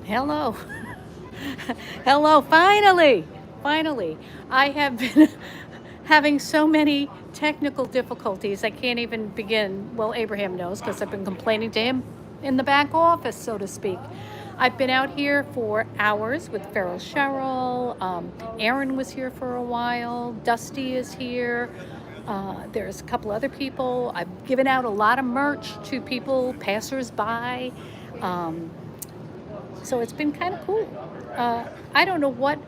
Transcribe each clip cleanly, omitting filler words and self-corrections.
Hello. Hello, finally. Finally. I have been having so many technical difficulties. I can't even begin. Well, Abraham knows because I've been complaining to him in the back office, so to speak. I've been out here for hours with Farrell Cheryl. Aaron was here for a while. Dusty is here. There's a couple other people. I've given out a lot of merch to people, passers-by. So it's been kind of cool. I don't know what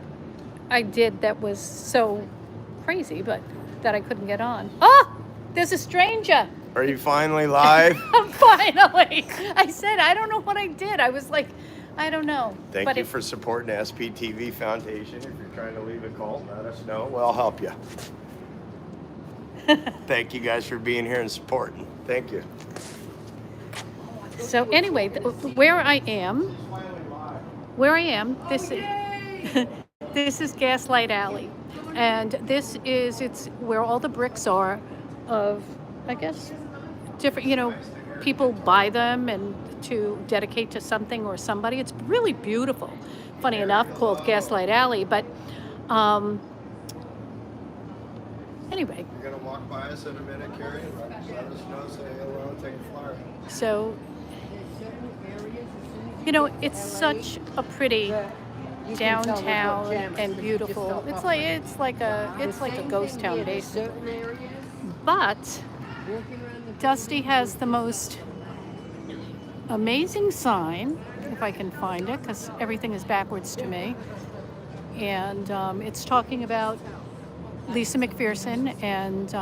I did that was so crazy, but that I couldn't get on. Oh, there's a stranger. Are you finally live? Finally. I said, I don't know what I did. I was like, I don't know. Thank you for supporting SPTV Foundation. If you're trying to leave a call, let us know. We'll help you. Thank you guys for being here and supporting. Thank you. So anyway, where I am, this is Gaslight Alley, and it's where all the bricks are of, I guess, different, people buy them and to dedicate to something or somebody. It's really beautiful. Funny enough, called Gaslight Alley, but anyway. You're gonna walk by us in a minute, Carrie. Let us know, say hello, take a flyer. So, it's such a pretty downtown and beautiful. It's like a ghost town basically. But Dusty has the most amazing sign, if I can find it, because everything is backwards to me. And it's talking about Lisa McPherson and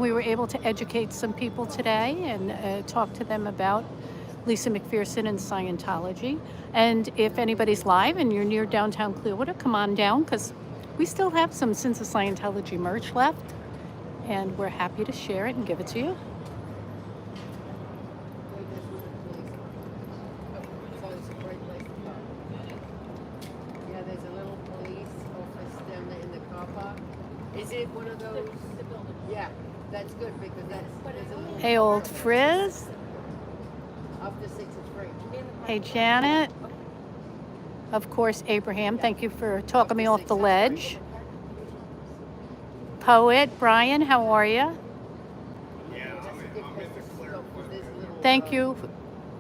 we were able to educate some people today and talk to them about Lisa McPherson and Scientology. And if anybody's live and you're near downtown Clearwater, come on down, because we still have some Sins of Scientology merch left, and we're happy to share it and give it to you. Yeah, there's a little police office down there in the car park. Is it one of those? Yeah, that's good because there's a little. Hey, old Frizz. After 6 is free. Hey, Janet. Of course, Abraham. Thank you for talking me off the ledge. Poet, Brian, how are you? Thank you,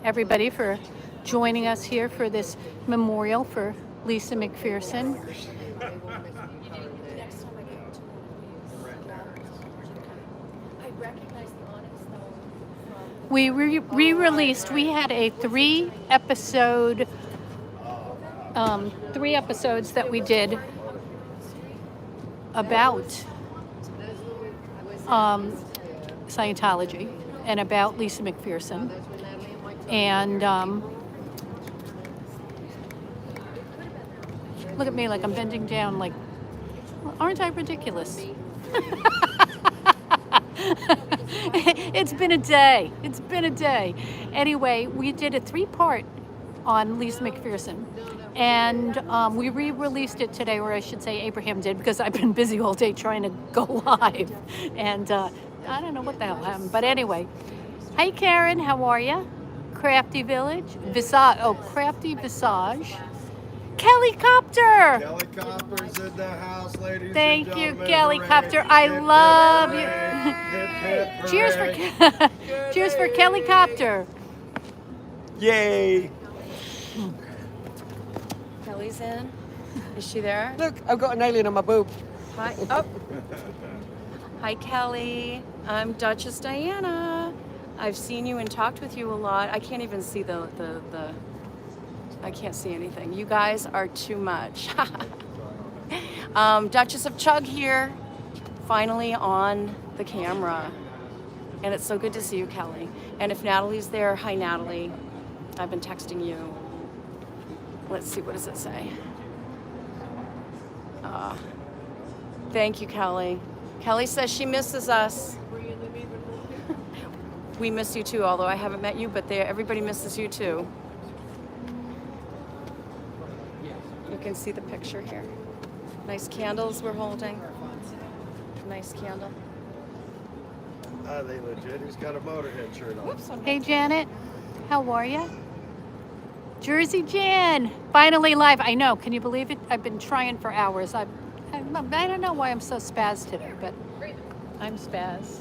everybody, for joining us here for this memorial for Lisa McPherson. We re-released. We had a three episodes that we did about Scientology and about Lisa McPherson. And look at me like I'm bending down, like, aren't I ridiculous? It's been a day. It's been a day. Anyway, we did a 3-part on Lisa McPherson. And we re-released it today, or I should say Abraham did, because I've been busy all day trying to go live. And I don't know what the hell happened. But anyway, hey Karen, how are you? Crafty Village, Crafty Visage. Kelly Copter! Kelly Copter's in the house, ladies. Thank you, Kelly Copter. I love you. Cheers for Kelly Copter. Yay! Kelly's in. Is she there? Look, I've got an alien on my boob. Hi. Oh. Hi, Kelly. I'm Duchess Diana. I've seen you and talked with you a lot. I can't even see the I can't see anything. You guys are too much. Duchess of Chug here, finally on the camera. And it's so good to see you, Kelly. And if Natalie's there, hi, Natalie. I've been texting you. Let's see, what does it say? Thank you, Kelly. Kelly says she misses us. We miss you too, although I haven't met you, but everybody misses you too. You can see the picture here. Nice candles we're holding. Nice candle. Are they legit? He's got a Motorhead shirt on. Hey, Janet. How are you? Jersey Jan, finally live. I know. Can you believe it? I've been trying for hours. I don't know why I'm so spazzed today, but I'm spazzed.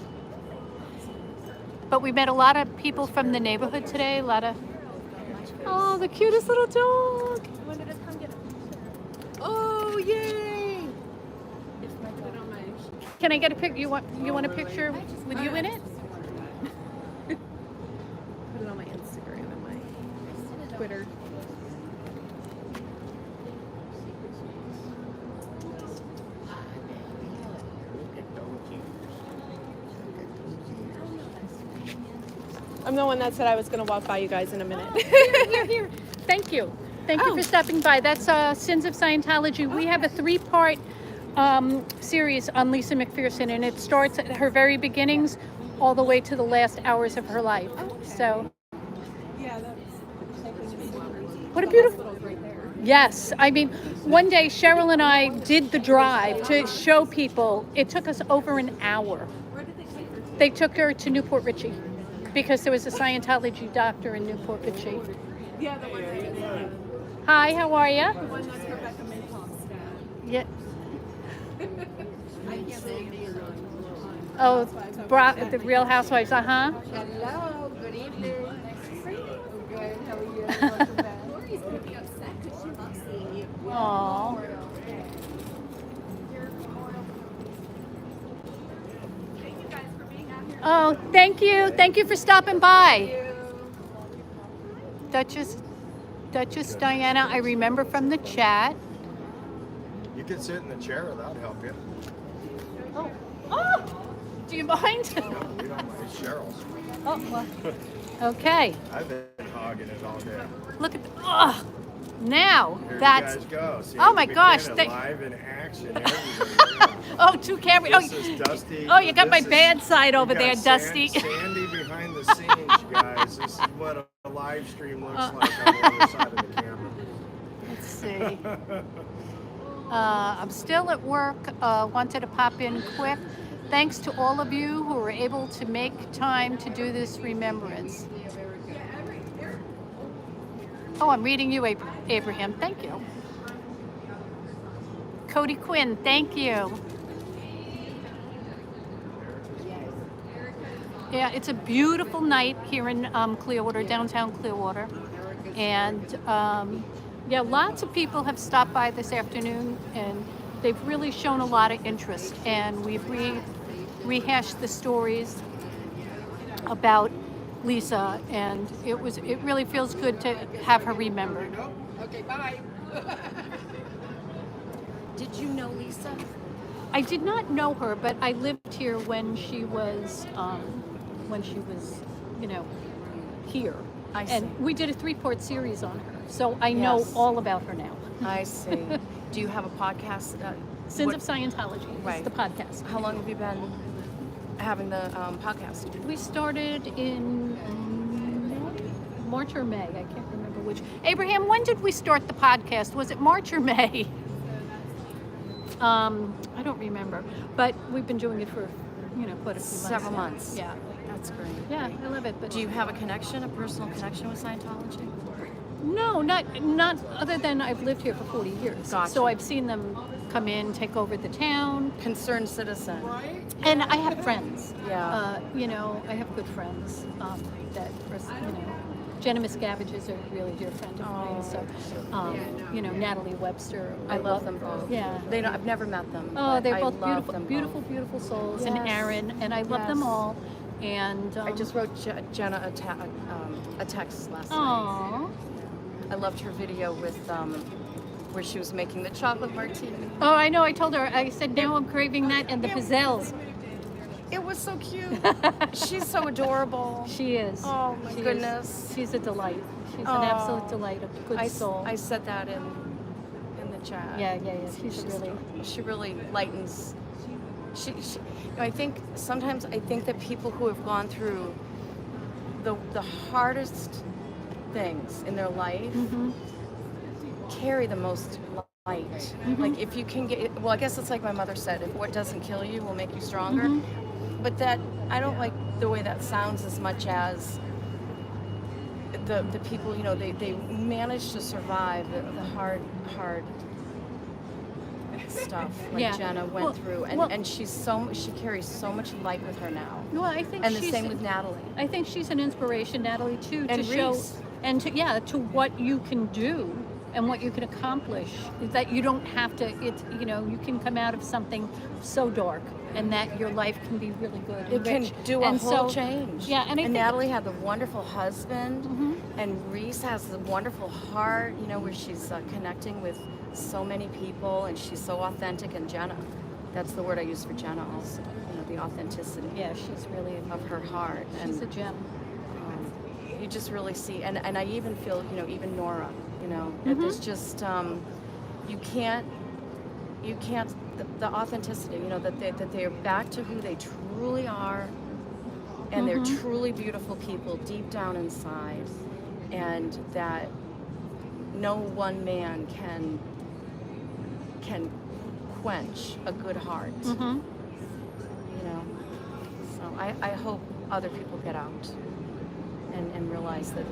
But we met a lot of people from the neighborhood today. A lot of, oh, the cutest little dog. Oh, yay! Can I get a pic? You want a picture with you in it? Put it on my Instagram and my Twitter. I'm the one that said I was going to walk by you guys in a minute. Here. Thank you. Thank you for stopping by. That's Sins of Scientology. We have a 3-part series on Lisa McPherson, and it starts at her very beginnings all the way to the last hours of her life. So, Yeah, what a beautiful... Yes. I mean, one day Cheryl and I did the drive to show people. It took us over an hour. Where did they take her? They took her to Newport Richie because there was a Scientology doctor in Newport Richie. Yeah, the one that Hi, how are you? the one that's Rebecca Maypom's dad. Yeah. I can't believe it. Oh, the Real Housewives, uh-huh. Hello, good evening. Good, how are you? Welcome back. Lori's gonna be upset because she loves seeing you. Aww. Thank you guys for being out here. Oh, thank you. Thank you for stopping by. Duchess Diana, I remember from the chat. You could sit in the chair. That'd help you. Oh, do you mind? No, we don't mind. It's Cheryl's. Oh, well. Okay. I've been hogging it all day. Look at now Here that's. you guys go. See, Oh my gosh, live in action. Everywhere. Oh, 2 cameras. This is Dusty. Oh, you got my This is- bad side over you there, got Dusty. Sandy behind the scenes, you guys. This is what a live stream looks like on the other side of the camera. Let's see. I'm still at work. Wanted to pop in quick. Thanks to all of you who were able to make time to do this remembrance. Oh, I'm reading you, Abraham. Thank you. Cody Quinn, thank you. Yeah, it's a beautiful night here in Clearwater, downtown Clearwater. And yeah, lots of people have stopped by this afternoon, and they've really shown a lot of interest. And we've rehashed the stories about Lisa, and it really feels good to have her remembered. Okay, bye. Did you know Lisa? I did not know her, but I lived here when she was, here. I see. And we did a 3-part series on her, so I know Yes. all about her now. I see. Do you have a podcast? Sins what- of Scientology Right. is the podcast. How long have you been having the podcast? We started in March or May. I can't remember which. Abraham, when did we start the podcast? Was it March or May? I don't remember. But we've been doing it for, quite a few months. Several now. months. Yeah. That's great. Yeah, I love it. But Do you have a connection, a personal connection with Scientology? No, not other than I've lived here for 40 years. Gotcha. So I've seen them come in, take over the town. Concerned citizen. And I have friends. Yeah. I have good friends that are, Jenna Miscavige is a really dear friend of mine. So, Natalie Webster. I love them both. Yeah. I've never met them. Oh, but they're I both love beautiful, them beautiful, both. beautiful souls. And Yes. Aaron, and I love them Yes. all. And I just wrote Jenna a text last night. Aww. I loved her video with where she was making the chocolate martini. Oh, I know. I told her. I said, now I'm craving that and the pizzelles. It was so cute. She's so adorable. She is. Oh my She is. goodness. She's a delight. She's an Oh. absolute delight, a good soul. I said that in the chat. Yeah. She's really. She really lightens. She I think sometimes that people who have gone through the hardest things in their life carry the most light. Like if you can get, well, I guess it's like my mother said, if what doesn't kill you will make you stronger. but that I don't like the way that sounds as much as the people, you know, they manage to survive the hard stuff like Yeah. Jenna went Well- through, and, well- and she carries so much light with her now. Well, I think And the she's, same with Natalie. I think she's an inspiration, Natalie, too, And to show Reese. and to what you can do and what you can accomplish. Is that you don't have to. It's you can come out of something so dark, and that your life can be really good. It And can rich. do a And whole so- change. Yeah, and I think Natalie had the wonderful husband, Mm-hmm. and Reese has the wonderful heart, you know, where she's connecting with so many people, and she's so authentic. And Jenna, that's the word I use for Jenna also, you know, the authenticity Yeah, she's really of her heart. she's a And gem. you just really see, and I even feel, you know, even Nora, you know, Mm-hmm. there's just, you can't, the authenticity, you know, that they're back to who they truly are, and they're Mm-hmm. truly beautiful people deep down inside, and that no one man can quench a good heart, Mm-hmm. you know. So I hope other people get out and realize that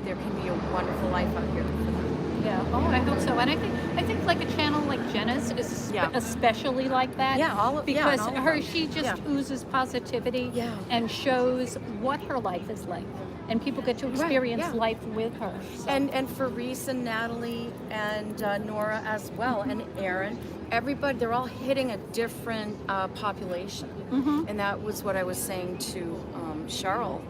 there can be a wonderful life out here for them. Yeah. Oh, I hope so. And I think like a channel like Jenna's is Yeah. especially like that. Yeah, all of- yeah, and because all of her them. she just Yeah. oozes positivity Yeah. and shows what her life is like, and people get to experience yeah. life with her. So. And for Reese and Natalie and Nora as well, and Aaron, everybody, they're all hitting a different population. Mm-hmm. And that was what I was saying to Cheryl,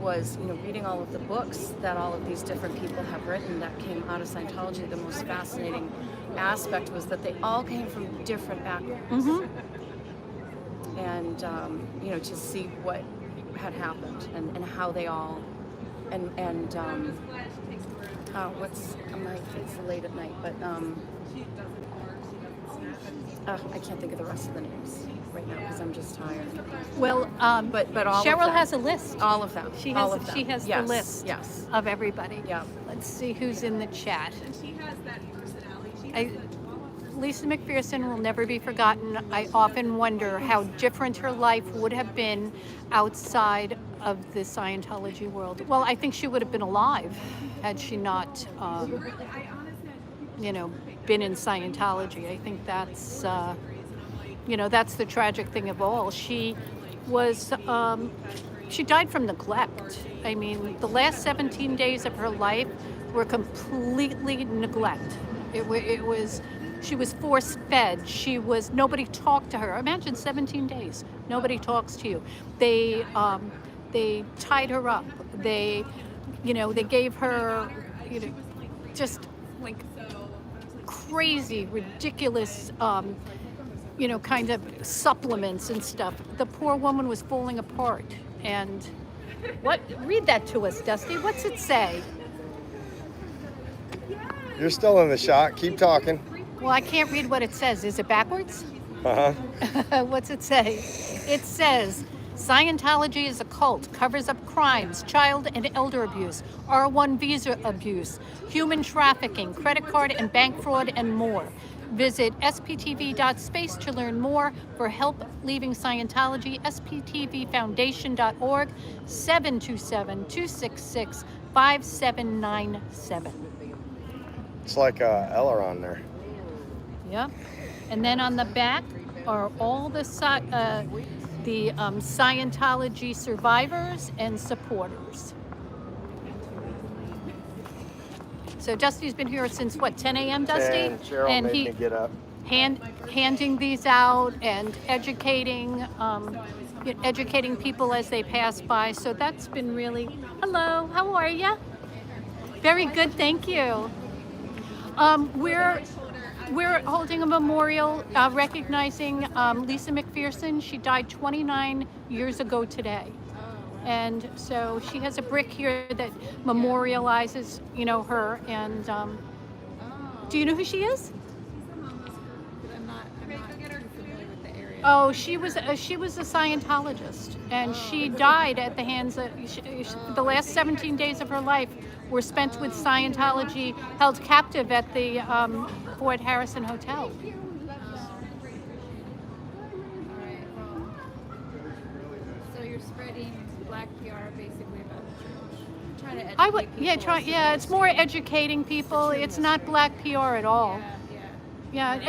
was, you know, reading all of the books that all of these different people have written that came out of Scientology. The most fascinating aspect was that they all came from different backgrounds. Mm-hmm. And you know, to see what had happened and how they all what's it's late at night, but I can't think of the rest of the names right now because I'm just tired. Well, But all Cheryl of them, has a list. all of them, She all has of them. she has Yes, the list Yes. of everybody. Yeah. Let's see who's in the chat. And she has that personality. She has Lisa McPherson will never be forgotten. I often wonder how different her life would have been outside of the Scientology world. Well, I think she would have been alive had she not, been in Scientology. I think that's, that's the tragic thing of all. She was, she died from neglect. I mean, the last 17 days of her life were completely neglect. It was, she was force fed. Nobody talked to her. Imagine 17 days. Nobody talks to you. They tied her up. They gave her, just like crazy, ridiculous, kind of supplements and stuff. The poor woman was falling apart. And read that to us, Dusty. What's it say? You're still in the shot. Keep talking. Well, I can't read what it says. Is it backwards? Uh-huh. What's it say? It says, Scientology is a cult, covers up crimes, child and elder abuse, R1 visa abuse, human trafficking, credit card and bank fraud, and more. Visit sptv.space to learn more. For help leaving Scientology, sptvfoundation.org, 727-266-5797. It's like Elleron there. Yep. And then on the back are all the Scientology survivors and supporters. So Dusty's been here since what, 10 a.m. Dusty? And Cheryl made me get up. Handing these out and educating people as they pass by. So that's been really. Hello, how are you? Very good, thank you. We're holding a memorial recognizing Lisa McPherson. She died 29 years ago today. And so she has a brick here that memorializes, her. And do you know who she is? I'm not too familiar with the area. Oh, she was a Scientologist, and she died at the hands of. The last 17 days of her life were spent with Scientology, held captive at the Fort Harrison Hotel. trying to educate I would, yeah, people try, as to yeah, what it's more educating people. It's not black PR at all. Yeah.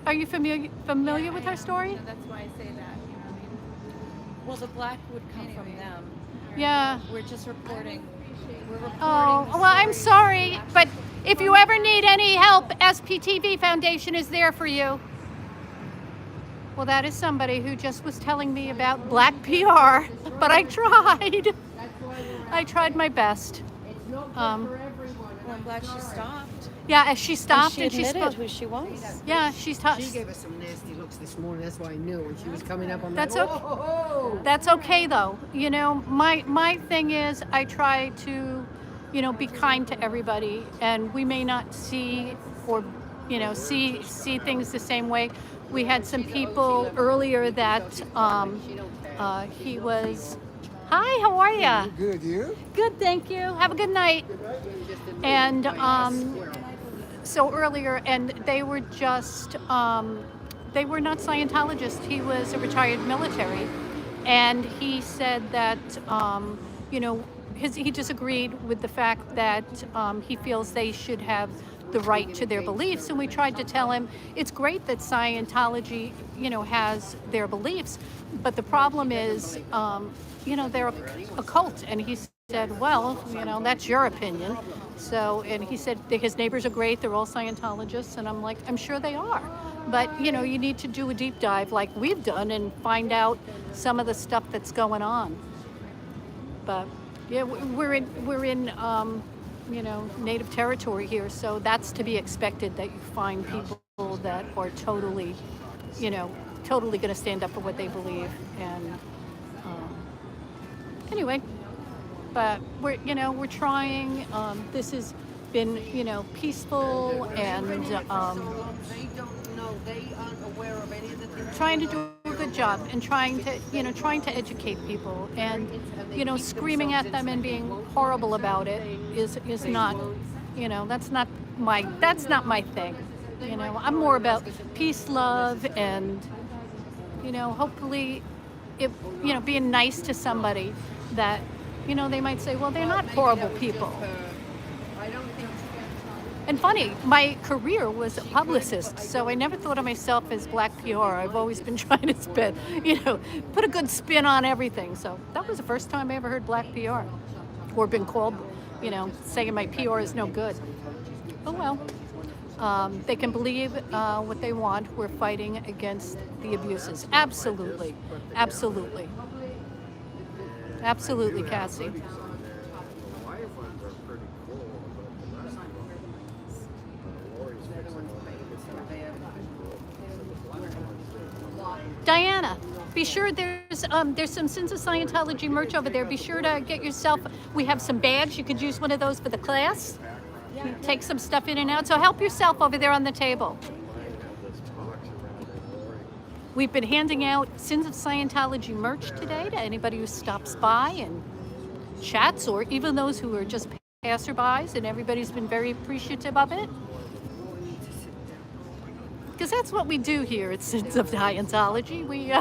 Are you familiar with her story? That's why I say that. You know what I mean? Well, the black would come from them. Yeah. We're just reporting. We're reporting. Oh, the well, I'm stories sorry, of the but actual- if you ever need any help, SPTV Foundation is there for you. Well, that is somebody who just was telling me about black PR, but I tried. I tried my best. It's not good Um, for everyone. and Well, I'm glad she stopped. Yeah, as she stopped and and she she admitted spoke. who she was. Yeah, she's She touched. gave us some nasty looks this morning. That's why I knew when she was coming up. I'm That's like, okay. oh, That's okay though. You know, my thing is I try to, be kind to everybody, and we may not see or, see things the same way. We had some people earlier that he was. Hi, how are ya? Good, you? Good, thank you. Have a good night. And so earlier, and they were just, they were not Scientologists. He was a retired military, and he said that, he disagreed with the fact that he feels they should have the right to their beliefs. And we tried to tell him it's great that Scientology, has their beliefs, but the problem is, they're a cult. And he said, well, that's your opinion. So, and he said that his neighbors are great. They're all Scientologists. And I'm like, I'm sure they are. But, you need to do a deep dive like we've done and find out some of the stuff that's going on. But yeah, we're in native territory here. So that's to be expected, that you find people that are totally going to stand up for what they believe. And anyway, but we're trying. This has been, peaceful and they don't know. They aren't aware of any of the things. trying to do a good job and trying to educate people, and screaming at them and being horrible about it is not, that's not my thing. I'm more about peace, love, and hopefully being nice to somebody that they might say, well, they're not horrible people. I don't think. And funny, my career was a publicist, so I never thought of myself as black PR. I've always been trying to put a good spin on everything. So that was the first time I ever heard black PR, or been called, saying my PR is no good. Oh well, they can believe what they want. We're fighting against the abuses. Absolutely, absolutely, absolutely, Cassie. Diana, be sure there's some Sins of Scientology merch over there. Be sure to get yourself. We have some bags. You could use one of those for the class. Take some stuff in and out. So help yourself over there on the table. We've been handing out Sins of Scientology merch today to anybody who stops by and chats, or even those who are just passerbys, and everybody's been very appreciative of it. Because that's what we do here at Sins of Scientology. We,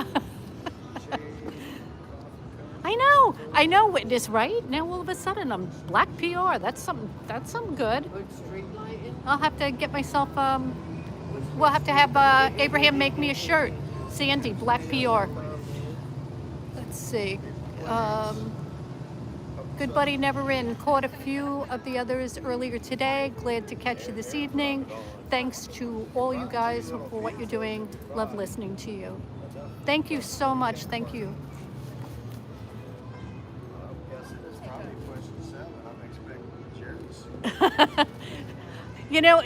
I know, witness, right? Now all of a sudden I'm black PR. That's something good. Good street lighting. I'll have to get myself, we'll have to have Abraham make me a shirt. Sandy, black PR. Let's see. Good Buddy Never In. Caught a few of the others earlier today. Glad to catch you this evening. Thanks to all you guys for what you're doing. Love listening to you. Thank you so much. Thank you. I'm guessing it's probably question 7. I'm expecting Jerry's.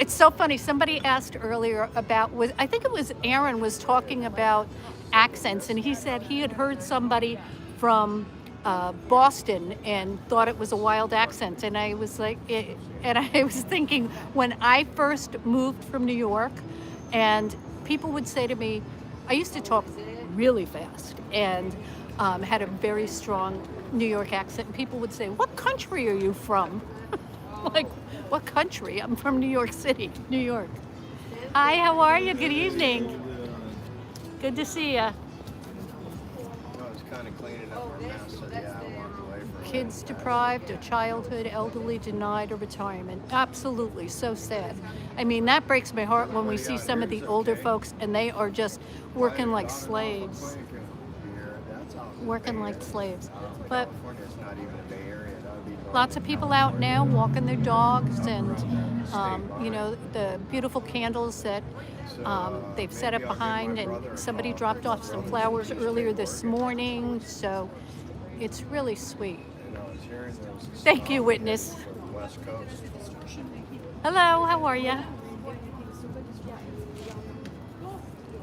It's so funny. Somebody asked earlier about, I think it was Aaron was talking about accents, and he said he had heard somebody from Boston and thought it was a wild accent. And I was like, and I was thinking, when I first moved from New York, and people would say to me, I used to talk really fast and had a very strong New York accent. And people would say, what country are you from? Like, what country? I'm from New York City, New York. Hi, how are you? Good evening. Good to see you. I was kind of cleaning up our mess, so yeah, I walked away for a kids deprived of childhood, elderly denied of retirement. Absolutely, so sad. I mean, that breaks my heart when we see some of the older folks and they are just working like slaves. Working like slaves. But California's not even a Bay Area. That would be lots of people out now walking their dogs, and you know, the beautiful candles that they've set up behind, and somebody dropped off some flowers earlier this morning, so it's really sweet. Thank you, witness. West Coast. Hello, how are you?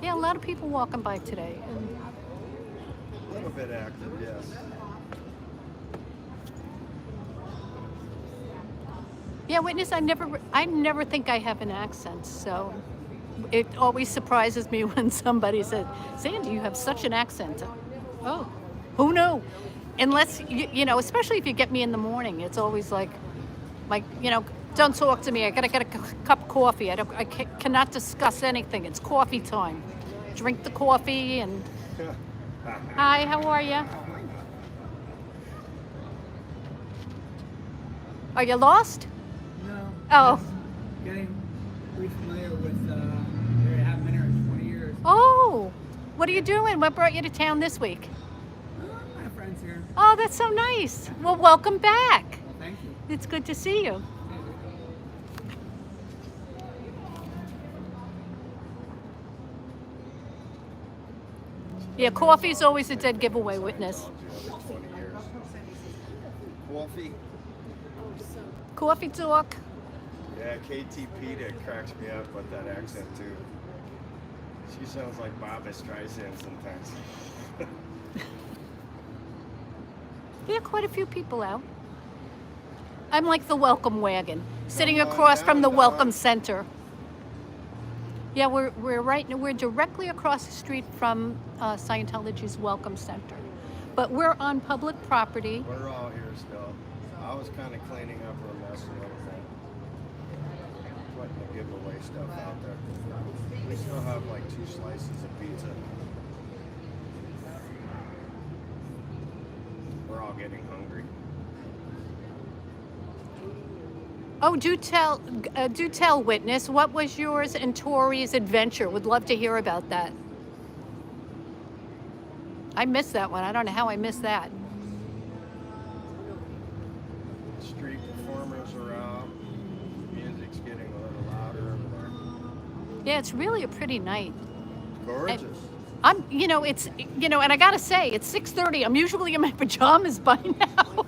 Yeah, a lot of people walking by today. A little bit active, yes. Yeah, witness, I never think I have an accent, so it always surprises me when somebody says, Sandy, you have such an accent. Oh, who knew? Unless, you know, especially if you get me in the morning, it's always like, you know, don't talk to me. I gotta get a cup of coffee. I cannot discuss anything. It's coffee time. Drink the coffee and... Hi, how are you? Are you lost? No. Oh. Getting familiar with area. I haven't been here in 20 years. Oh, what are you doing? What brought you to town this week? I have friends here. Oh, that's so nice. Well, welcome back. Well, thank you. It's good to see you. Yeah, coffee's always a dead giveaway, witness. 20 years. Wolfie. Coffee talk. Yeah, KTP that cracks me up with that accent too. She sounds like Barbra Streisand sometimes. Yeah, quite a few people out. I'm like the welcome wagon, sitting Come on across from the down, welcome Dawn. center. Yeah, we're directly across the street from Scientology's welcome center, but we're on public property. We're all here still. I was kind of cleaning up our mess a little bit. Putting the giveaway stuff out there. We still have like 2 slices of pizza. We're all getting hungry. Oh, do tell, witness. What was yours and Tori's adventure? Would love to hear about that. I missed that one. I don't know how I missed that. Street performers are out. Music's getting a little louder over there. Yeah, it's really a pretty night. Gorgeous. And I gotta say, it's 6:30. I'm usually in my pajamas by now.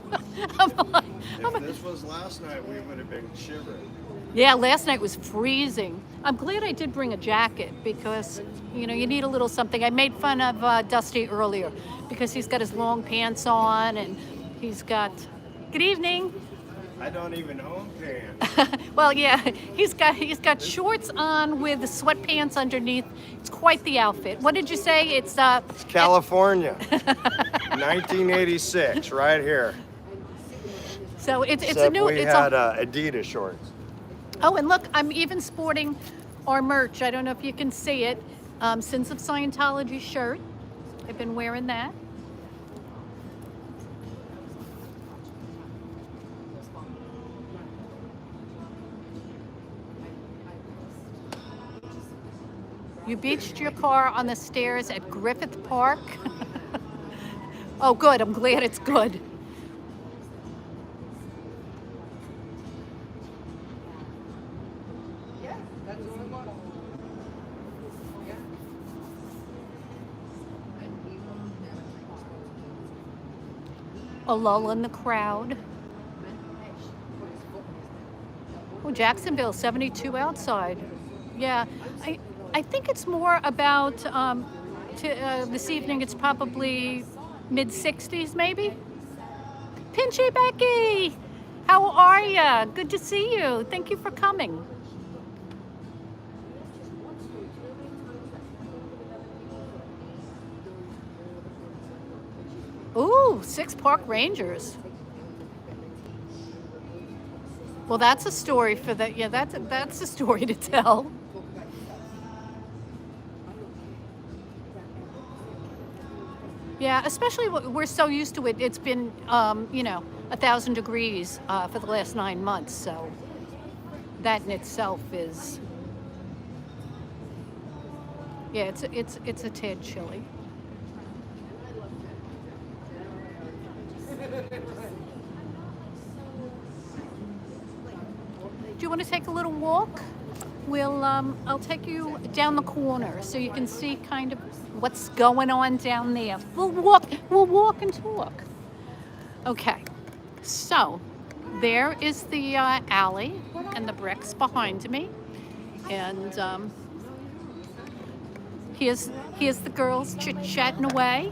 If this was last night, we would have been shivering. Yeah, last night was freezing. I'm glad I did bring a jacket because, you know, you need a little something. I made fun of Dusty earlier because he's got his long pants on and he's got, good evening. I don't even own pants. Well, yeah, he's got shorts on with the sweatpants underneath. It's quite the outfit. What did you say? It's California, 1986, right here. So it's Except a new. we had Adidas shorts. Oh, and look, I'm even sporting our merch. I don't know if you can see it. Sins of Scientology shirt. I've been wearing that. You beached your car on the stairs at Griffith Park. Oh, good. I'm glad it's good. A lull in the crowd. Oh, Jacksonville, 72 outside. Yeah, I think it's more about this evening. It's probably mid-60s, maybe. Pinchy Becky, how are ya? Good to see you. Thank you for coming. Ooh, 6 park rangers. Well, that's a story for that. Yeah, that's a story to tell. Yeah, especially we're so used to it. It's been, 1,000 degrees for the last 9 months. So that in itself is, yeah, it's a tad chilly. Do you want to take a little walk? I'll take you down the corner so you can see kind of what's going on down there. We'll walk and talk. Okay, so there is the alley and the bricks behind me, and here's the girls chit-chatting away.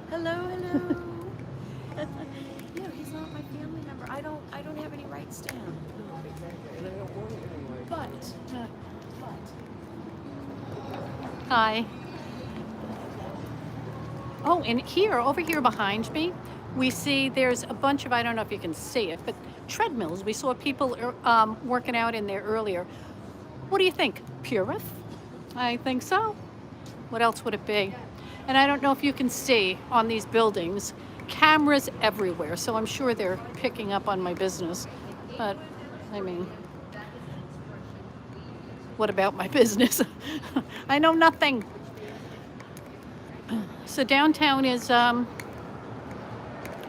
Hello, hello. No, he's not my family member. I don't have any rights to him. But Hi. Oh, and over here behind me, we see there's a bunch of, I don't know if you can see it, but treadmills. We saw people working out in there earlier. What do you think? Purif? I think so. What else would it be? And I don't know if you can see on these buildings, cameras everywhere. So I'm sure they're picking up on my business. But, I mean, what about my business? I know nothing. So downtown is,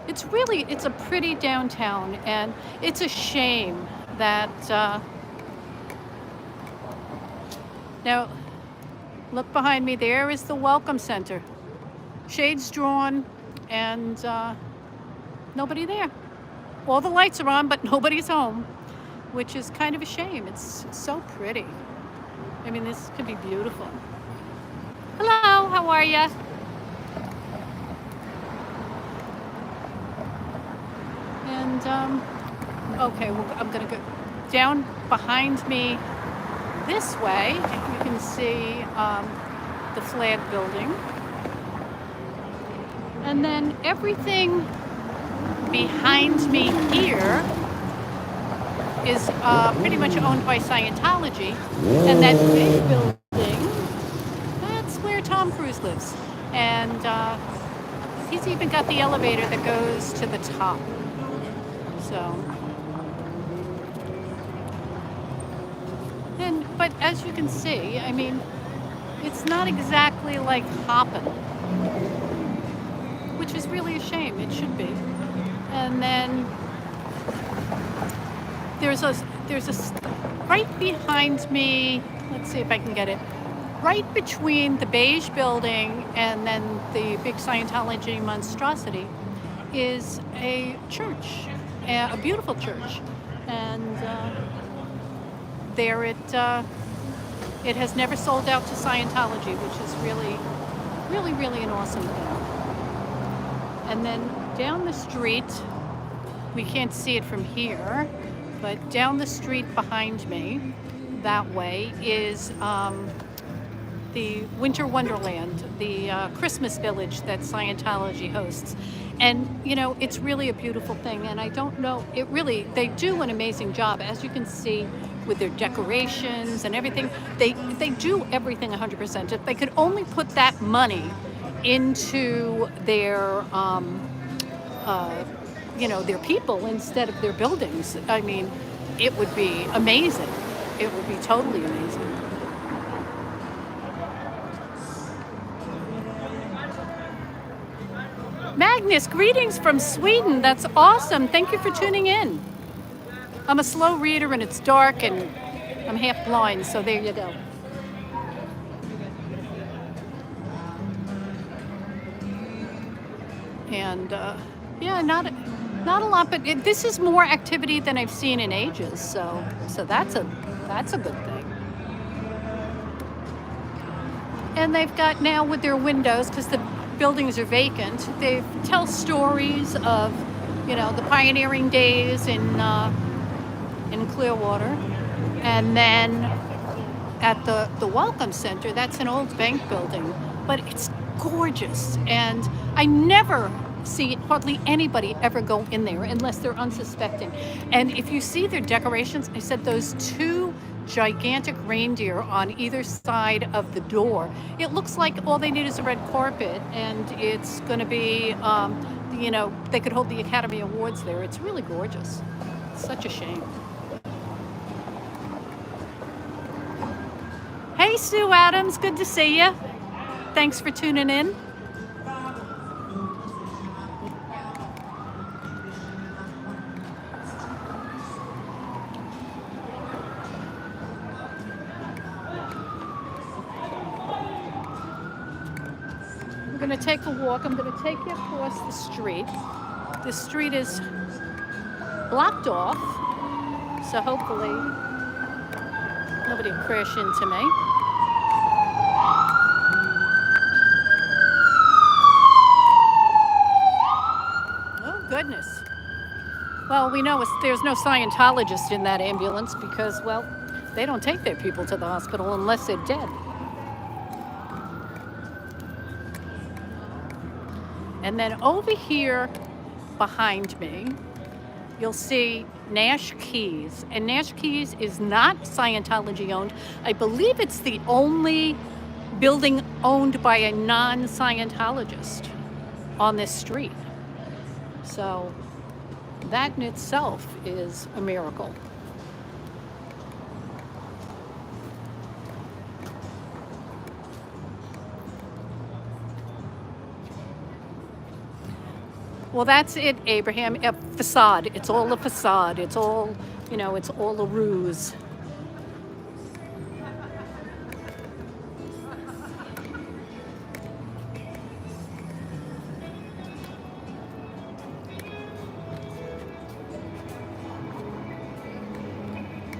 it's a pretty downtown, and it's a shame that, now, look behind me, there is the Welcome Center. Shades drawn, and nobody there. All the lights are on, but nobody's home, which is kind of a shame. It's so pretty. I mean, this could be beautiful. Hello, how are you? And, okay, well, I'm gonna go down behind me this way. You can see the flag building. And then everything behind me here is pretty much owned by Scientology. And that big building, that's where Tom Cruise lives. And he's even got the elevator that goes to the top. So, but as you can see, I mean, it's not exactly like hopping, which is really a shame. It should be. And then there's a right behind me. Let's see if I can get it. Right between the beige building and then the big Scientology monstrosity is a church, a beautiful church, and there it has never sold out to Scientology, which is really an awesome thing. And then down the street, we can't see it from here, but down the street behind me, that way, is the Winter Wonderland, the Christmas village that Scientology hosts. And, you know, it's really a beautiful thing. And I don't know, they do an amazing job. As you can see with their decorations and everything, they do everything 100%. If they could only put that money into their, their people instead of their buildings, I mean, it would be amazing. It would be totally amazing. Magnus, greetings from Sweden. That's awesome. Thank you for tuning in. I'm a slow reader and it's dark and I'm half blind, so there you go. And yeah, not a lot, but this is more activity than I've seen in ages. So that's a good thing. And they've got now with their windows, because the buildings are vacant, they tell stories of, the pioneering days in Clearwater. And then at the Welcome Center, that's an old bank building, but it's gorgeous. And I never see hardly anybody ever go in there unless they're unsuspecting. And if you see their decorations, I said those two gigantic reindeer on either side of the door. It looks like all they need is a red carpet, and it's going to be, they could hold the Academy Awards there. It's really gorgeous. It's such a shame. Hey, Sue Adams, good to see you. Thanks for tuning in. I'm going to take a walk. I'm going to take you across the street. The street is blocked off, so hopefully nobody will crash into me. Oh, goodness. Well, we know there's no Scientologist in that ambulance because, well, they don't take their people to the hospital unless they're dead. And then over here behind me, you'll see Nash Keys. And Nash Keys is not Scientology owned. I believe it's the only building owned by a non-Scientologist on this street. So that in itself is a miracle. Well, that's it, Abraham. A facade. It's all a facade. It's all, it's all a ruse.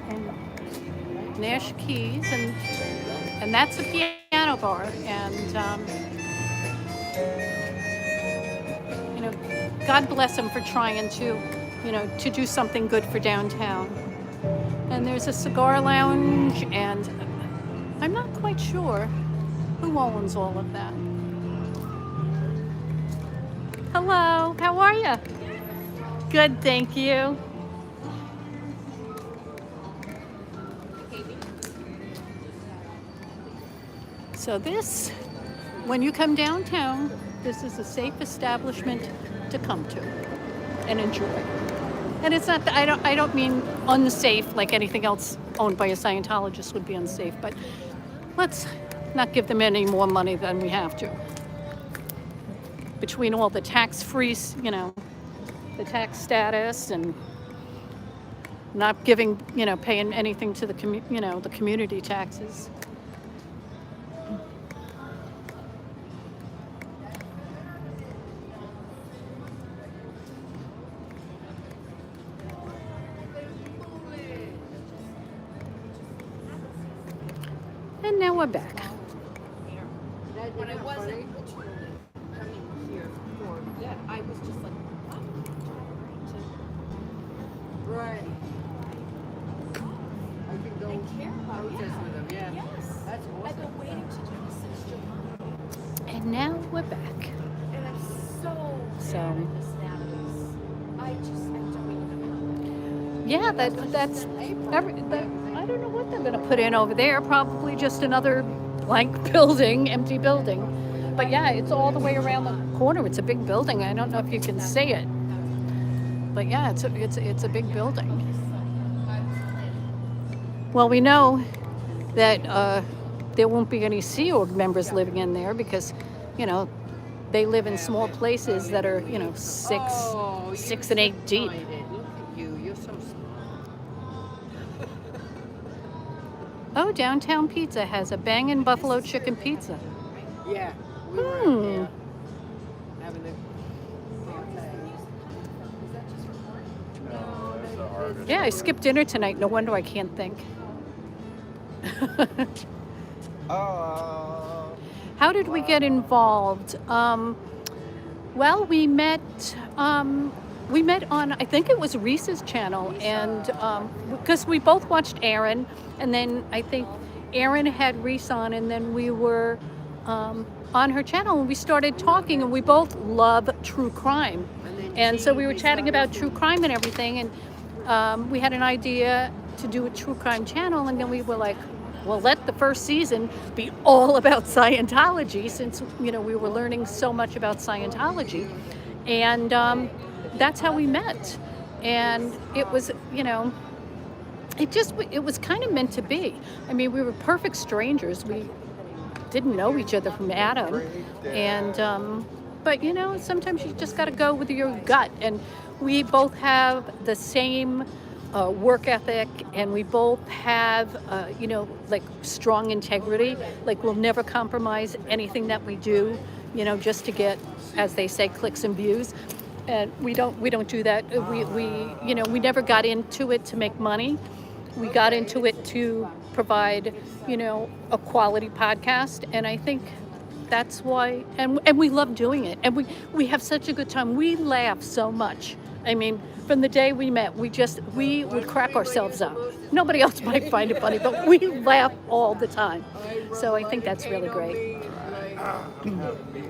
And Nash Keys, and that's a piano bar, and God bless them for trying to, to do something good for downtown. And there's a cigar lounge, and I'm not quite sure who owns all of that. Hello, how are you? Good, thank you. So this, when you come downtown, this is a safe establishment to come to and enjoy. And it's not, I don't mean unsafe like anything else owned by a Scientologist would be unsafe, but let's not give them any more money than we have to. Between all the tax-free, the tax status and not giving, paying anything to the the community taxes. And now we're back. When I wasn't literally coming here for that, I was just like, Right. I can go I care about protest with them, yeah. Yes. That's I've awesome. been waiting to do this since July. And now we're back. And I'm so So- mad at this nowadays. I don't even know. Yeah, that's I don't know what they're going to put in over there. Probably just another blank building, empty building. But yeah, it's all the way around the corner. It's a big building. I don't know if you can see it. But yeah, it's a big building. Well, we know that there won't be any Sea Org members living in there because, they live in small places that are, six and 8 deep. Find it. Look at you. You're so smart. Oh, Downtown Pizza has a bangin' buffalo chicken pizza. Yeah. We were Hmm. having a No, that's an artist. Yeah, I skipped dinner tonight. No wonder I can't think. How did we get involved? Well, we met on, I think it was Reese's channel, and because we both watched Aaron, and then I think Aaron had Reese on, and then we were on her channel, and we started talking, and we both love true crime. And so we were chatting about true crime and everything, and we had an idea to do a true crime channel, and then we were like, well, let the first season be all about Scientology, since we were learning so much about Scientology, and that's how we met. And it was, it was kind of meant to be. I mean, we were perfect strangers. We didn't know each other from Adam, and but sometimes you just got to go with your gut. And we both have the same work ethic, and we both have like strong integrity. Like, we'll never compromise anything that we do, just to get, as they say, clicks and views. And we don't do that. We never got into it to make money. We got into it to provide, a quality podcast. And I think that's why, and we love doing it. And we have such a good time. We laugh so much. I mean, from the day we met, we would crack ourselves up. Nobody else might find it funny, but we laugh all the time. So I think that's really great.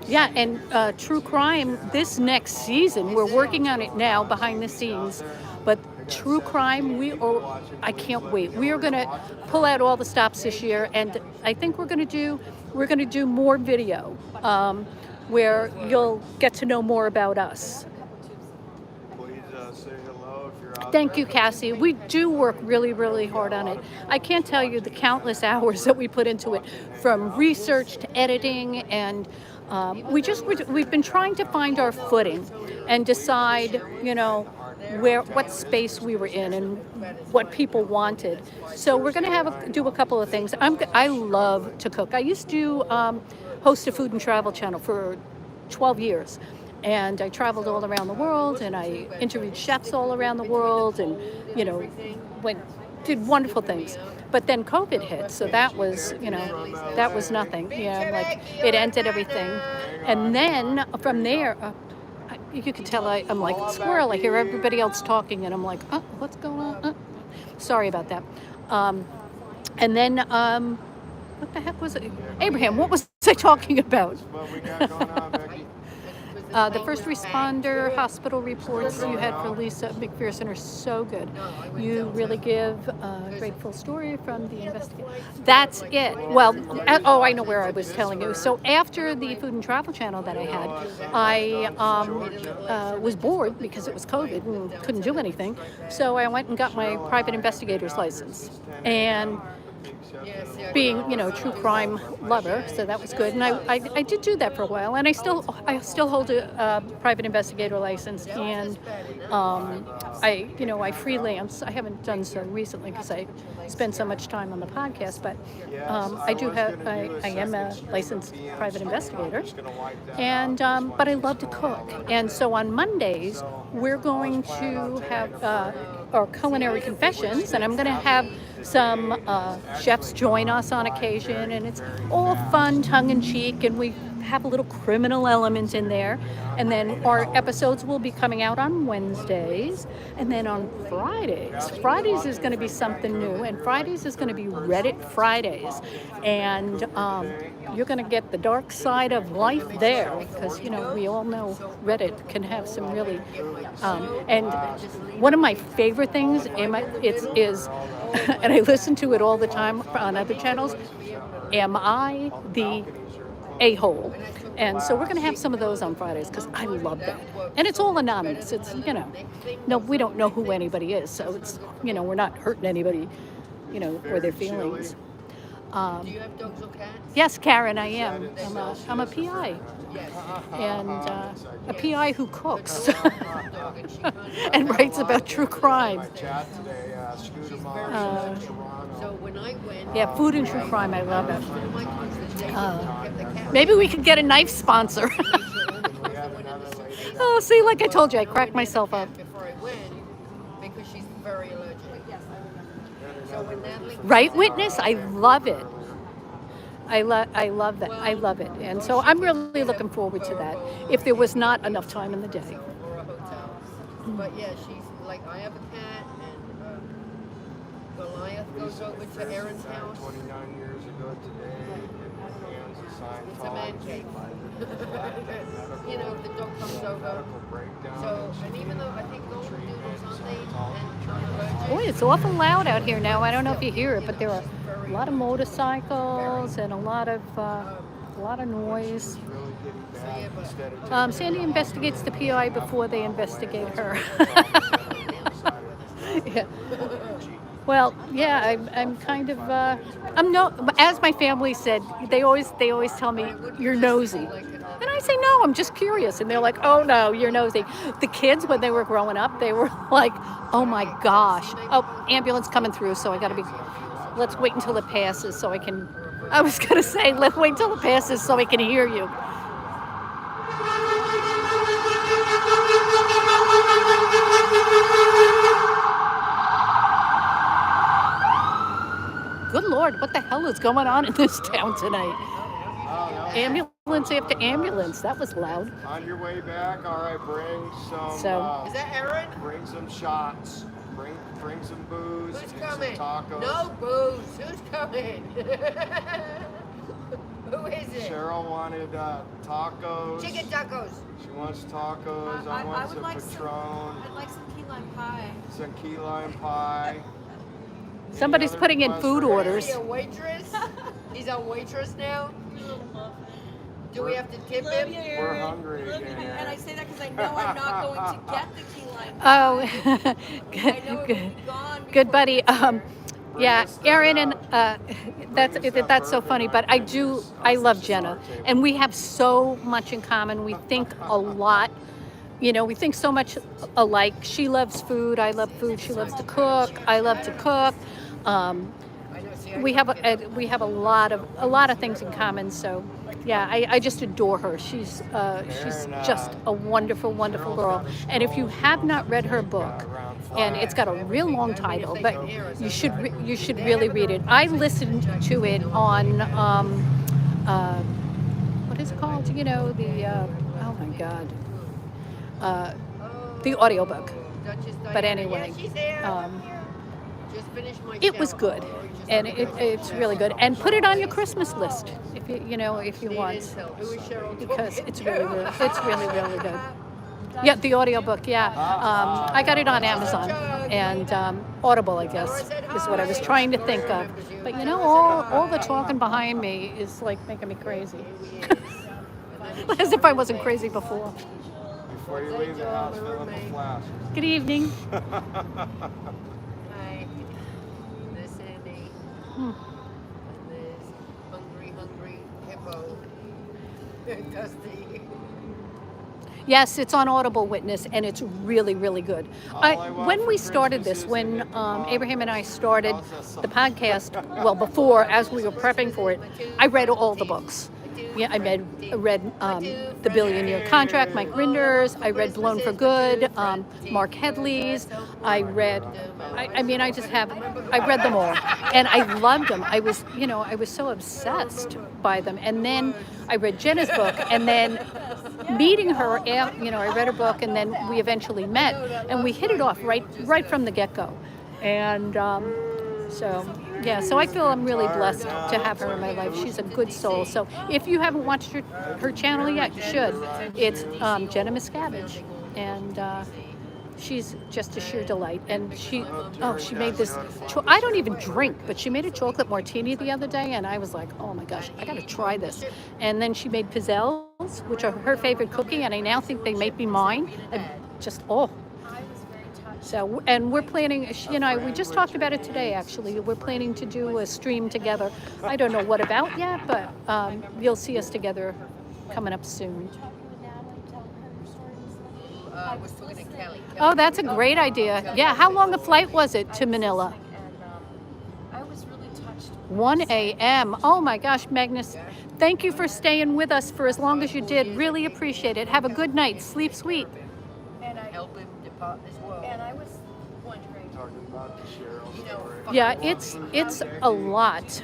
Yeah, and true crime, this next season, we're working on it now behind the scenes, but true crime, I can't wait. We are going to pull out all the stops this year, and I think we're going to do more video where you'll get to know more about us. Please say hello if you're out Thank there. you, Cassie. We do work really, really hard on it. I can't tell you the countless hours that we put into it, from research to editing, and we've been trying to find our footing and decide, what space we were in and what people wanted. So we're going to do a couple of things. I love to cook. I used to host a food and travel channel for 12 years. And I traveled all around the world, and I interviewed chefs all around the world, and did wonderful things. But then COVID hit, so that was nothing. It ended everything. And then from there, you can tell I'm like a squirrel. I hear everybody else talking, and I'm like, oh, what's going on? Sorry about that. And then, what the heck was it? Abraham, what was I talking about? What we got going on, Becky? The first responder hospital reports you had for Lisa McPherson are so good. You really give a great full story from the investigator. That's it. Well, I know where I was telling you. So after the Food and Travel channel that I had, I was bored because it was COVID and couldn't do anything. So I went and got my private investigator's license. And being, true crime lover, so that was good. And I did do that for a while, and I still hold a private investigator license, and I freelance. I haven't done so recently because I spend so much time on the podcast, but I am a licensed private investigator, and but I love to cook. And so on Mondays we're going to have our culinary confessions, and I'm going to have some chefs join us on occasion, and it's all fun, tongue-in-cheek, and we have a little criminal element in there. And then our episodes will be coming out on Wednesdays, and then on Fridays is going to be something new, and Fridays is going to be Reddit Fridays, and you're going to get the dark side of life there, because we all know Reddit can have some really and one of my favorite things is and I listen to it all the time on other channels, am I the a-hole? And so we're going to have some of those on Fridays, because I love that. And it's all anonymous. It's, no, we don't know who anybody is. So it's, we're not hurting anybody, or their feelings. Do you have dogs or cats? Yes, Karen, I am. I'm a PI. And a PI who cooks and writes about true crime. So when I went, Yeah, food and true crime, I love it. one of my coaches, they kept the cat. Maybe we could get a knife sponsor. Oh, see, like I told you, I cracked myself up. Before I went, because she's very allergic. So when Natalie Right, Witness? I love it. I love that. I love it. And so I'm really looking forward to that, if there was not enough time in the day. or a hotel. But yeah, she's like, I have a cat, and Goliath goes over to Erin's house. 29 years ago today, in the hands of Scientology. It's a man cave. If the dog comes over. Medical breakdown. So, and even though I think Golden Doodle's on the and allergic, It's awful loud out here now. I don't know if you hear it, but there are a lot of motorcycles and a lot of noise. Sandy investigates the PI before they investigate her. Yeah. Well, yeah, I'm kind of I'm no, as my family said, they always tell me you're nosy. And I say, no, I'm just curious. And they're like, oh, no, you're nosy. The kids, when they were growing up, they were like, oh, my gosh. Oh, ambulance coming through, so I got to be, let's wait until it passes so I can, I was going to say, let's wait until it passes so I can hear you. Good Lord, what the hell is going on in this town tonight? Ambulance after ambulance. That was loud. On your way back, all right, bring some. Is that Aaron? Bring some shots. Bring some booze. Who's and coming? Some tacos. No booze. Who's coming? Who is it? Cheryl wanted tacos. Chicken tacos. She wants tacos. I want some Patron. I'd like some key lime pie. Some key lime pie. Somebody's Any other putting in requests food for- orders. Is he a waitress? He's a waitress now? Do we have to tip him? We're hungry again. And I say that because I know I'm not going to get the key lime pie. Oh, I know it will be gone good before buddy. Yeah, Aaron and that's so funny. But I love Jenna, and we have so much in common. We think a lot. You know, we think so much alike. She loves food. I love food. She loves to cook. I love to cook. We have a lot of things in common. So, yeah, I just adore her. She's just a wonderful girl. And if you have not read her book, and it's got a real long title, but you should really read it. I listened to it on what is it called? You know, the oh my God, the audiobook. But anyway. Just finished my It was shower. good, and it's really good. And put it on your Christmas list if you want, Who is Cheryl? because it's really good. Yeah, the audiobook. Yeah, I got it on Amazon and Audible, I guess, is what I was trying to think of. But you know, all the talking behind me is like making me crazy, as if I wasn't crazy before. Before you leave the house, fill up a flask. Good evening. Hi. This Sandy. And this hungry hippo. Dusty. Yes, it's on Audible Witness, and it's really good. When we started this, when Abraham and I started the podcast, well, before, as we were prepping for it, I read all the books. Yeah, I read The Billion-Year Contract, Mike Rinder's. I read Blown for Good, Mark Headley's. I read them all, and I loved them. I was so obsessed by them. And then I read Jenna's book, and then meeting her, I read her book, and then we eventually met, and we hit it off right from the get-go. And so I feel I'm really blessed to have her in my life. She's a good soul. So if you haven't watched her channel yet, you should. It's Jenna Miscavige, and she's just a sheer delight. And she made this. I don't even drink, but she made a chocolate martini the other day, and I was like, oh my gosh, I got to try this. And then she made pizzelles, which are her favorite cookie, and I now think they might be mine. And just So, and we're planning, she and I, we just talked about it today, actually. We're planning to do a stream together. I don't know what about yet, but you'll see us together coming up soon. I was talking to Kelly. Oh, that's a great idea. Yeah, how long a flight was it to Manila? I was really touched. 1 a.m. Oh my gosh, Magnus, thank you for staying with us for as long as you did. Really appreciate it. Have a good night. Sleep sweet. And I Help him depart as well. and I was wondering. Talking about the Cheryl story. Yeah, it's a lot.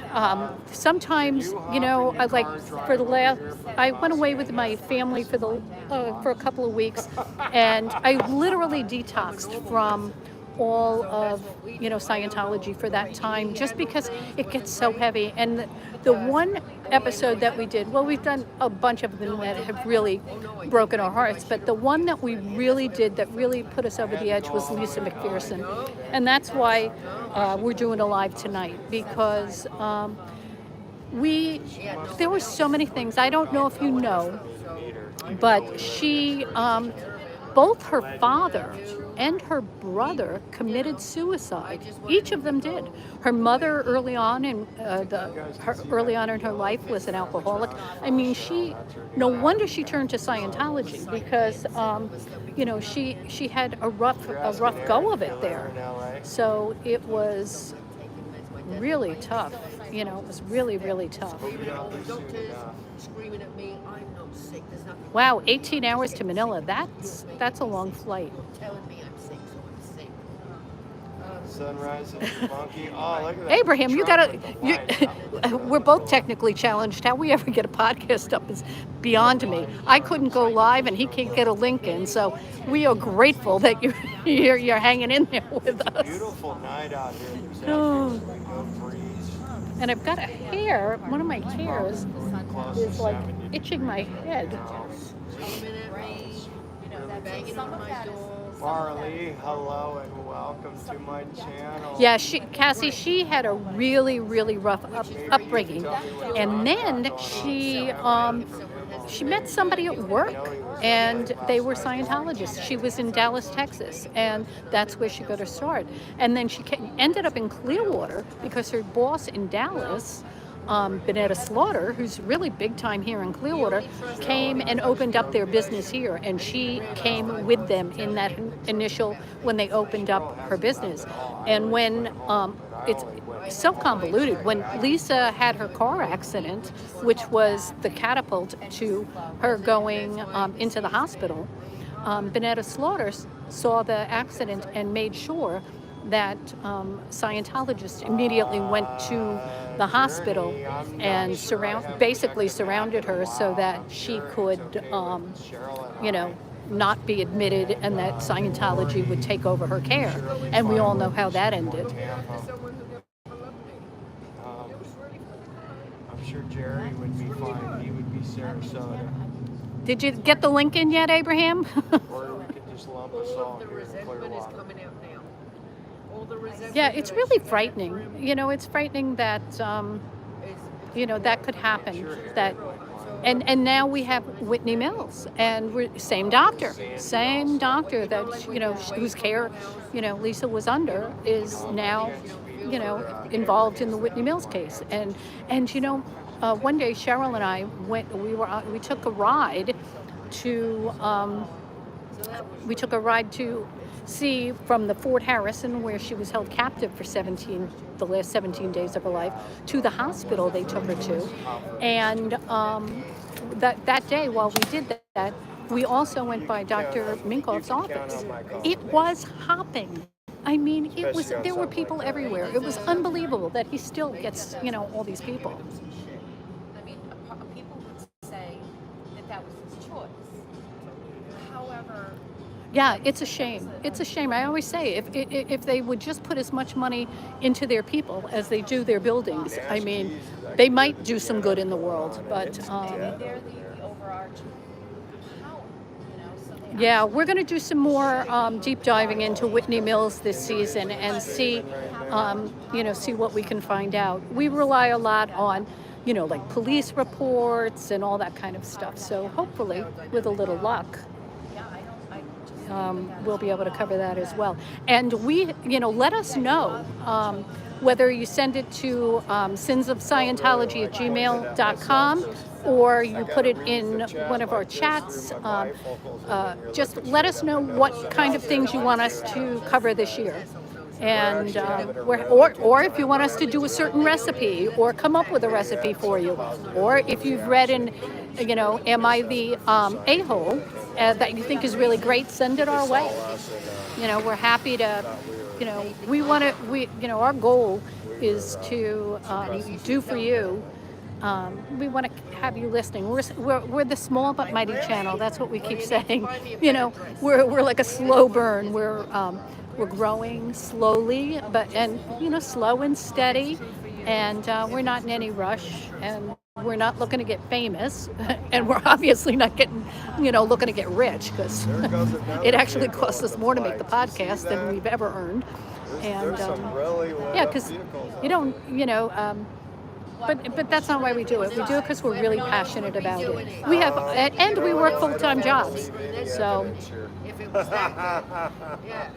Sometimes, I like for the last, I went away with my family for a couple of weeks, and I literally detoxed from all of, Scientology for that time, just because it gets so heavy. And the one episode that we did, well, we've done a bunch of them that have really broken our hearts, but the one that we really did that really put us over the edge was Lisa McPherson. And that's why we're doing a live tonight, because there were so many things. I don't know if you know, but she, both her father and her brother committed suicide. Each of them did. Her mother early on in her life was an alcoholic. I mean, no wonder she turned to Scientology, because she had a rough go of it there. So it was really tough. It was really, really tough. Screaming at me, I'm not sick. There's nothing. Wow, 18 hours to Manila. That's a long flight. Telling me I'm sick, so I'm sick. Sunrise and monkey. Oh, look at that. Abraham, we're both technically challenged. How we ever get a podcast up is beyond me. I couldn't go live, and he can't get a link in. So we are grateful that you're hanging in there with us. Beautiful night out here. There's Oh. actually no breeze. And I've got a hair. One of my hairs is like itching my head. Banging on my door. Marley, hello and welcome to my channel. Yeah, Cassie, she had a really, really rough upbringing, and then she met somebody at work, and they were Scientologists. She was in Dallas, Texas, and that's where she got her start. And then she ended up in Clearwater because her boss in Dallas, Benetta Slaughter, who's really big time here in Clearwater, came and opened up their business here, and she came with them in that when they opened up her business. And when it's so convoluted, when Lisa had her car accident, which was the catapult to her going into the hospital, Benetta Slaughter saw the accident and made sure that Scientologists immediately went to the hospital and basically surrounded her so that she could, not be admitted, and that Scientology would take over her care. And we all know how that ended. I'm sure Jerry would be fine. He would be Sarasota. Did you get the link in yet, Abraham? Or we could just lump us all The here in resentment is Clearwater. coming out now. All the resentment. Yeah, it's really frightening. It's frightening that, that could happen. That, and now we have Whitney Mills, and we're same doctor that whose care Lisa was under is now involved in the Whitney Mills case. And one day Cheryl and I we took a ride to see from the Fort Harrison, where she was held captive for the last 17 days of her life, to the hospital they took her to. And that day, while we did that, we also went by Dr. Minkoff's office. It was hopping. I mean, there were people everywhere. It was unbelievable that he still gets, all these people. I mean, people would say that was his choice. However, Yeah, it's a shame. It's a shame. I always say, if they would just put as much money into their people as they do their buildings, I mean, they might do some good in the world. But they're the overarching power, so they yeah, we're going to do some more deep diving into Whitney Mills this season and see what we can find out. We rely a lot on, like police reports and all that kind of stuff. So hopefully, with a little luck, we'll be able to cover that as well. And let us know whether you send it to sinsofscientology@gmail.com or you put it in one of our chats. Just let us know what kind of things you want us to cover this year. And or if you want us to do a certain recipe or come up with a recipe for you, or if you've read in, Am I the A-hole that you think is really great, send it our way. We're happy to, our goal is to do for you. We want to have you listening. We're the small but mighty channel. That's what we keep saying. We're like a slow burn. We're growing slowly, but slow and steady, and we're not in any rush, and we're not looking to get famous, and we're obviously not looking to get rich, because There goes another it actually vehicle costs with us a more to make the flag. Did you see podcast than that? we've ever earned. And There's some really lit yeah, up because vehicles you out don't, but that's not why we do it. We do it because we're really passionate about it. We have, and we work full-time jobs. So, If it was that good. Yeah.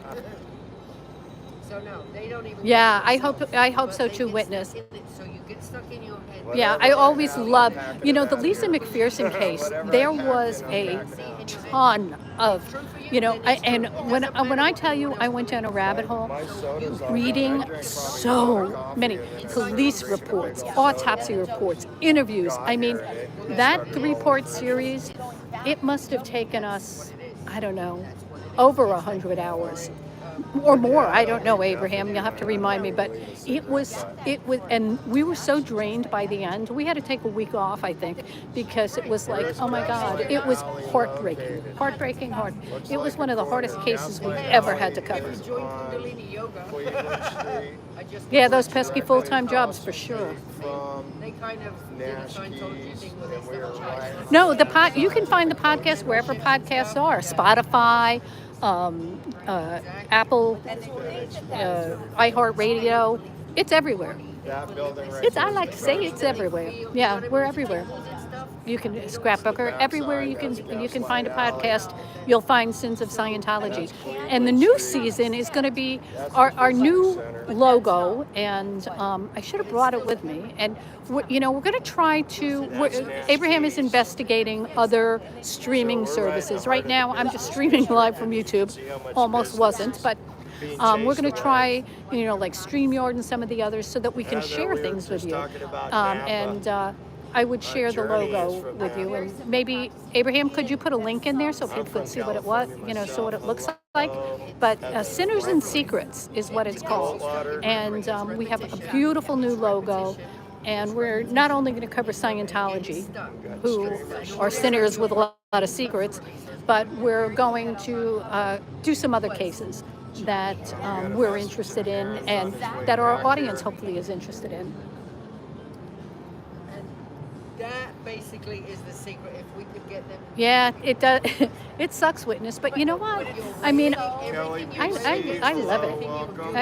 So no, they don't even. yeah, get it I hope but so they too, get Witness. stuck in it, so you get stuck in your head. Yeah, I always love, the Lisa McPherson case. There was a ton of, and when I tell you, I went down a rabbit hole reading so many police reports, autopsy reports, interviews. I mean, that 3-part series, it must have taken us, I don't know, over 100 hours. Or more, I don't know, Abraham, you'll have to remind me, but it was, and we were so drained by the end, we had to take a week off, I think, because it was like, oh my God, it was heartbreaking, it was one of the hardest cases we've ever had to cover. Join Kundalini yoga. Yeah, those pesky full-time jobs, for sure. They kind of did a Scientology thing where they started. No, you can find the podcast wherever podcasts are, Spotify, Apple, iHeartRadio. It's everywhere. That building right I like to say it's everywhere. Yeah, we're everywhere. You can Scrapbooker everywhere. You can find a podcast. You'll find Sins of Scientology, and the new season is going to be our new logo. And I should have brought it with me. And we're going to try to. Abraham is investigating other streaming services. Right now, I'm just streaming live from YouTube. Almost wasn't, but. We're going to try, like StreamYard and some of the others, so that we can share things with you. I would share the logo with you, and maybe Abraham, could you put a link in there so people could see what it was, so what it looks like? But Sinners and Secrets is what it's called, and we have a beautiful new logo. And we're not only going to cover Scientology, who are sinners with a lot of secrets, but we're going to do some other cases that we're interested in, and that our audience hopefully is interested in. And that basically is the secret. If we could get them. Yeah, it does. It sucks, Witness, but you know what? I mean, I love it. I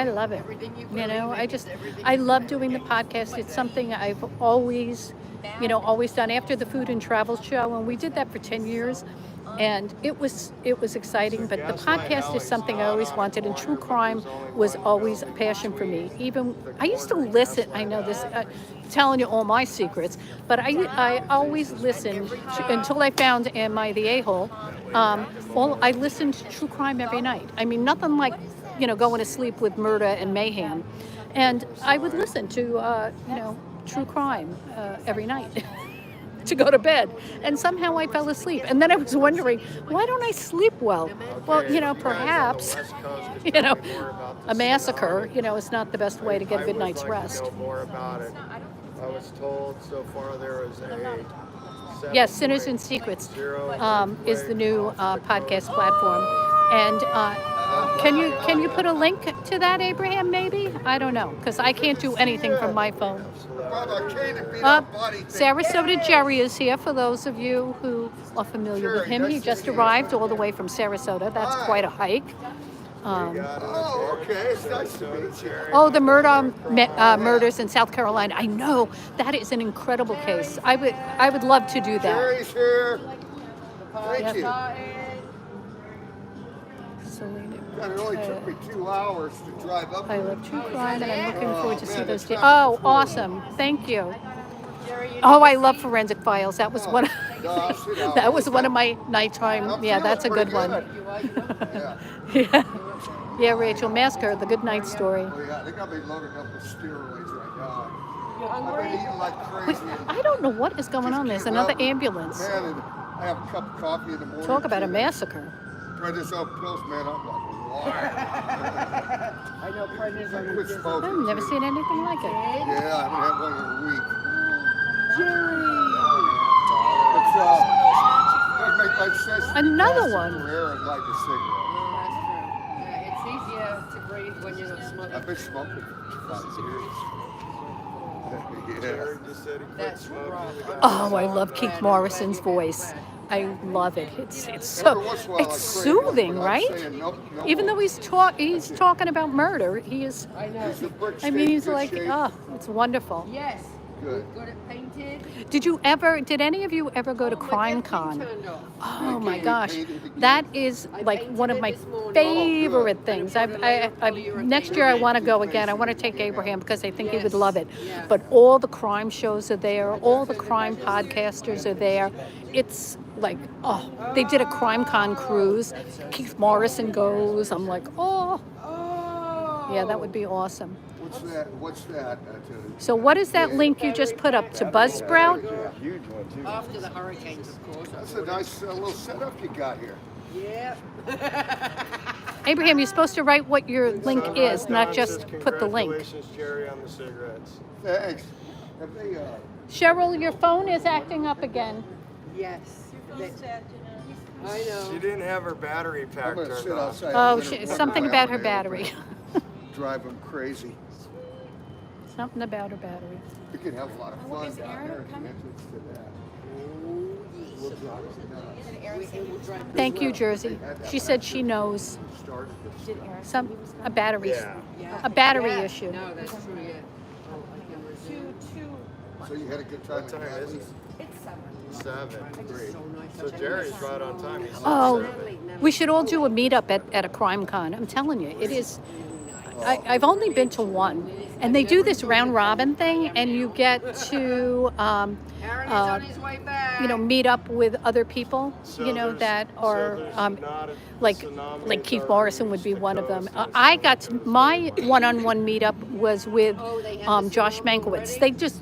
love it. I love doing the podcast. It's something I've always done after the Food and Travel show, and we did that for 10 years. And it was exciting, but the podcast is something I always wanted, and true crime was always a passion for me. Even I used to listen. I know this, telling you all my secrets, but I always listened until I found Am I the A-hole? I listened to true crime every night. I mean, nothing like going to sleep with murder and mayhem, and I would listen to true crime every night. To go to bed, and somehow I fell asleep, and then I was wondering, why don't I sleep well? Well, perhaps a massacre is not the best way to get a good night's rest. More about it. I was told so far there is a Yes, Sinners and Secrets is the new podcast platform, and can you put a link to that, Abraham? Maybe, I don't know, because I can't do anything from my phone. Sarasota Jerry is here, for those of you who are familiar with him. He just arrived all the way from Sarasota. That's quite a hike. okay, it's nice to meet you. Oh, the murders in South Carolina. I know, that is an incredible case. I would love to do that. Jerry's here. Thank you. God, it only took me 2 hours to drive up. I love true crime, and I'm looking forward to see those. Oh, awesome! Thank you. Oh, I love Forensic Files. That was one. That was one of my nighttime. Yeah, that's a good one. Yeah, Rachel Masker, the Good Night Story. Oh, yeah, they got me loaded up with steroids right now. I've been eating like crazy. I don't know what is going on. There's another ambulance. Man, and I have a cup of coffee in the morning. Talk about a massacre. Try this out, pills, man. I'm like, I know predators are quit smoking. I've never seen anything like it. Yeah, I haven't had one in a week. Jerry. It's, make my sense. Another one. Air and light a cigarette. That's true. Yeah, it's easier to I've been smoking for 5 years. Jared just said he quit That's smoking. rough. The guy Oh, I said, love "No." Keith Morrison's voice. I love it. It's Every so once in a while, it's I crave one, soothing, but I'm right? saying no Even more. though he's talking about murder, he is. I know. Is the brick I stay mean, in he's good like, shape? oh, it's wonderful. Yes. Good. Got it painted. Did any of you ever go to Oh, my Crime dad Con? turned off. Oh You my can't gosh, paint it again. that is I like painted one of it my this morning. favorite Oh, good. things. And I put a layer of polyurethane Next year I on it. want to go again. I want to take Abraham because I think he would Yes. love it. Yeah. But all the crime shows are there. All the crime podcasters are there. It's like, oh, they did a Crime Con cruise. Keith Morrison goes. I'm like, oh, Oh. yeah, that would be awesome. What's that? So what is that link you just put up to Buzzsprout? Yeah, huge one too. After the hurricanes, of course. That's a nice little setup you got here. Yeah. Abraham, you're supposed to write what your link Sunrise is, not Dawn just says, put the link. "Congratulations, Jerry, on the cigarettes." Thanks. Have they, Cheryl, your phone is acting up again. Yes. I know. She didn't have her battery I'm pack going to sit turned off. outside. Oh, I'm gonna something work about her my battery. Drive them crazy. Something about her battery. We can have a lot of fun down there at the entrance to that. We'll drive them nuts. Thank you, Jersey. She said she knows Started this. a battery, Yeah. a battery Yeah. issue. No, that's true, yeah. Oh, I can resume. So you had a good time What at time is Hadley's? it? 7. Great. So So nice. Jerry's right on time. He said Oh, 7. we should all do a meetup at a crime con. I'm telling you, it is. I've only been to one, and they do this round robin thing, and you get to, Aaron is on his way back. meet up with other people, So that there's- are so there's not a- like synonymous like Keith or Morrison would be the one of them. coast. I got to, my one-on-one meetup was with Josh Mankiewicz. They just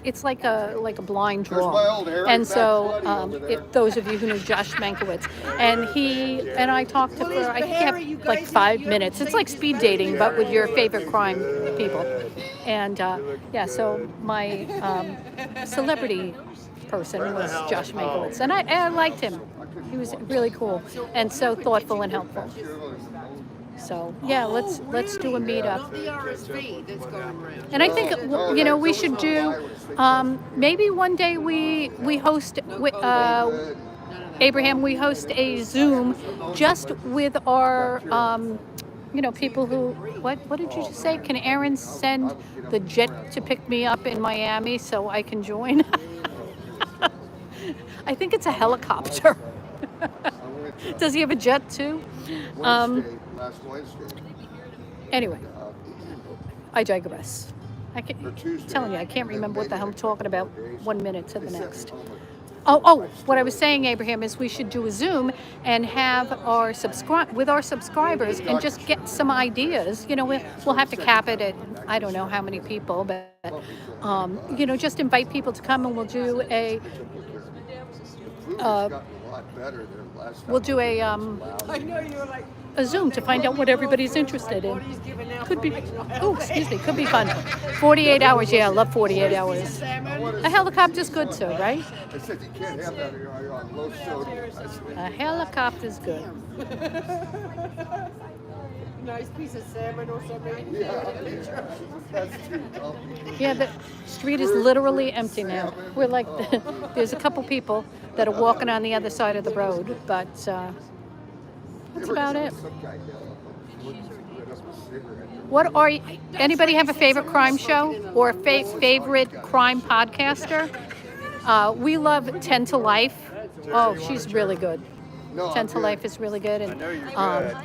it's like a blind There's draw. my old Harry And so Max buddy over there. those of you who know Josh Mankiewicz, and he and I talked to Well, for I it's Harry, kept you like guys- 5 you minutes. It's say like this speed very dating, but with your favorite crime Good. people. And yeah, so my celebrity person Where the was hell- Josh oh. Mankiewicz, and I liked him. He was really cool and so thoughtful and helpful. So yeah, let's do a meetup. Not the RSV that's going around. And I think we should do maybe one day we host Abraham, we host a Zoom just with our people who what did you just say? Can Aaron send the jet to pick me up in Miami so I can join? I think it's a helicopter. Does he have a jet too? Last Wednesday. Anyway, I digress. I'm Tuesday. telling you, I can't remember what the hell I'm talking about 1 minute to the next. Oh, what I was saying, Abraham, is we should do a Zoom and have our subscribers and just get some ideas. We'll have to cap it at, I don't know how many people, but, just invite people to come and we'll do a, Food has gotten a lot better than last time. we'll do I know you're like, a Zoom to find out what everybody's interested in. body's giving out Could be, from excuse me, could be fun. 48 hours, yeah, I love 48 hours. salmon. A helicopter's good too, right? I said you can't have that when you're on low sodium. I said, A helicopter's good. Nice piece of salmon or something. that's too dumb. Yeah, the street is literally empty now. We're like, there's a couple people that are walking on the other side of the road, but that's about it. Some guy lit up a cigarette. Anybody have a favorite crime show or a favorite crime podcaster? We love 10 to Life. Oh, she's really good. No, 10 I'm to good. Life is really good. I And know you're good.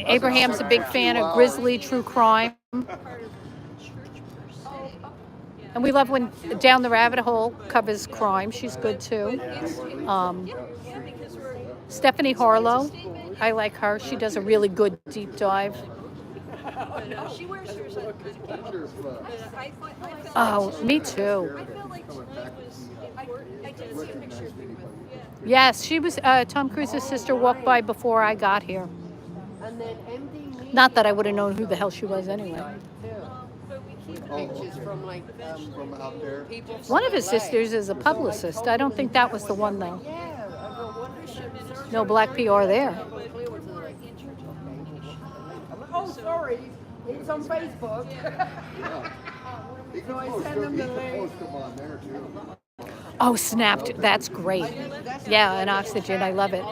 Abraham's a big fan of Grizzly True Crime. And we love when Down the Rabbit Hole covers crime. She's good too. Stephanie Harlow, I like her. She does a really good deep dive. She wears hers on Picture of, Oh, me too. I felt like I did see a picture of you with. Yes, she was. Tom Cruise's sister walked by before I got here. And then empty meat. Not that I would have known who the hell she was anyway. Pictures from like from out there. people. from One of his LA. sisters is a publicist. I don't think that was the one though. Yeah, I go wonder. No black PR there. Oh, sorry. It's on Facebook. So I send them the link. Post them on there too. Oh, snapped. That's great. Yeah, and Oxygen. I love it.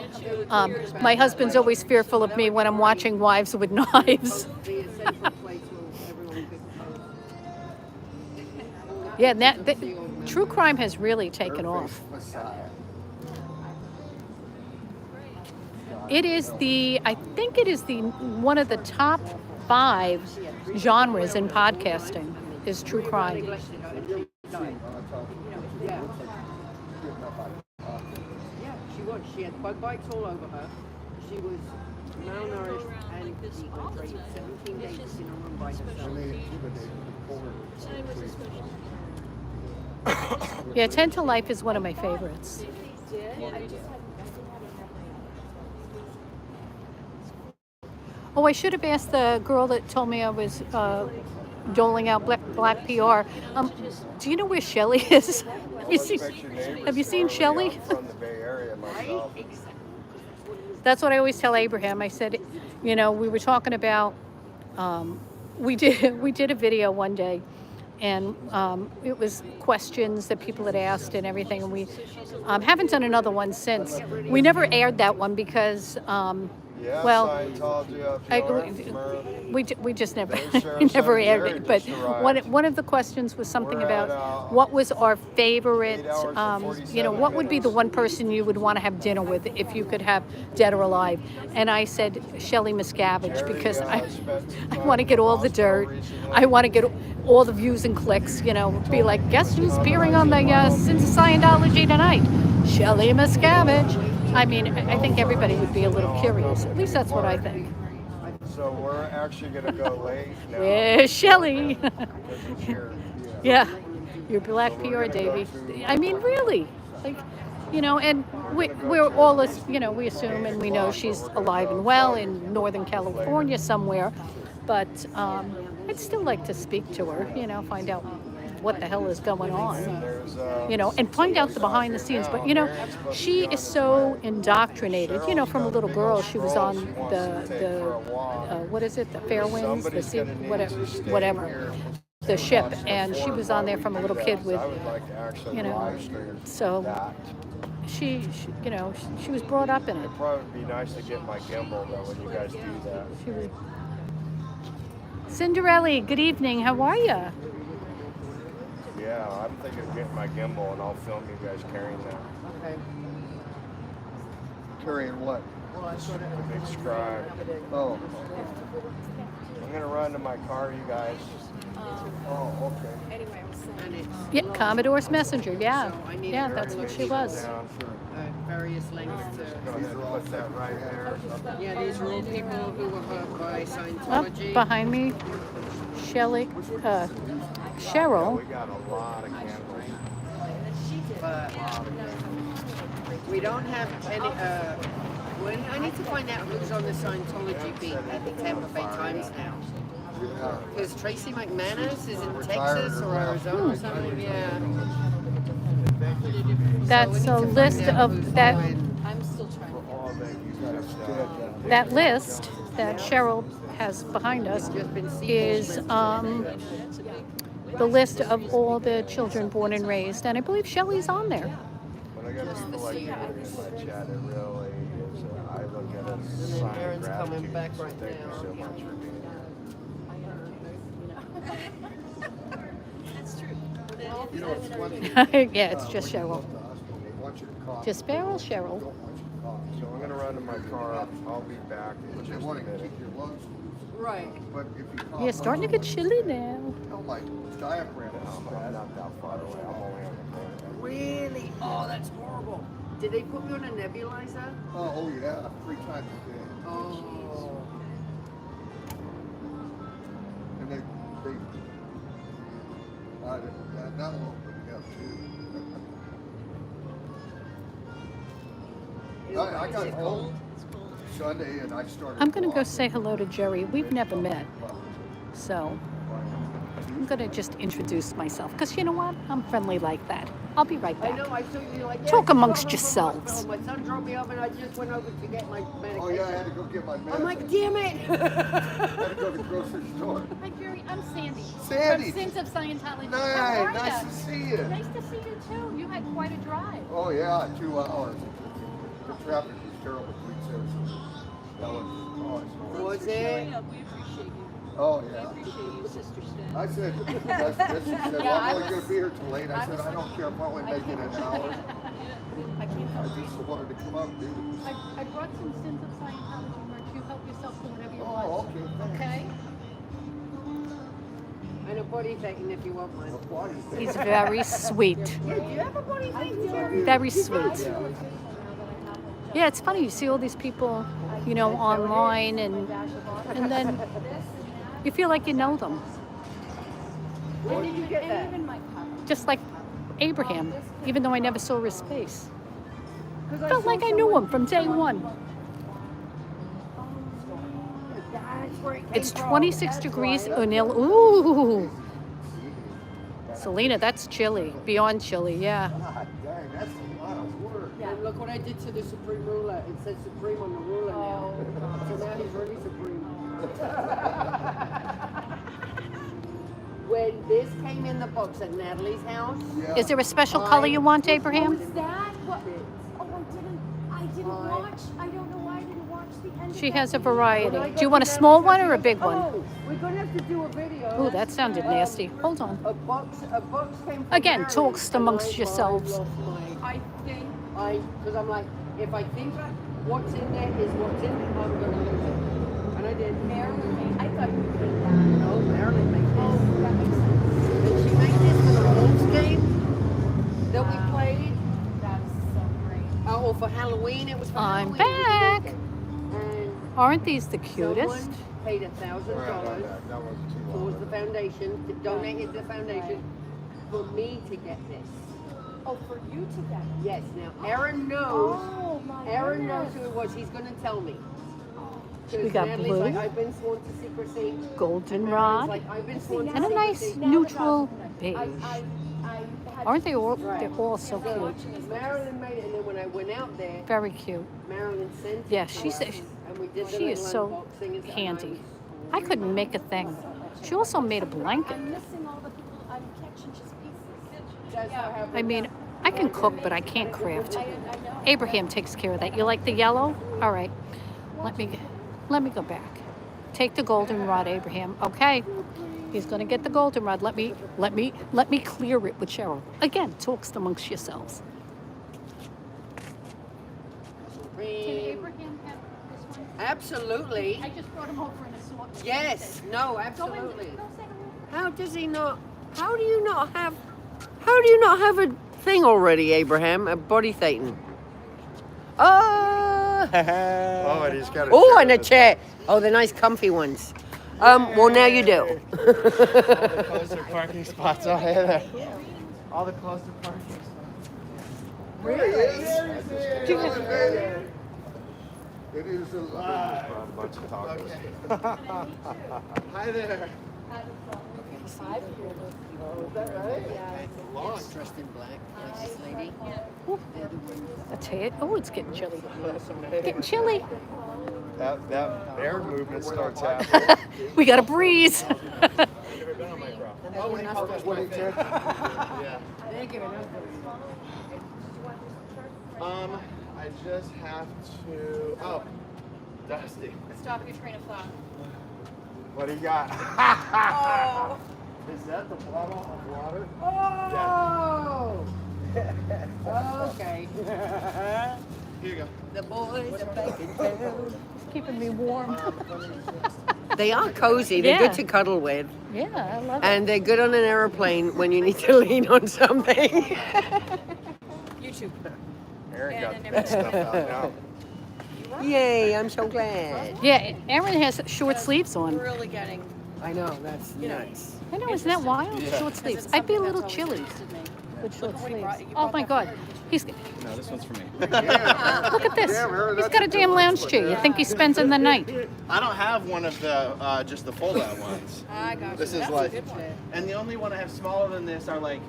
My husband's always fearful of me when I'm watching Wives with Knives. Be a central place where everyone could post. Yeah, true crime has really taken off. It is I think it is one of the top 5 genres in podcasting is true crime. Yeah. Yeah, she was. She had bug bites all over her. She was malnourished and dehydrated. 17 days in a room by herself. Yeah, 10 to Life is one of my favorites. Oh, I should have asked the girl that told me I was doling out black PR. Do you know where Shelley is? Have you seen Shelley? I'm from the Bay Area myself. That's what I always tell Abraham. I said, we were talking about, we did a video one day, and it was questions that people had asked and everything, and we haven't done another one since. We never aired that one because, Yeah, well, Scientology up north. we just never Sheriff never aired Secretary it. But just arrived. one of the questions was something We're about at, what was our favorite, 8 hours and 47 what would be the minutes. one person you would want to have dinner with if you could have dead or alive? And I said Shelley Miscavige Jerry, because spent some I time want to in get the all the hospital dirt. recently. I want to get all the views and clicks. Be like, guess who's appearing on the Sins of Scientology tonight? Shelley Miscavige. I mean, I think everybody would be a little curious. At least that's what I think. So we're actually going to go late now. Where's Shelley? Because it's here. Yeah, your black PR, Davy. I mean, really, like, and we're all, we assume and we know she's alive and well in Northern California somewhere, but I'd still like to speak to her, find out what the hell is going on, There's, and find out the behind the scenes. But, she is so indoctrinated, from a little girl. She was on what is it, the Fairwinds, the sea, whatever. The ship, and she was on there from a little kid with, I would like to actually live stream so that. she was brought up in it. It'd probably be nice to get my gimbal though when you guys do that. She was. Cinderella, good evening. How are you? Yeah, I'm thinking of getting my gimbal and I'll film you guys carrying that. Okay. Carrying what? The big scribe. Oh. I'm gonna run to my car, you guys. Oh, okay. Anyway, I was saying. And it's Yeah, Commodore's messenger. Yeah, So I need yeah, to that's what she look was. Down for, various links go to. ahead and put that right there. Yeah, these are all people who were hurt by Up Scientology. behind me, Shelley, Yeah, Cheryl. we got a lot of cameras. But we don't have any. I need to find out who's on the Scientology beat at the Tampa Bay Times now. Because Tracy McManus is in Texas or Arizona or something. Yeah. That's a list of that. I'm still trying to All that you guys done. That list that Cheryl has behind us is the list of all the children born and raised, and I believe Shelley's on there. When I got people like you in my chat, it really is. I look at it as a sign of Aaron's coming gratitude. back So right thank you now. so much for being here. You know, it's one thing. Yeah, it's just Cheryl. They want you to cough. Just Cheryl. So I'm gonna run to my car. I'll be back in just a minute. Right. But if you cough, You're starting to get chilly now. my diaphragm I'm not that far away. I'm only on the corner. Really? Oh, that's horrible. Did they put you on a nebulizer? Oh yeah, 3 times a day. Oh. And they that one we have too. I got home Sunday and I started. I'm going to go say hello to Jerry. We've never met, so I'm going to just introduce myself because you know what? I'm friendly like that. I'll be right I back. know, I saw you like Talk yeah, amongst come on, yourselves. My son drove me up and I just went over to get my medication. Oh yeah, I had to go get my medicine. I'm like, damn it! I had to go the grocery store. Hi, Jerry. I'm Sandy. Sandy. From Sins of Scientology. How Nice, are nice ya? to see you. Nice to see you too. You had quite a drive. Oh yeah, 2 hours. The traffic was terrible. Police there, so that was Was it? We appreciate you. Oh We yeah. appreciate you, Sister Steph. I said, she said, Yeah, well, I I'm only was- going to be here till late. I I said, was I don't care if I only make it an hour. I can't I help just wanted to come out and do this. I brought some Sins of Scientology merch. You help yourself to whatever you Oh, want. okay, thanks. Okay? And a body taking if you want one. What is He's very sweet. Yeah, do you have a body taking? Very sweet. Yeah, it's funny. You see all these people, you know, online, and then you feel like you know them. When did you get that? Just like Abraham, even though I never saw his face. Felt like I knew him from day one. It's 26 degrees Unil. Ooh. Selena, that's chilly. Beyond chilly, yeah. God dang, that's a lot of work. And look what I did to the Supreme ruler. It says Supreme on the ruler now. So now he's really Supreme. When this came in the box at Natalie's house, Yeah. Is there a special color you want, Abraham? Is that what? Oh, I didn't watch. I don't know why I didn't watch the end. She of has a that video. variety. Do you want a small one or a big one? oh, we're gonna have to do a video. Oh, that sounded nasty. Hold on. A box came from Again, Maryland, talks and amongst I yourselves. lost my- I think. because I'm like, if I think what's in there is what's in it, I'm gonna lose it. And I did. Marilyn made. I thought you made that. No, Marilyn made Oh, this. that makes sense. And she made this for the Wolves game that we played. That's so great. Oh, or for Halloween. It was for I'm Halloween. back. And Aren't these the cutest? someone paid $1,000 That was too towards long. the foundation, to donate it to the foundation for me to get this. Oh, for you to get it. Yes, now Aaron knows. Oh my Aaron knows goodness. who it was. He's going to tell me. We got Natalie's blue, like, I've been sworn to secrecy. goldenrod, Like, I've been sworn to and a nice secrecy. neutral beige. I had Aren't they all? Right. They're all so So cute. Marilyn made it, and then when I went out there, Very cute. Marilyn sent it Yeah, to she's us, and we did the she is little so unboxing and stuff, and handy. I couldn't make a thing. She also made a blanket. I'm missing all the people. I'm catching just pieces. That's how I have I mean, I can cook, but I can't craft. I know. Abraham takes care of that. You like the yellow? All right. Let me go back. Take the goldenrod, Abraham. Okay. He's gonna get the goldenrod. Let me clear it with Cheryl. Again, talks amongst yourselves. Can Abraham have this one? Absolutely. I just brought him over in a sword. Yes. No, absolutely. Go say hello. How does he not? How do you not have a thing already, Abraham? A body Satan. Oh. Oh, and he's got a Oh, chair and a that's- chair. Oh, the nice comfy ones. Well, now you do. All the closer parking spots are there. All the closer parking spots. It is a lot. Brought a bunch of tacos. Hi there. Dressed in black, like this lady. I tell you, oh, it's getting chilly. Getting chilly. That air movement starts happening. We got a breeze. Yeah. I just have to. Oh, Dusty. Stop your train of thought. What do you got? Oh. Is that the bottle of water? Oh. Okay. Here you go. The boys are back in town. Keeping me warm. They are cozy. They're Yeah. good to cuddle with. Yeah, I love it. And they're good on an aeroplane when you need to lean on something. YouTube. Aaron got that stuff out now. Yay, I'm so glad. Yeah, Aaron has short sleeves on. Really getting. I know, that's nuts. I know, isn't that wild? Yeah. Short sleeves. I'd be a little chilly with short sleeves. Oh my God. He's, No, this one's for me. look at this. He's got a damn lounge chair. You think he spends in the night? I don't have one of the just the fold-out ones. I got you. This is That's like, a good one. and the only one I have smaller than this are like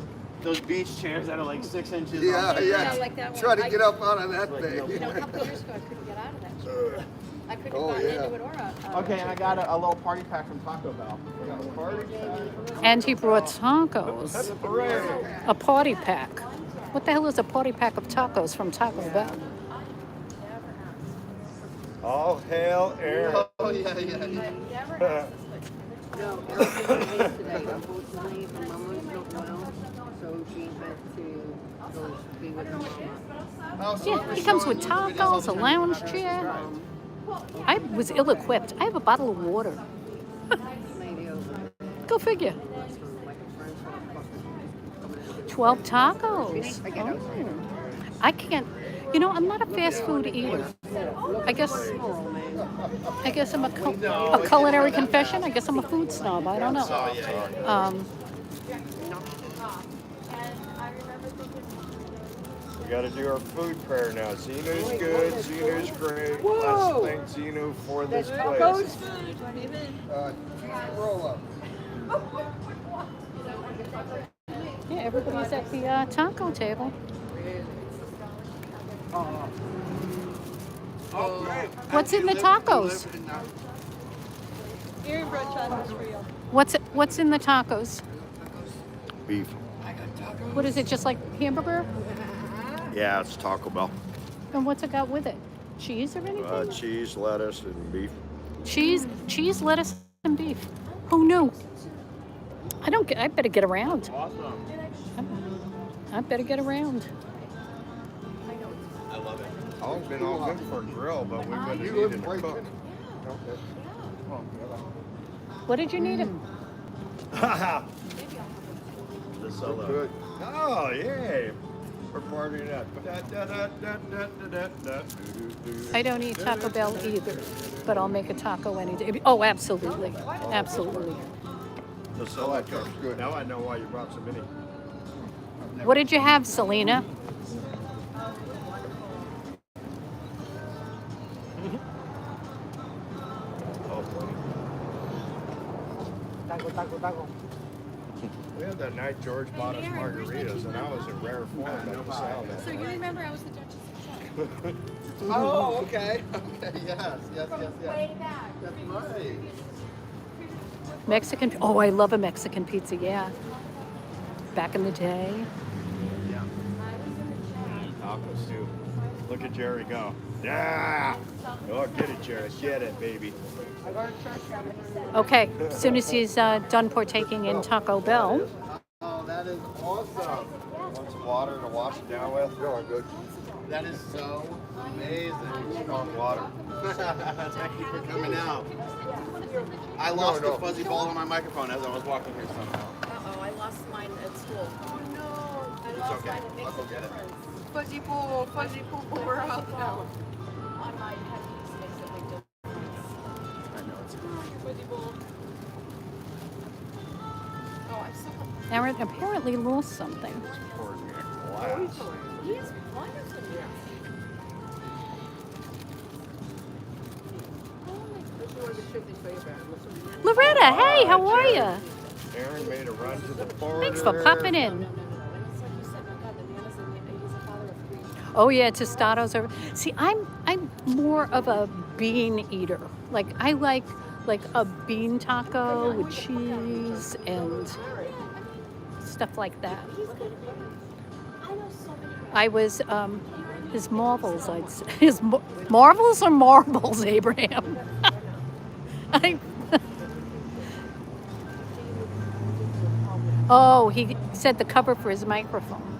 those beach chairs that are like 6 inches. Yeah, long. yeah. I like that one. Try to get up out of that You thing. know, a couple years ago, I couldn't get out of that chair. I couldn't Oh, have gotten yeah. into it or out. Okay, and I got a little party pack from Taco Bell. And he brought tacos. That's a parade. A party pack. What the hell is a party pack of tacos from Taco Bell? All hail Aaron. Oh, yeah. No, Eric's on leave today. Unfortunately, her mama's not well, so she had to go be with her mama. Yeah, he comes with tacos, a lounge chair. I was ill-equipped. I have a bottle of water. Maybe over Go figure. like a friend's house. 12 tacos. Oh. I can't. You know, I'm not a fast food eater. I guess I'm a culinary confession. I guess I'm a food snob. I don't know. We got to do our food prayer now. Zeno's good. Zeno's great. Let's thank Zeno for this place. Roll up. Yeah, everybody's at the taco table. What's in the tacos? What's in the tacos? Beef. What is it? Just like hamburger? Yeah, it's Taco Bell. And what's it got with it? Cheese or anything? Cheese, lettuce, and beef. Cheese, lettuce, and beef. Who knew? I better get around. Awesome. Mm-hmm. I better get around. I love it. I've been all good for a grill, but we wouldn't You need live to in cook. Brighton? Okay. What did you need him? The solo. Good. Oh, yay. We're partying up. I don't eat Taco Bell either, but I'll make a taco any day. Oh, absolutely. Absolutely. The solo cook. Good. Now I know why you brought so many. What did you have, Selena? Oh, Taco. we had that night George bought us margaritas, and I was in rare form at the sound. So you remember I was the Duchess of Scientology. Oh, okay. Okay, yes. Way back. That's right. Mexican. Oh, I love a Mexican pizza. Yeah. Back in the day. Tacos too. Look at Jerry go. Yeah. Oh, get it, Jerry. Get it, baby. Okay. As soon as he's done partaking in Taco Bell. Oh, that is awesome. Want some water to wash it down with? No, I'm good. That is so amazing. Strong water. Thank you for coming out. I lost the fuzzy ball on my microphone as I was walking here somehow. Uh-oh, I lost mine at school. Oh no. I lost okay. mine at I'll go get it. Fuzzy pool, we're out now. On my head piece makes a big difference. I know it's Fuzzy bowl. Oh, I'm so Aaron apparently lost something. Poured me a glass. He is wonderful. Loretta, hey, how are you? Aaron made a run to the border. Thanks for popping in. And it's like you said, my God, the man is he's a father of three. Oh yeah, tostados are. See, I'm more of a bean eater. Like I like a bean taco with cheese and stuff like that. I was his marvels. I'd say his marvels or marbles, Abraham. Oh, he said the cover for his microphone.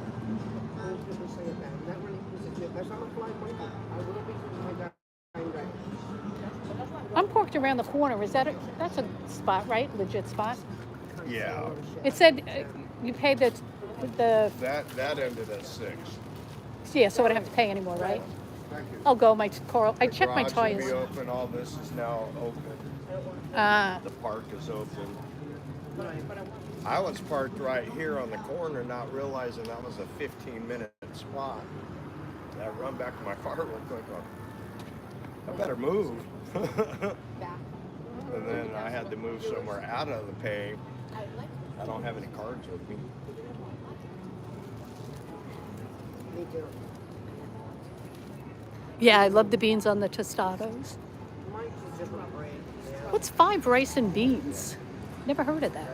I'm parked around the corner. Is that that's a spot, right? Legit spot. Yeah. It said you paid the That ended at 6. yeah, so I don't have to pay anymore, right? Thank you. I'll go. My car. I checked my Garage will tires. be open. All this is now open. The park is open. I was parked right here on the corner, not realizing that was a 15-minute spot. I run back to my car real quick. I better move. And then I had to move somewhere out of the pay. I don't have any cards with me. Yeah, I love the beans on the tostados. different brand. Yeah. What's 5 rice and beans? Never heard of that.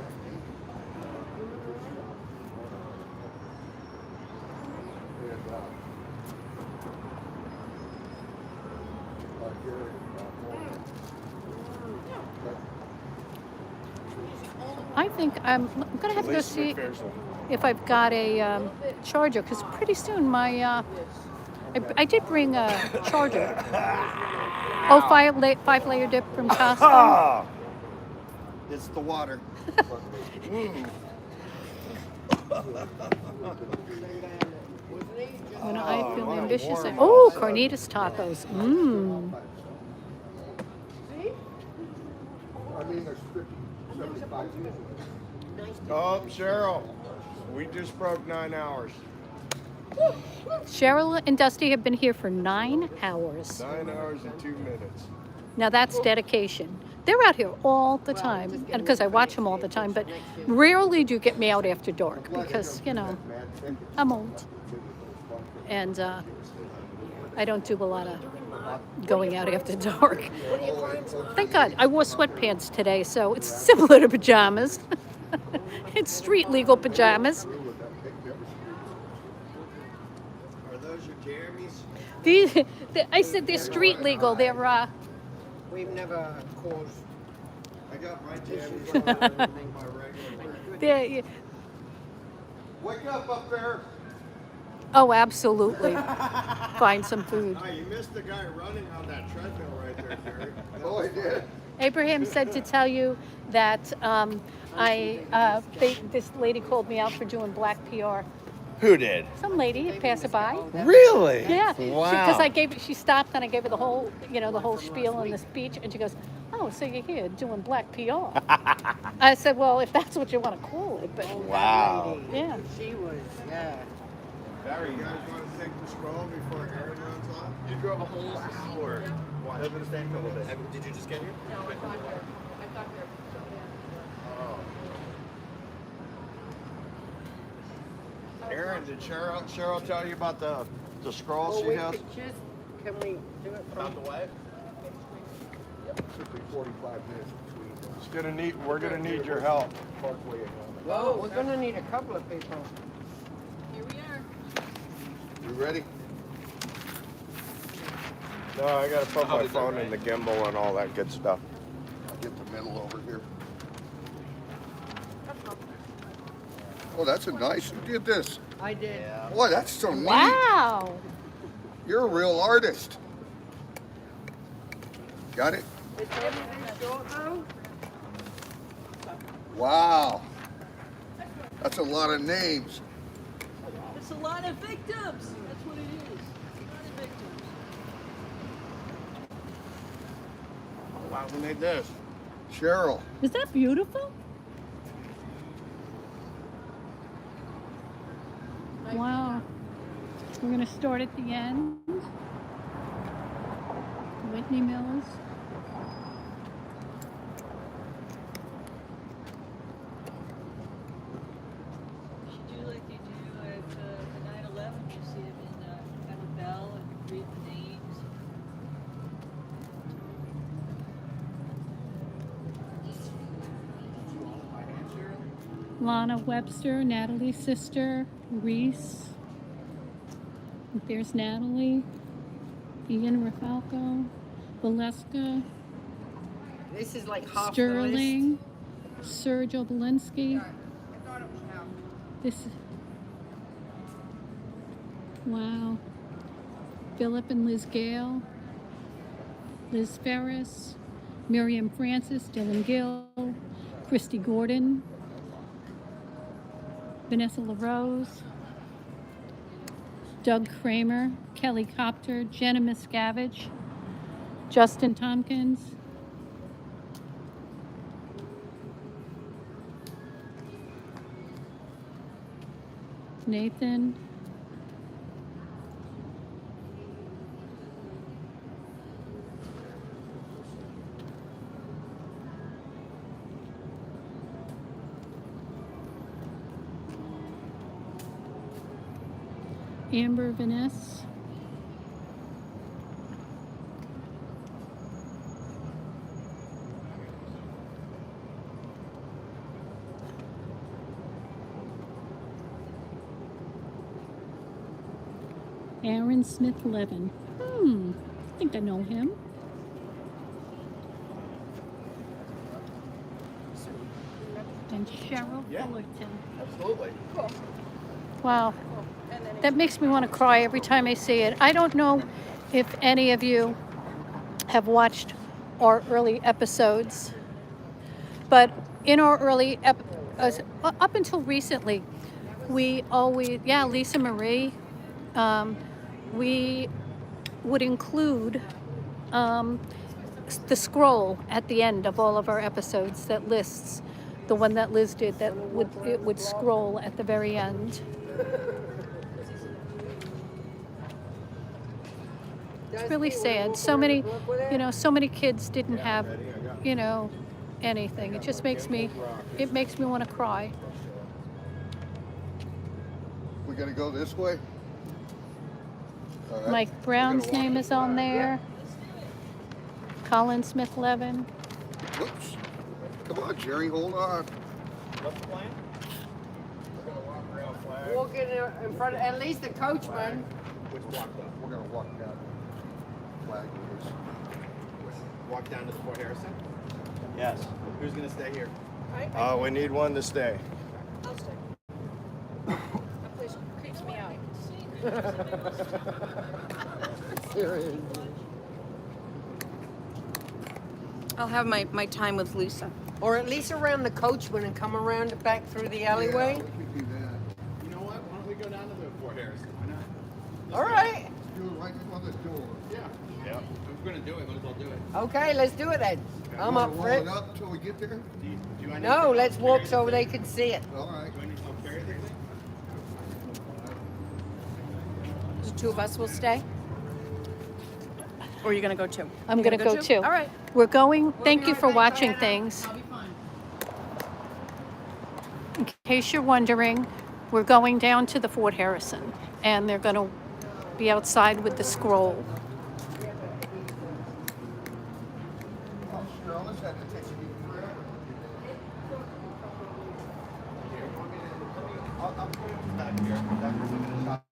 I think I'm gonna have to go see if I've got a charger, because pretty soon my I did bring a charger. Oh, 5-layer dip from Costco. It's the water. When I feel what a ambitious, warm oh, up. carnitas tacos. Mmm. I mean, there's 50, 75 years. Oh, Cheryl, we just broke 9 hours. Cheryl and Dusty have been here for 9 hours. 9 hours and 2 minutes. Now that's dedication. They're out here all the time, and because I watch them all the time, but rarely do get me out after dark because, you know, I'm old. And I don't do a lot of going out after dark. Thank God I wore sweatpants today, so it's similar to pajamas. It's street legal pajamas. Are those your jammies? I said they're street legal. They're We've never caused. I got my jammies on my regular. they're Wake up there. oh, absolutely. Find some food. Oh, you missed the guy running on that treadmill right there, Jerry. Oh, I did. Abraham said to tell you that this lady called me out for doing black PR. Who did? Some lady, passerby. Really? Yeah. Wow. Because she stopped and I gave her the whole, the whole spiel and the speech, and she goes, "Oh, so you're here doing black PR?" I said, "Well, if that's what you want to call it, but Wow. yeah." She was, yeah. Barry, you guys want to take the scroll before Aaron runs off? You drove a whole hour. Why? I've been staying a little bit. Did you just get here? No, I got here. I got here. Aaron, did Cheryl tell you about the scroll Well, she we has? could just, can we do it from? About the what? Should be 45 minutes between We're gonna need your help. Parkway and Whoa, we're gonna need a couple of people. Here we are. You ready? No, I gotta put I'll my be there, phone right? in the gimbal and all that good stuff. I'll get the middle over here. Oh, that's a nice. Who did this? I did. Boy, that's so neat. Wow. You're a real artist. Got it? Is everything short though? Wow. That's a lot of names. It's a lot of victims. That's what it is. It's a lot of victims. Wow, who made this? Cheryl. Is that beautiful? Wow. We're going to start at the end. Whitney Mills. You should do like they do at the 9/11. You see them in have a bell and read the names. Lana Webster, Natalie's sister, Reese. There's Natalie, Ian Rafalco, Valeska, This is like half Sterling, Serge Obolensky. This is, wow. Philip and Liz Gale, Liz Ferris, Miriam Francis, Dylan Gill, Christy Gordon, Vanessa LaRose, Doug Kramer, Kelly Copter, Jenna Miscavige, Justin Tompkins, Nathan, Amber Vaness, Aaron Smith Levin. I think I know him. And Cheryl Fullerton. Absolutely. Wow. That makes me want to cry every time I see it. I don't know if any of you have watched our early episodes, but in our early up until recently, we always, Lisa Marie, we would include the scroll at the end of all of our episodes that lists the one that Liz did, that would scroll at the very end. It's really sad. So many kids didn't have, anything. It just makes me want to cry. We gotta go this way? All right. Mike Brown's name is on there. Colin Smith Levin. Whoops. Come on, Jerry, hold on. What's the plan? Walk in front of at least the coachman. Which walk though? We're gonna walk down. Flag is. Walk down to the Fort Harrison? Yes. Who's gonna stay here? We need one to stay. I'll stay. That place creeps me out. Seriously. I'll have my time with Lisa. Or at least around the coachman and come around back through the alleyway. Yeah, we could do that. You know what? Why don't we go down to the Fort Harrison? Why not? All right. Do it right on the door. Yeah. Yep. If we're gonna do it, might as well do it. Okay, let's do it then. I'm You up wanna for roll it. it up until we get there? Do I need No, to let's walk carry so the they thing? can see it. All right. Do I need to carry everything? The two of us will stay? Or are you going to go too? I'm going to go too. All right. We're going. Thank you for watching things. I'll be fine. In case you're wondering, we're going down to the Fort Harrison, and they're going to be outside with the scroll. Oh, sure, this had to take me forever. I'll put it back here. That person's gonna shop.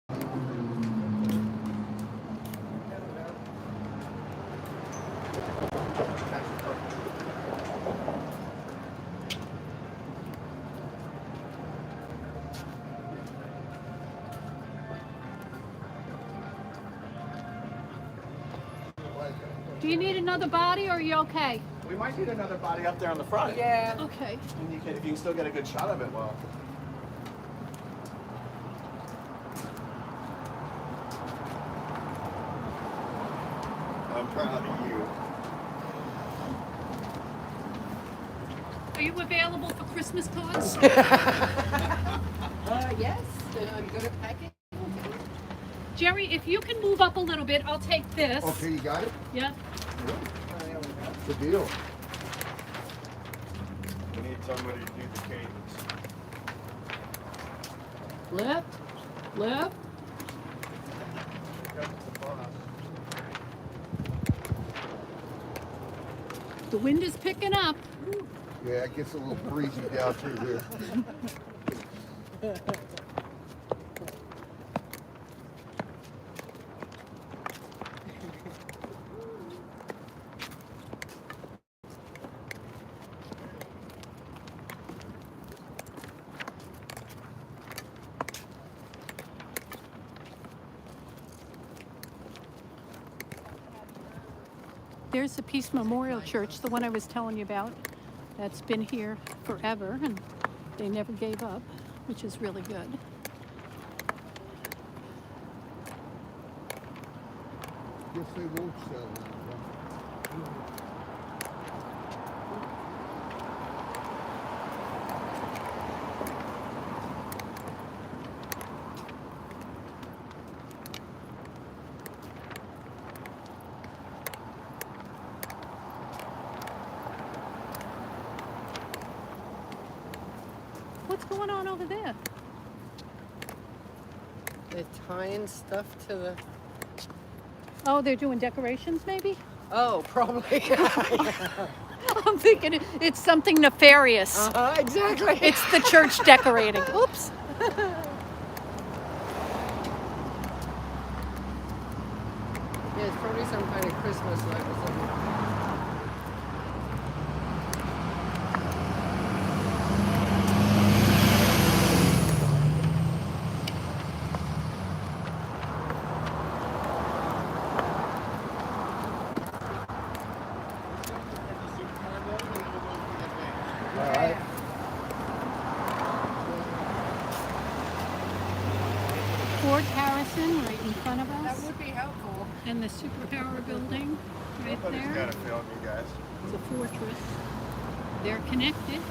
Do you need another body, or are you okay? We might need another body up there on the front. Yeah. Okay. And you can, if you can still get a good shot of it, well. I'm proud of you. Are you available for Christmas cards? Yes. I'm good at packing. Jerry, if you can move up a little bit, I'll take this. Okay, you got it? Yeah. Good deal. We need somebody to do the cadence. Left, left. The wind is picking up. Yeah, it gets a little breezy down through here. There's the Peace Memorial Church, the one I was telling you about. That's been here forever, and they never gave up, which is really good. Guess they won't sell now. What's going on over there? They're tying stuff to the. Oh, they're doing decorations, maybe? Oh, probably. I'm thinking it's something nefarious. Exactly. It's the church decorating. Oops. Probably some kind of Christmas light or something. All right. Fort Harrison right in front of That us, would be helpful. and the superpower building right Somebody's got there. to film you guys. It's a fortress. They're connected.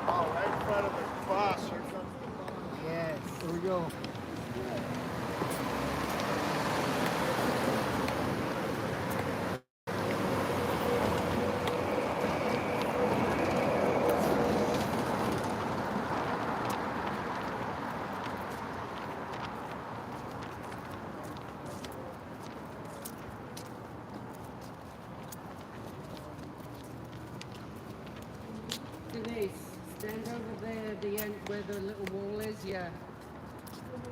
Oh, right in front of the cross. Here comes the cross. Yes. Here we go. Denise, stand over there at the end where the little wall is. Yeah.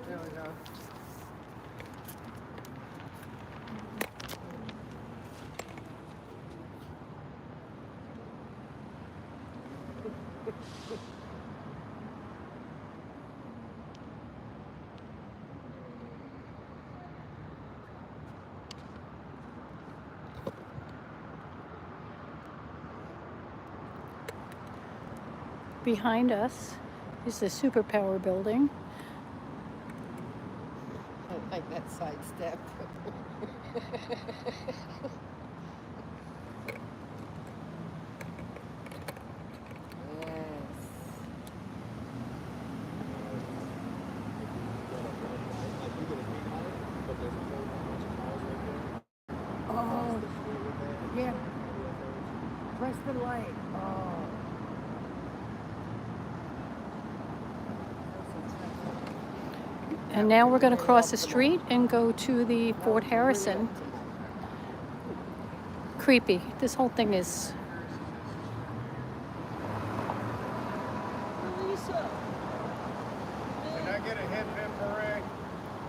There we go. Behind us is the superpower building. I like that side step. Yes. Oh, yeah. Press the light. Oh. And now we're going to cross the street and go to the Fort Harrison. Creepy. This whole thing is. Can I get a hip hip hooray?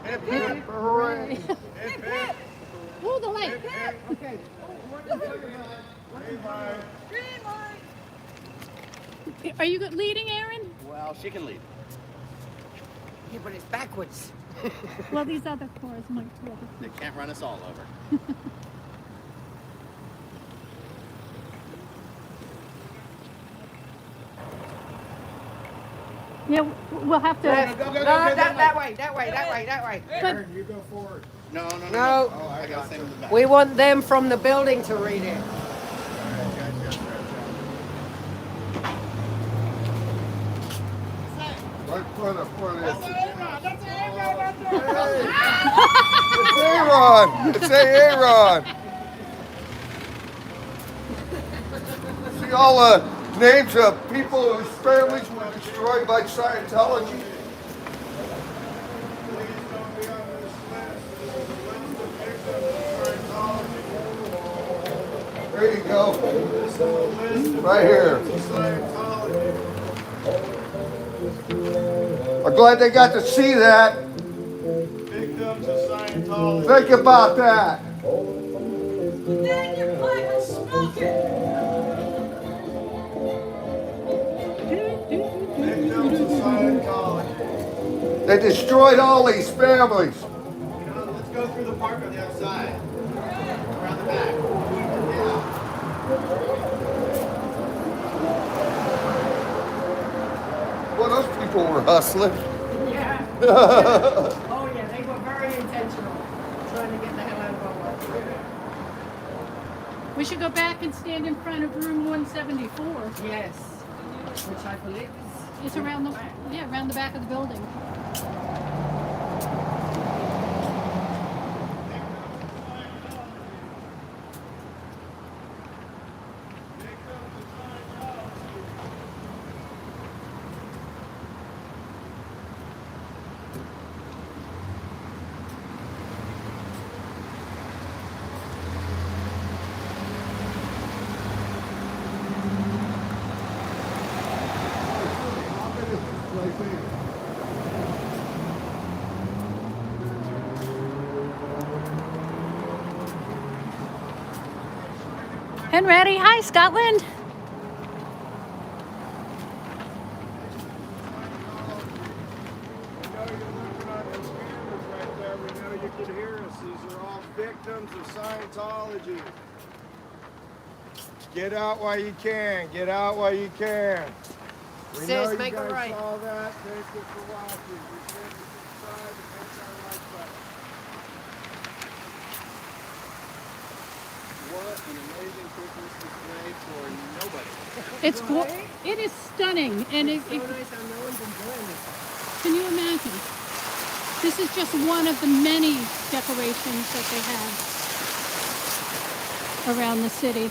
Hip Hip, hip hooray. hip hip. Ooh, the light. Hip hip. Okay. Green light. Are you leading, Aaron? Well, she can lead. Yeah, but it's backwards. Well, these other cars might be able They can't run us all over. Yeah, we'll have to. No, that way, that way, that way, that way. Aaron, you go forward. No, no, no. No. Oh, I got to send them the back. We want them from the building to read it. Right in front of this. It's Aaron! It's Aaron! See all the names of people whose families were destroyed by Scientology? Please don't be on this list. This is the list of victims of Scientology. There you go. This is the list of Right here. victims of Scientology. I'm glad they got to see that. Victims of Scientology. Think about that. Victims of Scientology. They destroyed all these families. You know, let's go through the park on the other side. Around the back. Yeah. Well, those people were hustling. Yeah. Oh, yeah, they were very intentional trying to get the hell out of our way. We should go back and stand in front of room 174. Yes. Which I believe is. It's around the around the back of the building. And ready. Hi, Scotland. We know you're looking on those cameras right there. We know you can hear us. These are all victims of Scientology. Get out while you can. Get out while you can. We Sis, know you make a guys right. saw that. Thank you for watching. We thank you for subscribe and hit that like button. What an amazing Christmas display for nobody. It is stunning, and It's so nice how no one's enjoying it. can you imagine? This is just one of the many decorations that they have around the city.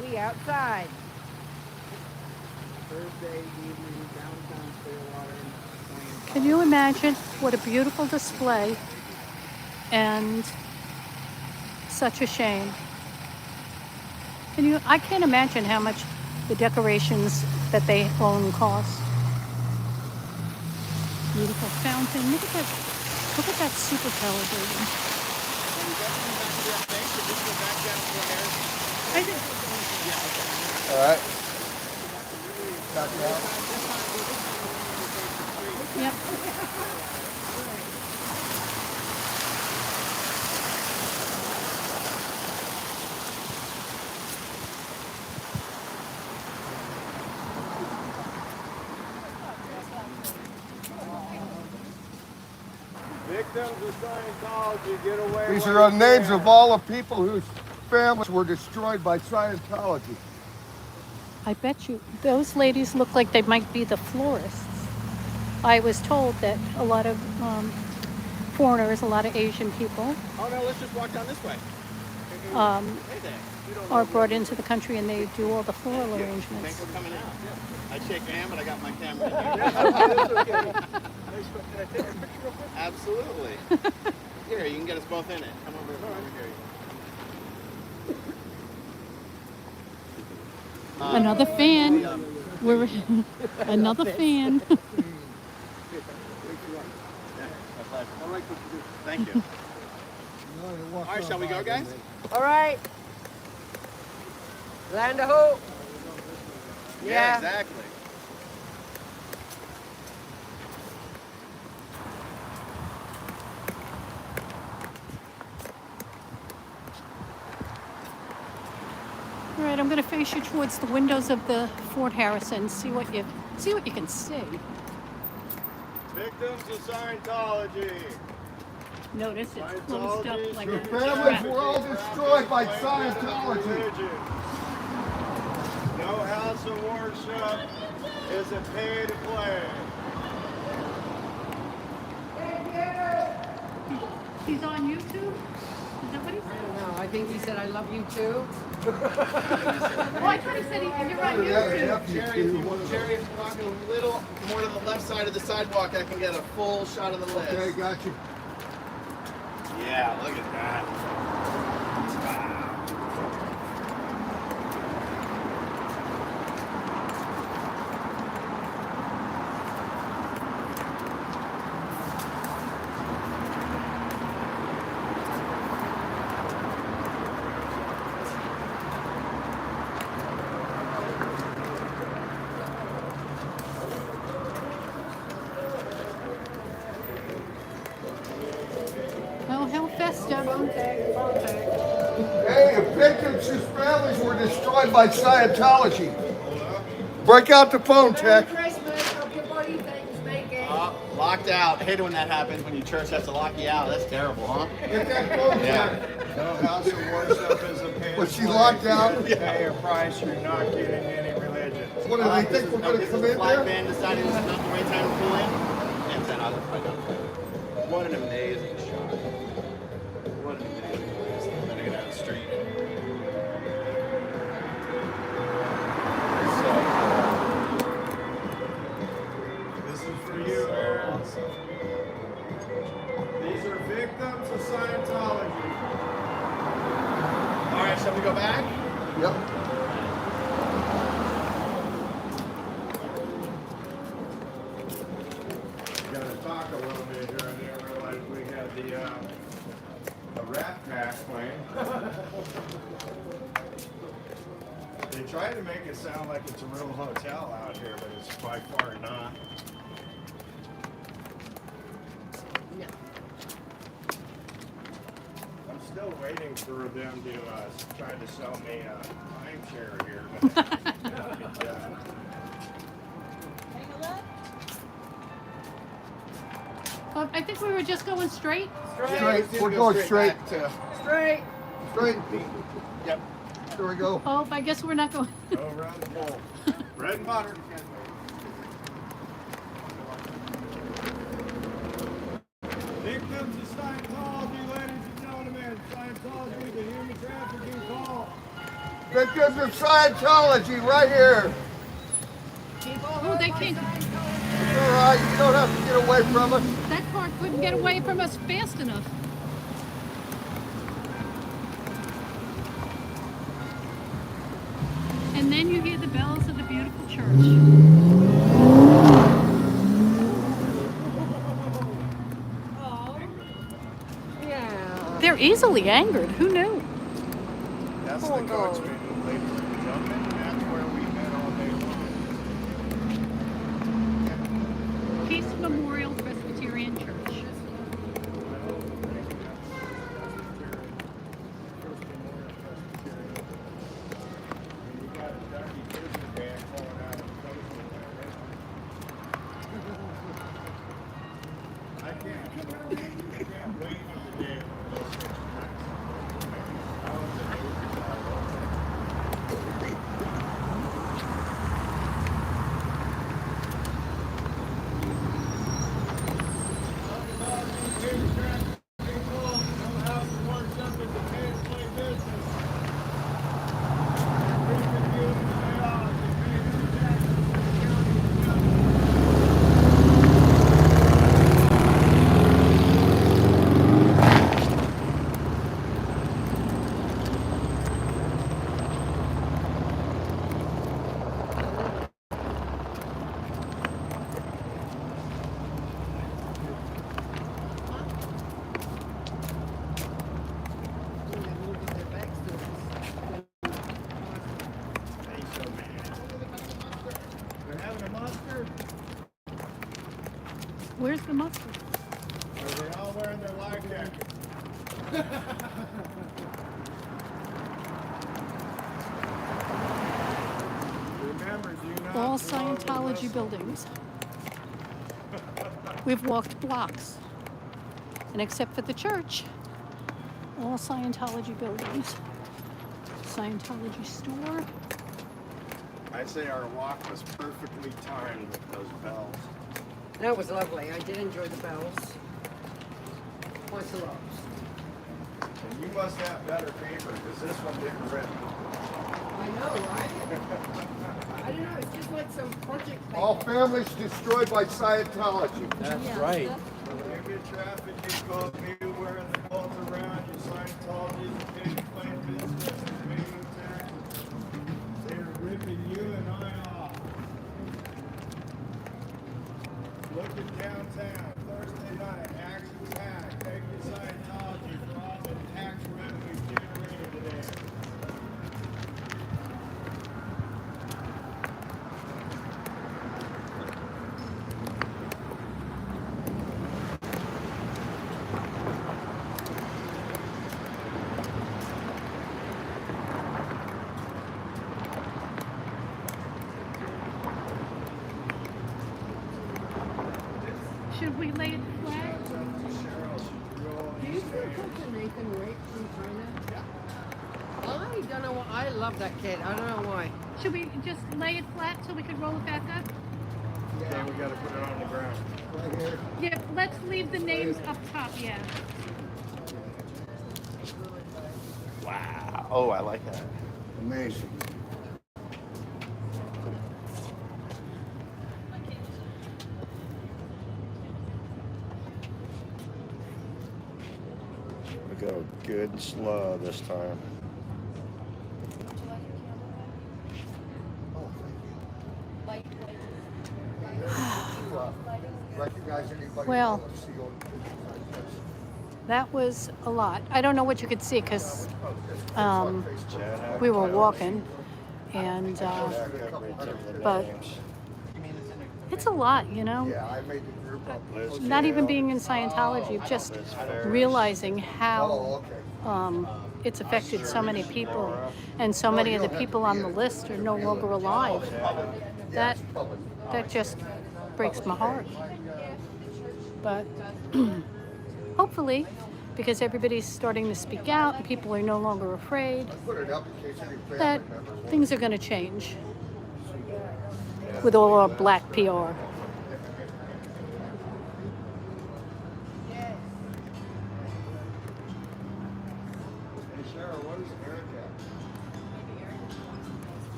We outside. Thursday evening, downtown Clearwater. Can you imagine what a beautiful display and such a shame? I can't imagine how much the decorations that they own cost. Beautiful fountain. Look at that super television. I did. All right. Yep. Victims of Scientology, get away. These while are you names can. of all the people whose families were destroyed by Scientology. I bet you those ladies look like they might be the florists. I was told that a lot of foreigners, a lot of Asian people, Oh no, let's just walk down this way. Hey there. You don't are know. brought into the country and they do all the floral Thanks arrangements. for coming out. I shake your hand, but I got my camera in here. Absolutely. Here, you can get us both in it. Come over here. Another fan. We're another fan. Thank you. All right, shall we go, guys? All right. Land of hope. Yeah, exactly. All right, I'm going to face you towards the windows of the Fort Harrison. See what you can see. Victims of Scientology. Notice it's closed up like Your a families trap. were all destroyed by Scientology. Religion. No house of worship is a pay to play. He's on YouTube? Is that what he said? No, I think he said, I love you too. Oh, I thought he said you're on YouTube. Jerry, if you're walking a little more to the left side of the sidewalk, I can get a full shot of the list. Okay, got you. Yeah, look at that. Oh, how festive. Hey, the victims whose families were destroyed by Scientology. Break out the phone, Tech. Christmas, hope your body things make it. Locked out. I hate it when that happens, when your church has to lock you out. That's terrible, huh? Get that phone, Yeah. Tech. No house of worship is a pay to Was she play. locked out? You pay a price, you're not getting any religion. What do they think we're going to come in Flag there? band decided this is not the right time to pull in. And then I don't. What an amazing shot. What an amazing. looking at the street. This is for you, Aaron. These are victims of Scientology. All right, shall we go back? Yep. Got to talk a little bit here. I didn't realize we had the Rat Pack playing. They tried to make it sound like it's a real hotel out here, but it's by far not. No. I'm still waiting for them to try to sell me a timeshare here. But, I think we were just going straight. Straight. We're going straight. Straight. Straight. Yep. There we go. Oh, I guess we're not going. Go around the pole. Bread and butter. Victims of Scientology, ladies and gentlemen. Scientology, the human trafficking call. Victims of Scientology, right here. Oh, they can't. It's all right. You don't have to get away from us. That car couldn't get away from us fast enough. And then you hear the bells of the beautiful church. Yeah. They're easily angered. Who knew? That's Oh, the no. coachman jumping. That's where we've been all day long. Peace Memorial Presbyterian Church. Where's the mustard? Are they all wearing their life jackets? Remember, do not All blow the Scientology whistle. buildings. We've walked blocks. And except for the church, all Scientology buildings. Scientology store. I say our walk was perfectly timed with those bells. That was lovely. I did enjoy the bells. Quite a lot. And you must have better paper because this one didn't rip. I know, right? I don't know. It's just like some project thing. All families destroyed by Scientology. That's right. Human trafficking goes anywhere in the boats around you. Scientology is a big claim business. Paying taxes. They're ripping you and I off. Look at downtown. Thursday night. Action packed. Thank you, Scientology, for all the tax revenue generated today. Should we lay it flat? Do you still talk to Nathan Wake from China? I don't know why. I love that kid. I don't know why. Should we just lay it flat so we could roll it back up? Yeah, we gotta put it on the ground. Right here. Yeah, let's leave the names up top, yeah. Oh, I like that. Amazing. We go good and slow this time. Recognize anybody? Well, that was a lot. I don't know what you could see because we were walking, and but it's a lot, you know. Yeah, I made the group up. Not even being in Scientology, just realizing how it's affected so many people, and so many of the people on the list are no longer alive. That just breaks my heart. But hopefully, because everybody's starting to speak out and people are no longer afraid, Put it up in case any family that members. things are going to change with all our black PR. Hey, Sarah, what is Eric at?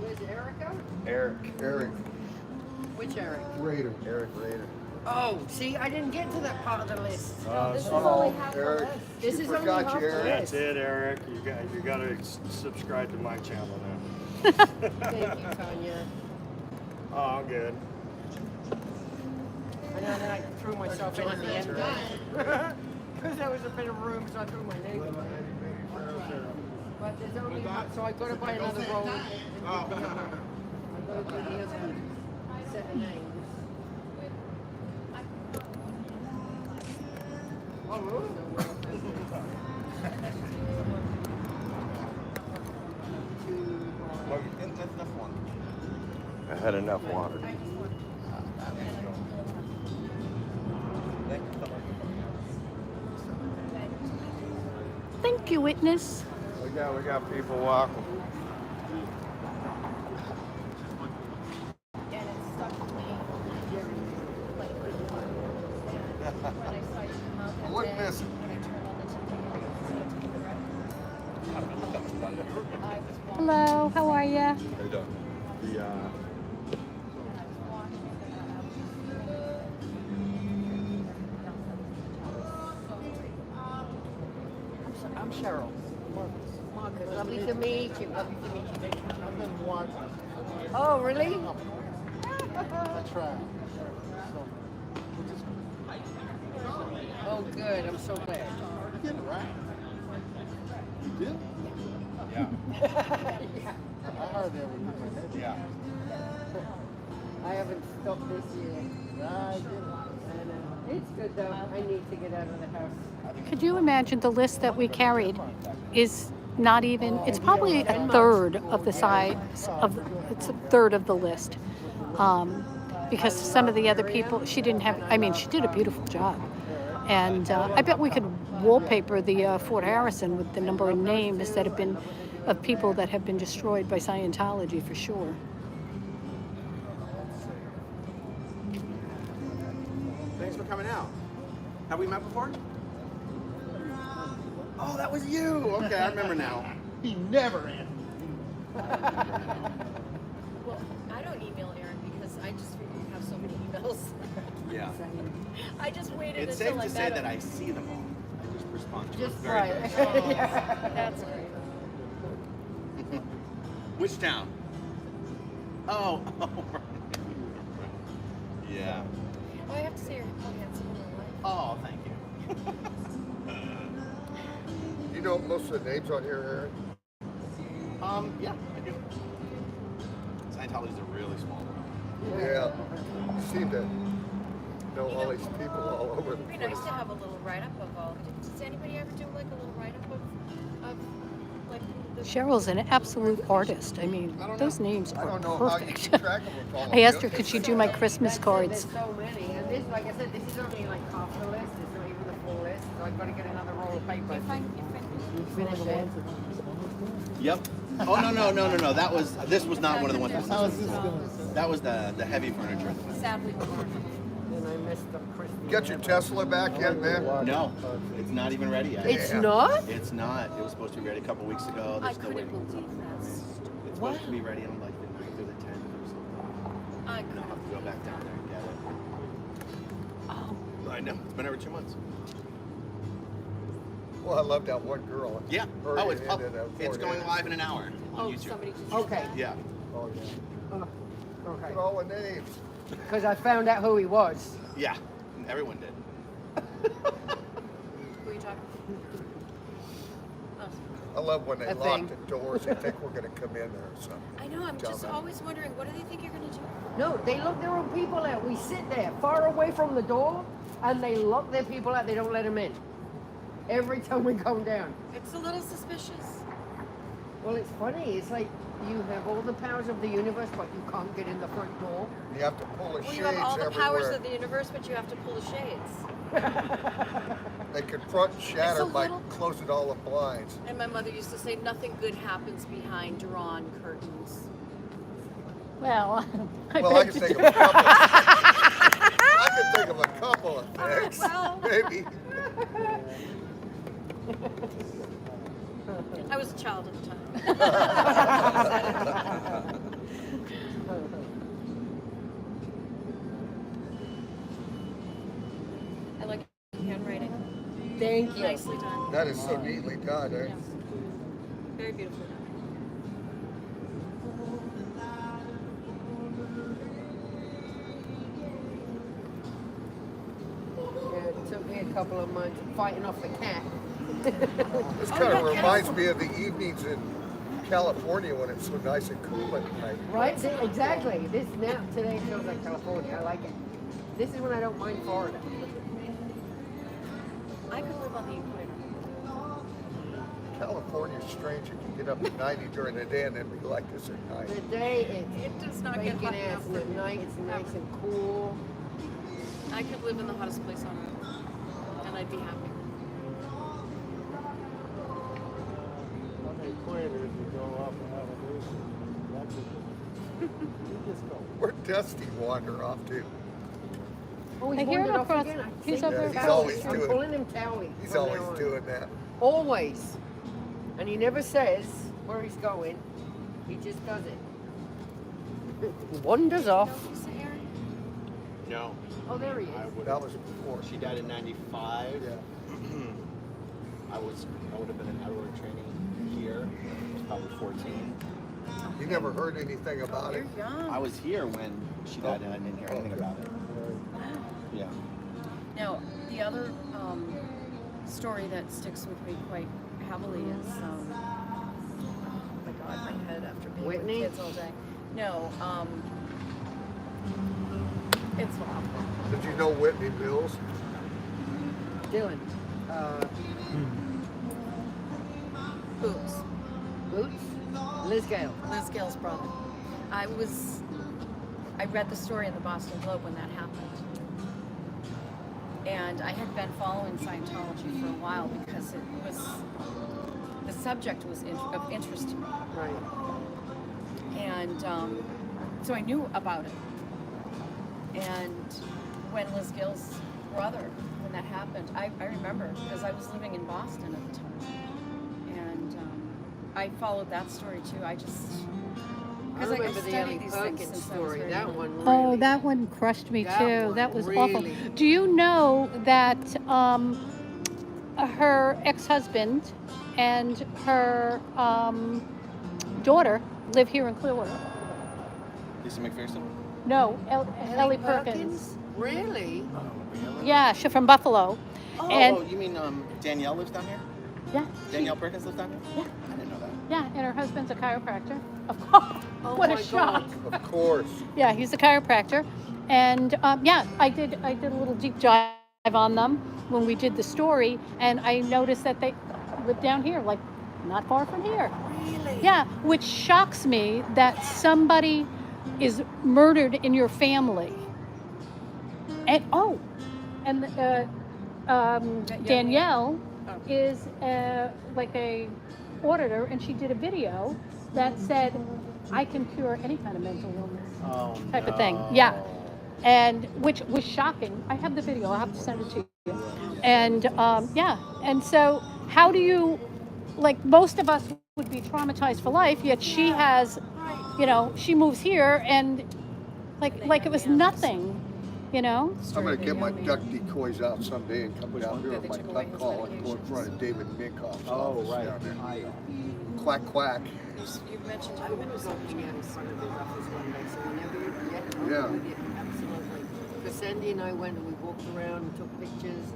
Where's Erica? Eric Which Eric? Raider. Eric Raider. Oh, see, I didn't get to that part of the list. Oh, Eric. This she is only forgot half you, the Eric. That's it, Eric. You got to subscribe to my channel now. Thank you, Tanya. Oh, I'm good. I know that I threw myself in at the end. Because there was a bit of room, so I threw my name in. But there's only so I got to buy another roll. I got to do the other set of names. I had enough water. Thank you, witness. We got people walking. I wouldn't miss it. Hello, how are you? I'm Cheryl. Marcus. Lovely to meet you. Lovely to meet you. I've been watching. Oh, really? I tried. Oh, good. I'm so glad. You did it right. You did? Yeah. Yeah. I heard that when you went there. Yeah. I haven't stopped this year. I did it. And it's good though. I need to get out of the house. Could you imagine the list that we carried is not even, it's probably a third of the size of, it's a third of the list. Because some of the other people, she didn't have, I mean, she did a beautiful job. And I bet we could wallpaper the Fort Harrison with the number of names that have been, of people that have been destroyed by Scientology for sure. Thanks for coming out. Have we met before? Oh, that was you. Okay, I remember now. He never answered. Well, I don't email Aaron because I just figured you have so many emails. Yeah. I just waited It's until safe I to met say him. that I see them all. I just respond to Just them very, right. very slowly. That's great. Which town? Oh. Yeah. Oh, I have to say you're more handsome in real life. Oh, thank you. You know most of the names on here, Eric? Yeah, I do. Scientology is a really small world. Yeah. You seem to know all these people all over the It'd be place. nice to have a little write-up of all. Does anybody ever do like a little write-up of like the Cheryl's an absolute artist. I mean, those names I are don't know how you perfect. keep track of them all. I asked her, could she do my Christmas That's it, cards? There's so many. And this, like I said, this is only like half the list. It's not even the full list. So I've got to get another roll of paper. Finish it. Yep. Oh no. This was not one of the ones. How is this going? That was the heavy furniture. sadly Then I missed the Christmas. get your Tesla back yet, man? No, it's not even ready yet. It's Yeah. not? It's not. It was supposed to be ready a couple weeks ago. They're I still couldn't waiting. believe that. It's supposed to be ready on like the 9th or the 10th or something. I And I'll have to go back down there and get it. Oh, I know. It's been over 2 months. Well, I love that one girl. Yeah. Her Oh, it's and, public. It's Ford going Anderson. live in an hour on YouTube. Somebody just Okay. Yeah. Oh, yeah. Okay. Look at all the names. Because I found out who he was. Yeah. Everyone did. who are you talking I love when they A lock thing. the doors and think we're going to come in there or something. I know, I'm just Dumbass. always wondering, what do they think you're going to do? No, they lock their own people out. We sit there far away from the door and they lock their people out. They don't let them in. Every time we come down. It's a little suspicious. Well, it's funny. It's like you have all the powers of the universe, but you can't get in the front door. You have to pull the Well, shades you have all the everywhere. powers of the universe, but you have to pull the shades. They confront and shatter by little- closing all the blinds. And my mother used to say, nothing good happens behind drawn curtains. Well, Well, I can think of a couple. I can think of a couple of things. well. Maybe. I was a child at the time. I like handwriting. Thank you. Nicely done. That is so neatly done, eh? Yes. Very beautifully done. Yeah, it took me a couple of months fighting off the cat. This kind of reminds me of the evenings in California when it's so nice and cool at night. Right? See, exactly. This now today feels like California. I like it. This is when I don't mind Florida. I could live on the equator. California's strange. You can get up to 90 during the day and then be like this at night. The day It does not it's get bacon hot ass, enough and for at me. night it's nice and cool. I could live in the hottest place on earth, and I'd be happy. Where'd Dusty wander off to? Oh, I he's hear him wandered off across- again. he's See? over Yeah, he's Towel. always I'm doing- pulling him towel. He's always doing that. Always. And he never says where he's going. He just does it. He wanders No, off. Lisa Aaron? No. Oh, there he is. I would. That was before. She died in '95. Yeah. I would have been in outward training here. I was probably 14. You never heard anything about it? You're young. I was here when she died and I didn't hear anything about it. Yeah. Now, the other story that sticks with me quite heavily is, oh my God, my head after being Whitney? with kids all day. No, it's awful. Did you know Whitney Mills? Dylan. Boots. Boots? Liz Gale. Liz Gale's brother. I read the story in the Boston Globe when that happened. And I had been following Scientology for a while because the subject was of interest to me. Right. And so I knew about it. And when Liz Gill's brother, when that happened, I remember because I was living in Boston at the time. And I followed that story too. I Because I remember the studied Ellie these things Perkins since I was story. very That young. one really. oh, that one crushed me That too. one That was awful. really- Do you know that her ex-husband and her daughter live here in Clearwater? Lisa McPherson? No, Ellie Perkins. Really? Oh, really? Yeah, she's from Buffalo. Oh, And you mean Danielle lives down here? yeah, Danielle Perkins lives down here? Yeah. I didn't know that. yeah, and her husband's a chiropractor. Of course. Oh What a my shock. God. Of course. Yeah, he's a chiropractor, and yeah, I did a little deep dive on them when we did the story, and I noticed that they live down here, like not far from here. Really? Yeah, which shocks me that somebody is murdered in your family. And Danielle is like a auditor, and she did a video that said, "I can cure any kind of mental illness." Oh, Type of thing. Yeah. and which was shocking. I have the video. I'll have to send it to you. And yeah, and so how do you, like most of us would be traumatized for life, yet she has, you know, she moves here and like it was nothing, you know. I'm gonna get my duck decoys out someday and come down here with my duck call and go in front of David Minkoff's office down there. Quack quack. You've mentioned I would go hang out in front of his office one day, so whenever you get home, Yeah. we did, absolutely. Because Sandy and I went and we walked around and took pictures.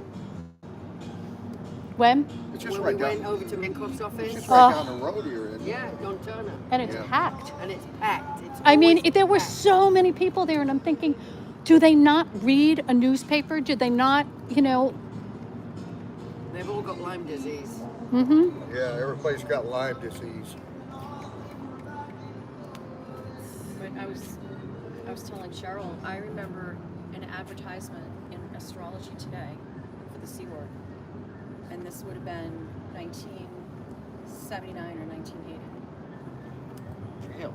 When? It's just When right we down. went over to Minkoff's It's office. just right down the road here. Isn't it? Yeah, Don Turner. And it's Yeah. packed. And it's packed. It's I mean, always there were packed. so many people there, and I'm thinking, do they not read a newspaper? Do they not, you know? They've all got Lyme disease. Mm-hmm. Yeah, everybody's got Lyme disease. But I was telling Cheryl, I remember an advertisement in Astrology Today for the C word, and this would have been 1979 or 1980. Damn.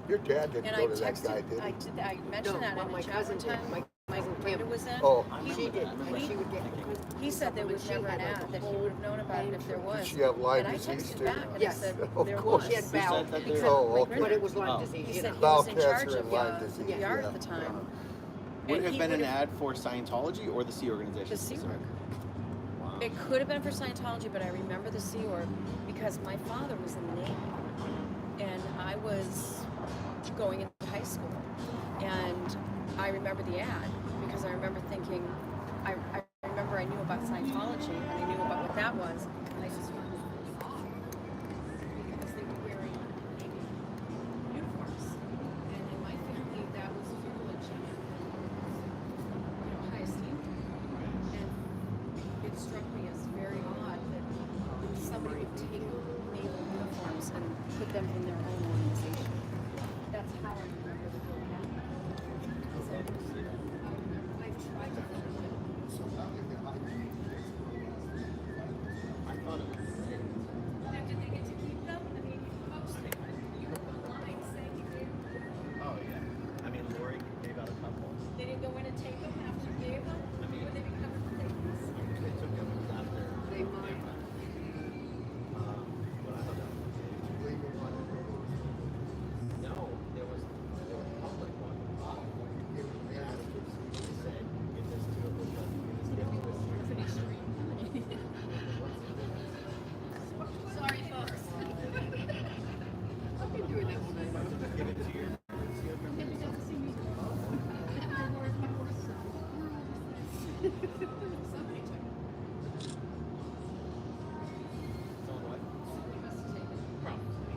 Your dad didn't And go I to that texted, guy, did he? I mentioned No, that but in my a chat cousin one did. time. My cousin Brenda Kim. was in. Oh. She did. And she would get. He said there was never an ad that he would have known about it if there was. Did she have Lyme and I disease texted too? back and Yes. I said Of there course. was. She had bowel. that Because there- Oh, my okay. But it was Lyme Oh. disease. He you said know. he Bowel was in charge cancer of and Lyme disease, the art yeah. at the time. Would And have he been an would've- ad for Scientology or the Sea organization? The Sea Org. It could have been for Scientology, but I remember the Sea Org because my father was in the Navy, and I was going into high school, and I remember the ad because I remember thinking, I remember I knew about Scientology and I knew about what that was, and I just because they were wearing Navy uniforms, and in my family that was a privilege and high esteem. And it struck me as very odd that somebody would take naval uniforms and put them in their own organization. That's how I remember the whole happening. So, I've tried to think of it. Now, did they get to keep them? I mean, most of them. You were online saying you gave them. Oh, yeah. I mean, Lori gave out a couple. They didn't go in and take them after you gave them? Would they be covered for things? They took them after. They might. But I don't know. No, there was a public one. They said, give this to a give this to a Sorry, folks. I've been doing that all day long. give it to your someone what? Probably.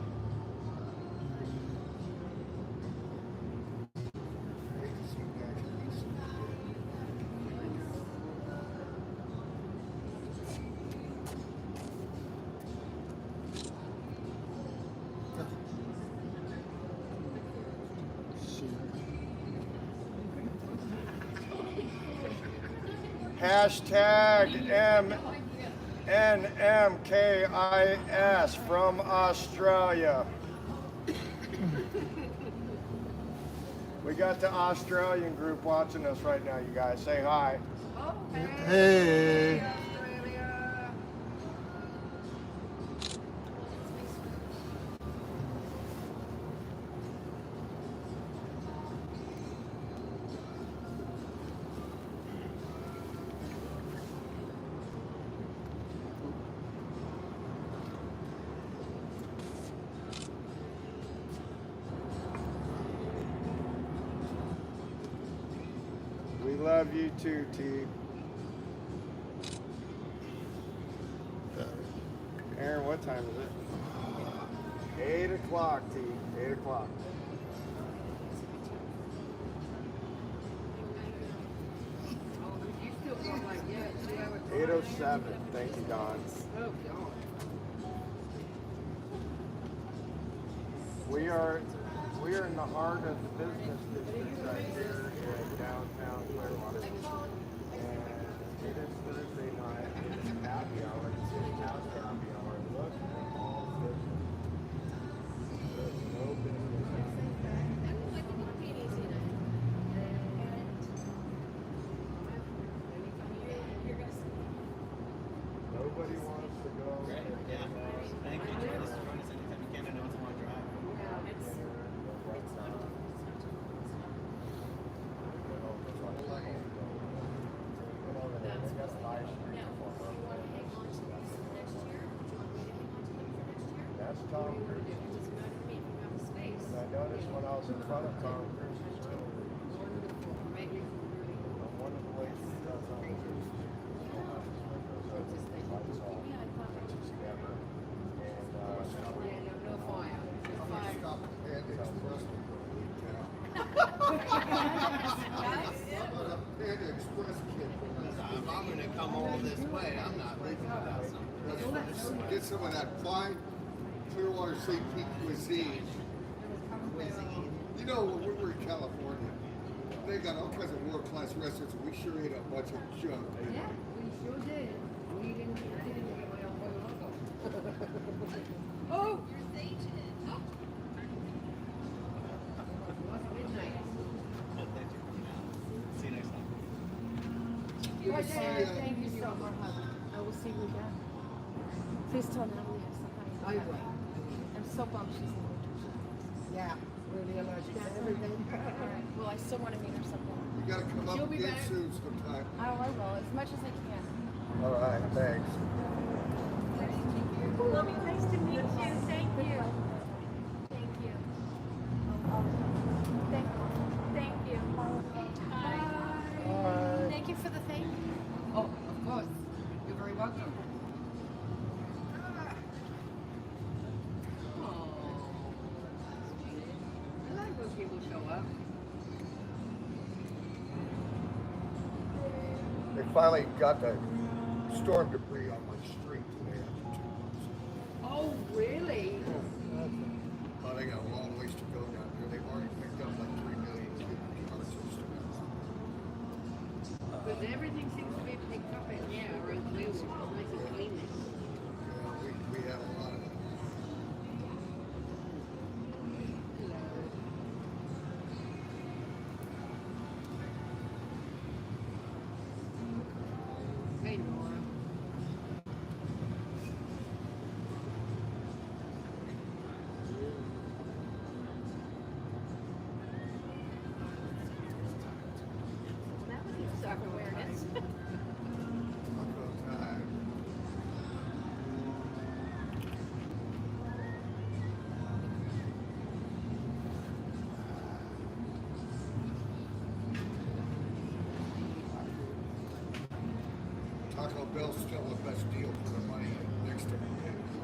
Hashtag MNMKIS from Australia. We got the Australian group watching us right now, you guys. Say hi. Hey. We love you too, T. Aaron, what time is it? 8 o'clock, T. 8 o'clock. You still got like, yeah, 2 hours. 8:07. Thank you, Don. Oh, God. We are in the heart of the business district right here in downtown Clearwater. And it is Thursday night. It is happy hour. It's City House happy hour. Look at all this. There's no business. Yeah. Thank you. Join us anytime you can. I know it's a long drive. That's Tom Cruise. I noticed when I was in front of Tom Cruise, one of the ways he does Tom Cruise is lights off, which is never. And Stop the Panda Express. Panda Express kid. If I'm going to come all this way, I'm not leaving without something. Get some of that fine Clearwater St. Pete cuisine. You know, when we were in California, they got all kinds of world-class restaurants, and we sure ate a bunch of junk. Yeah, we sure did. We didn't get my own logo. Oh! Midnight. See you next time. You see, Thank you so much. I will see you again. Please tell Natalie I said hi. I will. I'm so bummed she's not. Yeah. Really allergic to everything. Well, I still want to meet her someday. you gotta come She'll up be again back. soon sometime. Oh, I will, as much as I can. all right, thanks. Nice to meet you. Thank you. Thank you. Thank you. Hi. Thank you for the thank you. Oh, of course. You're very welcome. Oh. I like when people show up. They finally got the storm debris on my street today after 2 months. Oh, really? But they got a long ways to go down there. They've already picked up like 3 million cubic yards of stuff. But everything seems to be picked up in here around Clearwater. Nice and clean there. Yeah, we had a lot of that. Hey, Nora. That was self-awareness. Taco time. Taco Bell's still the best deal for the money next to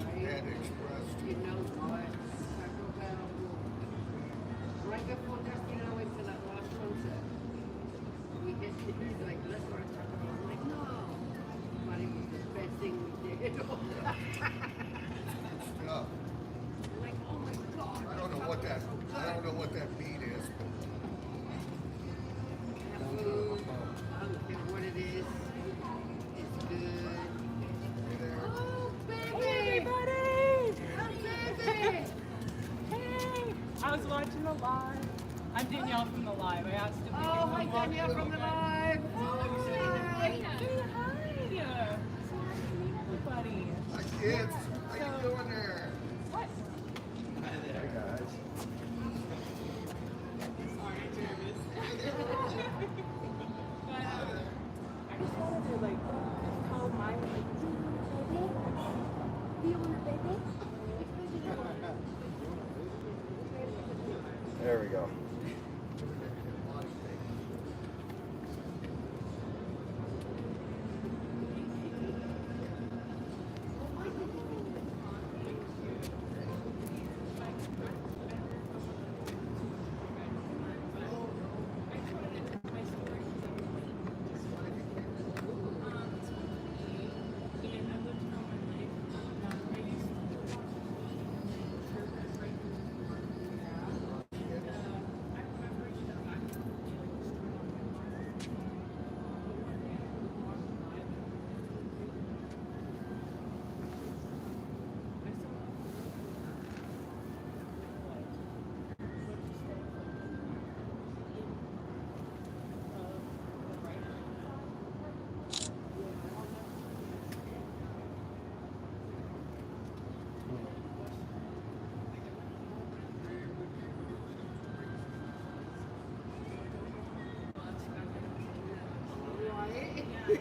Panda Express. You know what? Taco Bell. Right before Justin went to that last concert, he's like, let's go to Taco Bell. I'm like, no. But it was the best thing we did. Stuff. I'm like, oh my God. I don't know what that meat is. Food. I don't care what it is. It's good. Hey there. Oh, baby! Hey, everybody! Oh, baby! Hey! I was watching the live. I'm Danielle from the live. I asked if we Oh, could hi, come walk Danielle through from the again. live. Oh, say hi. Say hi. So nice to meet everybody. Hi kids. How you doing there? What? Hey guys. But, I just wanted to like tell my like, do you want a baby? There we go. Get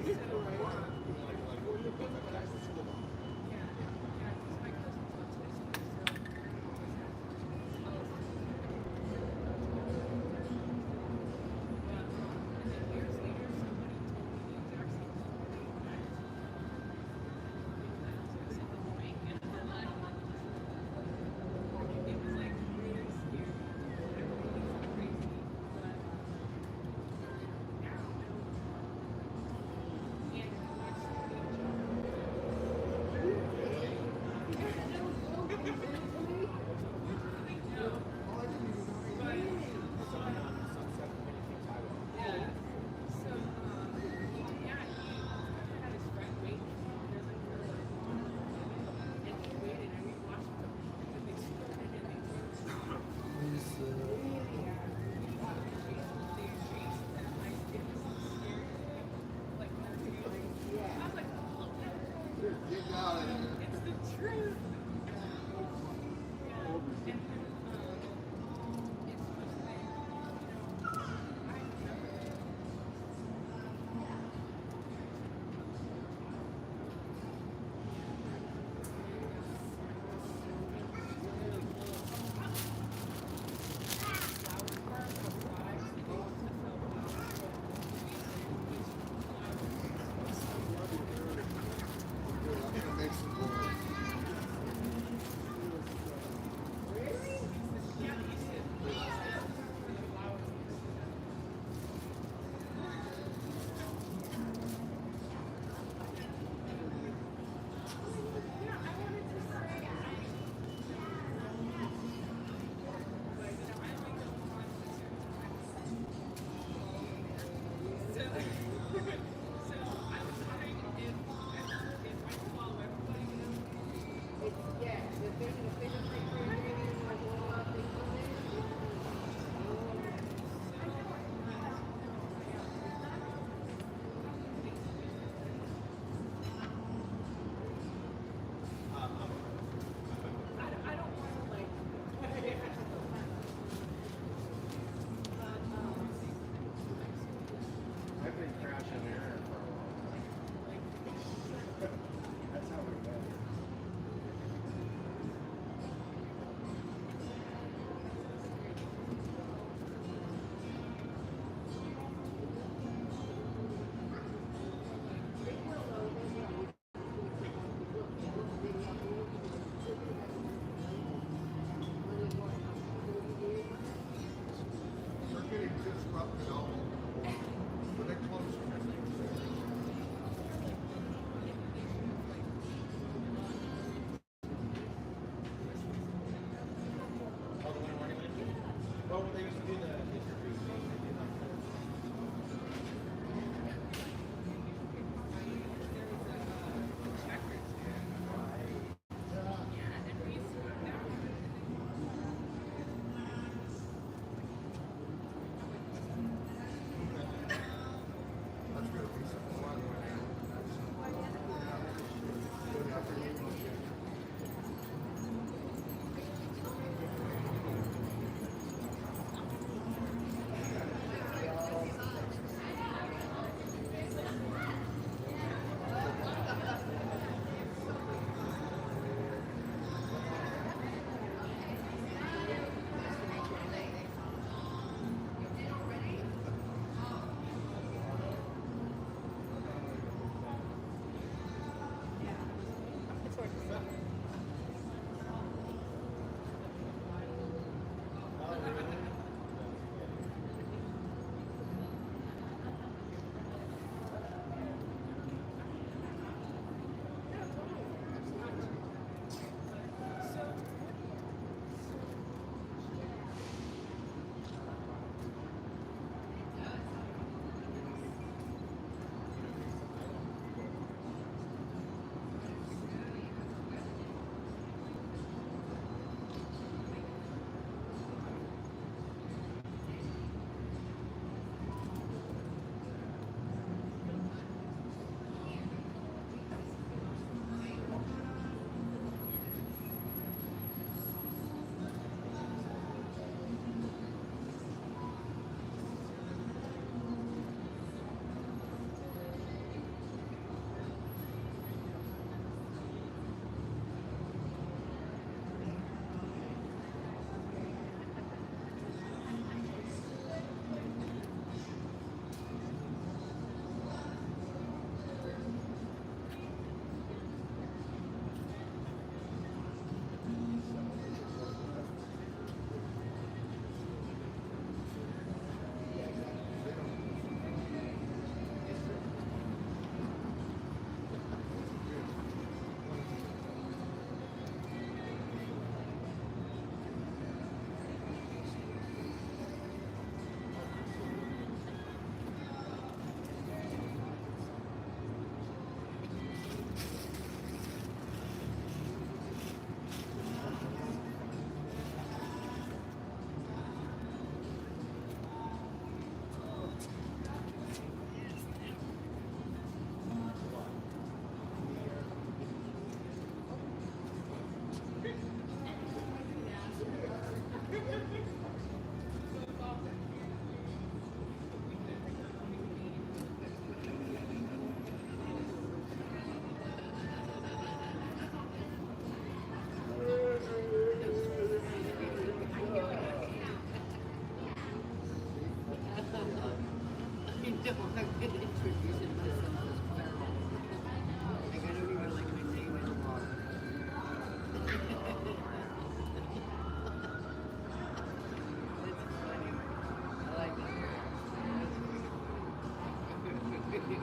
out of here. I'm gonna make some more.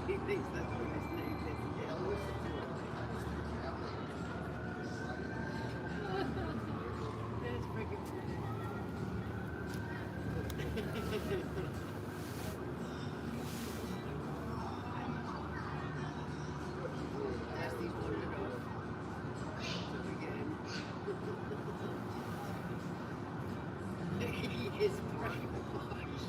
He thinks that's what his name is. That's freaking That's these wanted off. Again. He is brainwashed.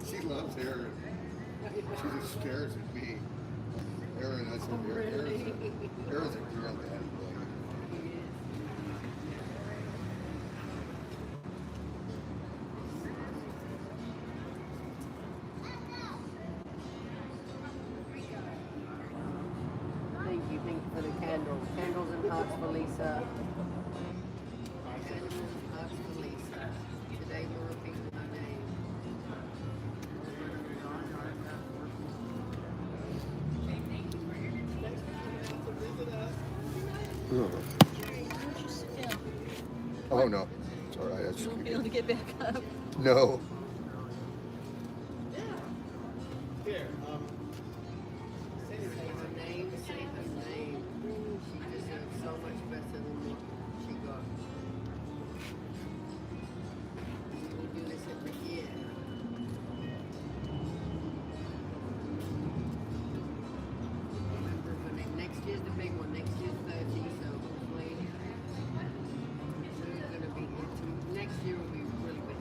She loves Aaron. She just stares at me. Aaron, I said, Aaron's a girl, man. Thank you for the candles. Candles and hearts for Lisa. Candles and hearts for Lisa. Today we're repeating her name. Oh no, it's all right. I just Be able to get back up. no. Here, Say her name, say her name. She deserves so much better than what she got. We do this every year. Remember her name. Next year's the big one. Next year's 30, so hopefully we're gonna be next year will be really big.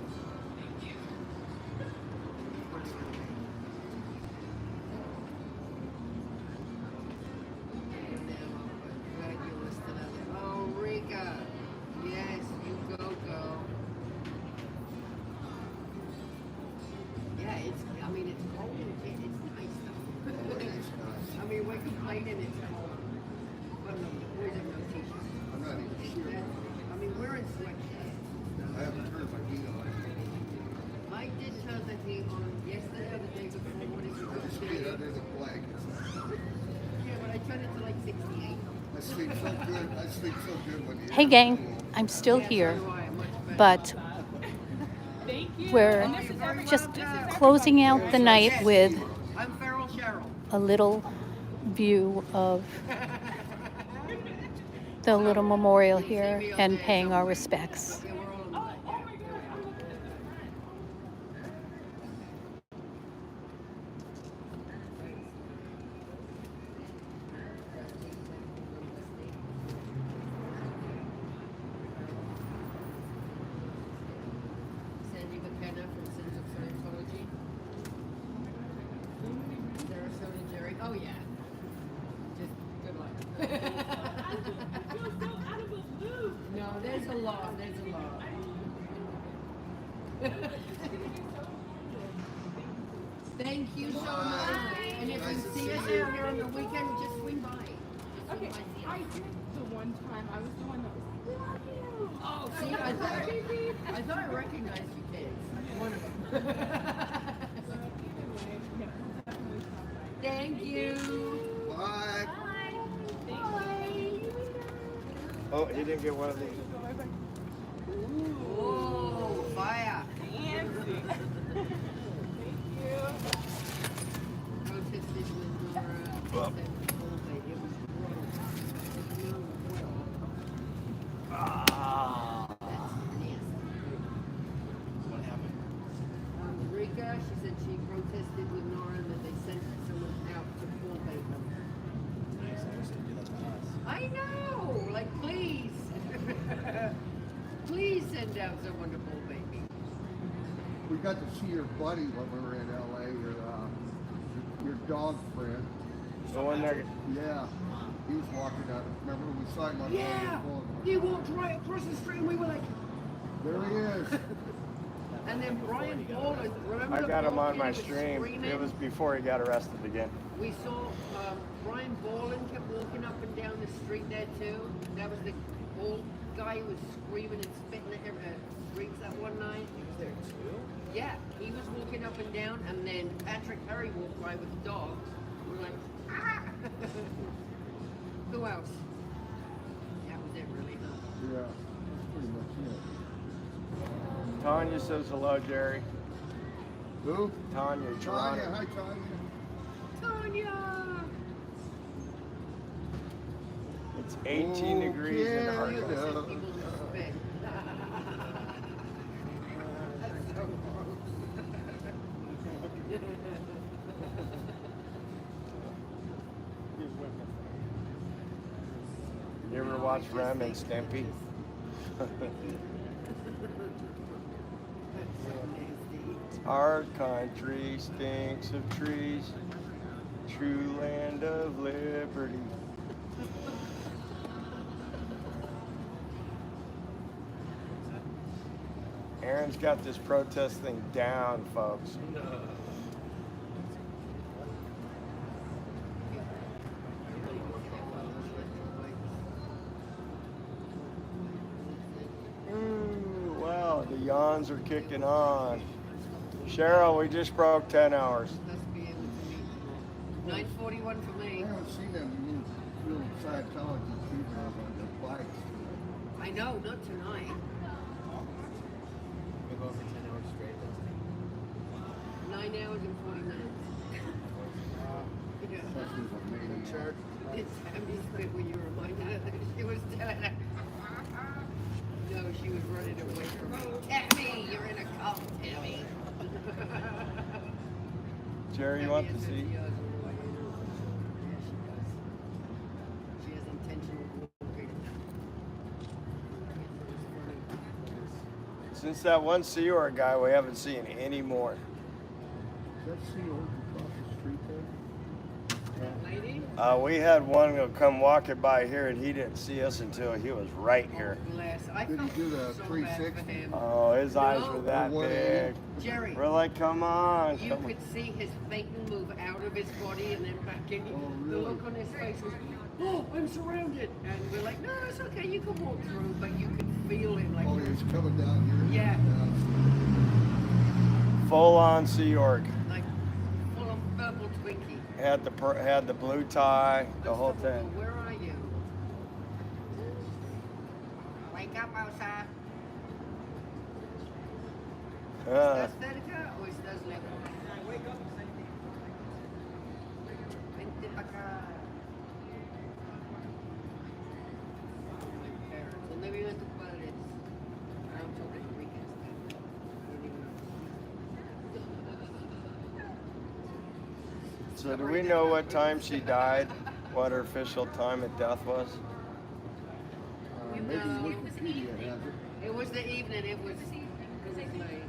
Oh, Rika. Yes, you go. Yeah, it's cold. It's nice though. I mean, we're complaining it's cold. But no, the boys have no t-shirts. I'm not even sure. I mean, we're in sweatshirts. I haven't turned my heat on. I did turn the heat on yesterday or the day before. What is I just get it? under the blankets. Yeah, but I turned it to like 68. I sleep so good. I sleep so good when the Hey, air's gang, cool. I'm still Yeah, here, so do I, much better. but we're just closing out the night with I'm Feral Cheryl. a little view of the little memorial here and paying our respects. Yeah, we're all in the back. Sandy McKenna from Sins of Scientology. Sarasota Jerry. Oh yeah. Just good luck. No, there's a lot. There's a lot. Thank you so much. And if Nice you to see see us you. out here on the weekend, just swing by. Okay, I did the one time. I was the one that was love you. Oh, see, I thought I recognized you kids. One of them. Thank you. Bye. Oh, he didn't get one of these. Oh, fire. Protested with Nora. It was gross. That's nasty. What happened? Rika, she said she protested with Nora that they sent someone out to full bait them. Nice. I wish they did that to us. I know! Like, please! Please send out someone to full bait me. We got to see your buddy when we were in LA, your dog friend. The one that Yeah. He was walking out. Remember when we saw him on Yeah! the He walked right across the street and we were like, There he is. and then Brian Bowler, remember I the got him bloke on he my was stream. screaming? It was before he got arrested again. We saw Brian Borland kept walking up and down the street there too. That was the old guy who was screaming and spitting at streets that one night. He was there too? Yeah, he was walking up and down, and then Patrick Perry walked by with the dogs. We're like, ah! Who else? That was it, really, huh? Yeah, that's pretty much it. Tanya says hello, Jerry. Who? Tanya, Tanya, Toronto. hi Tanya. Tanya! It's 18 degrees in Canada. Arkansas. People just spit. That's so gross. You ever watch Rem and Stimpy? That's so nasty. Our country stinks of trees, true land of liberty. Aaron's got this protest thing down, folks. Ooh, wow, the yawns are kicking on. Cheryl, we just broke 10 hours. Must be able to meet 9:41 for I me. haven't seen them new Scientology people on their bikes. I know, not tonight. We go for 10 hours straight. 9 hours and 40 minutes. Yeah. That's just amazing. Sure. It's Tammy's bit when you reminded her that she was dead. No, she was running away from me. Tammy, you're in a cult, Tammy. Jerry, you want to see? Yeah, she does. She has intentional walking. Since that one Sea Org guy, we haven't seen any more. Is that Sea Org across the street there? Lady? We had one go come walking by here, and he didn't see us until he was right here. Bless. I Did he felt do the so 360? bad for him. Oh, his eyes No. were that Or big. Jerry, We're like, come on. you Come on. could see his Satan move out of his body and then back in. Oh, The really? look on his face was, oh, I'm surrounded. And we're like, no, it's okay, you can walk through, but you could feel him like, Oh, he's coming down here. Yeah. Full on Sea Org. like full of purple Twinkie. Had the blue tie, the whole Christopher, thing. where are you? Wake up, outside. ¿Estás cerca o estás lejos? Vente para acá. ¿Dónde viven tus padres? I'm talking weekends. So do we know what time she died? What her official time of death was? Maybe Wikipedia has it. It was the evening. It was late.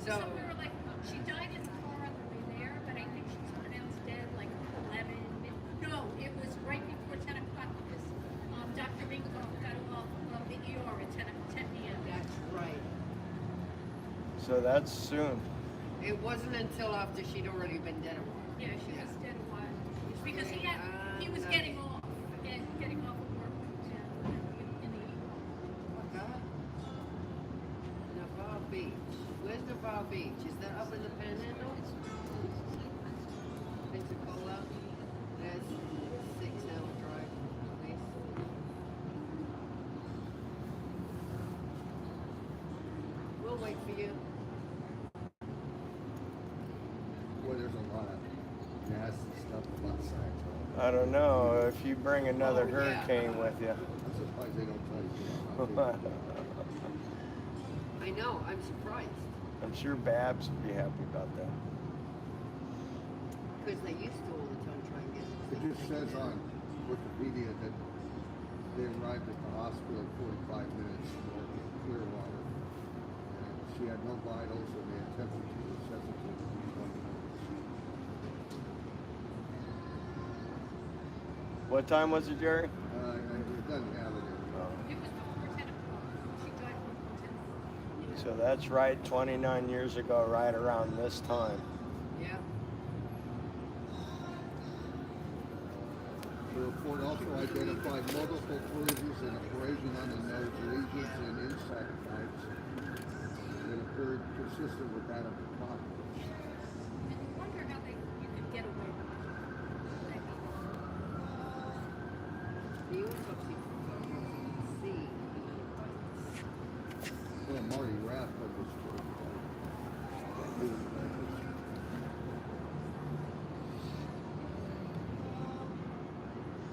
So, So we were like, she died in the car on the way there, but I think she was pronounced dead like 11. No, it was right before 10 o'clock. Because Dr. Minkoff got off of the ER at 10 p.m. that's right. So that's soon. It wasn't until after she'd already been dead a while. Yeah, she was dead a while. Because he was getting off of work in the evening. Navarre Beach. Where's Navarre Beach? Is that up in the Panhandle? Pensacola? That's 6-hour drive. Nice. We'll wait for you. Boy, there's a lot of nasty stuff about Scientology. I don't know if you bring another Oh, yeah. hurricane with you. I'm surprised they don't tell you. I know, I'm surprised. I'm sure Babs would be happy about that. Because they used to all the time try and get It just says on Wikipedia that they arrived at the hospital in 45 minutes north of Clearwater. And she had no vitals and they attempted to resuscitate her in 20 minutes. What time was it, Jerry? It doesn't have it in It was before 10 o'clock. She died before 10 o'clock. So that's right, 29 years ago, right around this time. Yeah. The report also identified multiple bruises and abrasion on the nose, lesions and insect bites that appeared consistent with that of the cockroach. And you wonder how you could get away with it. The autopsy see Well, Marty Rathbun was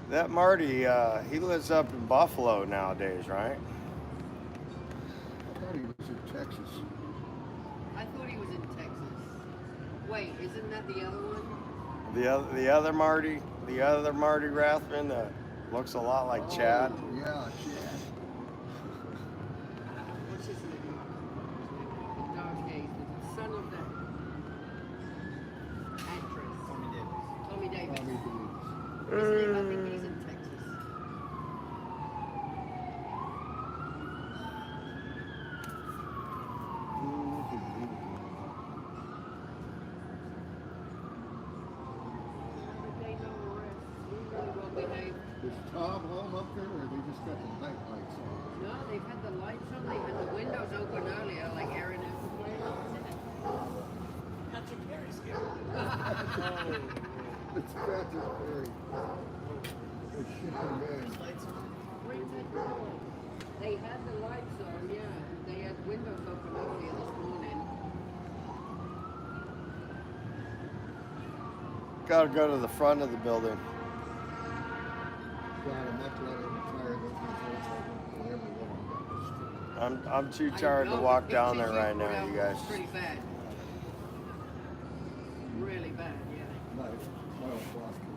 That Marty, he lives up in Buffalo nowadays, right? I thought he was in Texas. I thought he was in Texas. Wait, isn't that the other one? The other Marty Rathbun that looks a lot like Chad. Oh, yeah, Chad. What's his name? The dark haze, the son of that actress. Tommy Davis. Tommy Davis. I think he's in Texas. Is Tom home up there, or they just got the night lights on? No, they've had the lights on, they've had the windows open earlier, like Aaron has. It's Patrick Perry. It's shipping in. They had the lights on, yeah. They had windows open earlier this morning. Gotta go to the front of the building. God, I'm not glad I'm retired. Those results are everyone on the street. I'm too I tired to know, walk the down there pictures right you put now, out you guys. was pretty bad. Really bad, yeah. My old boss can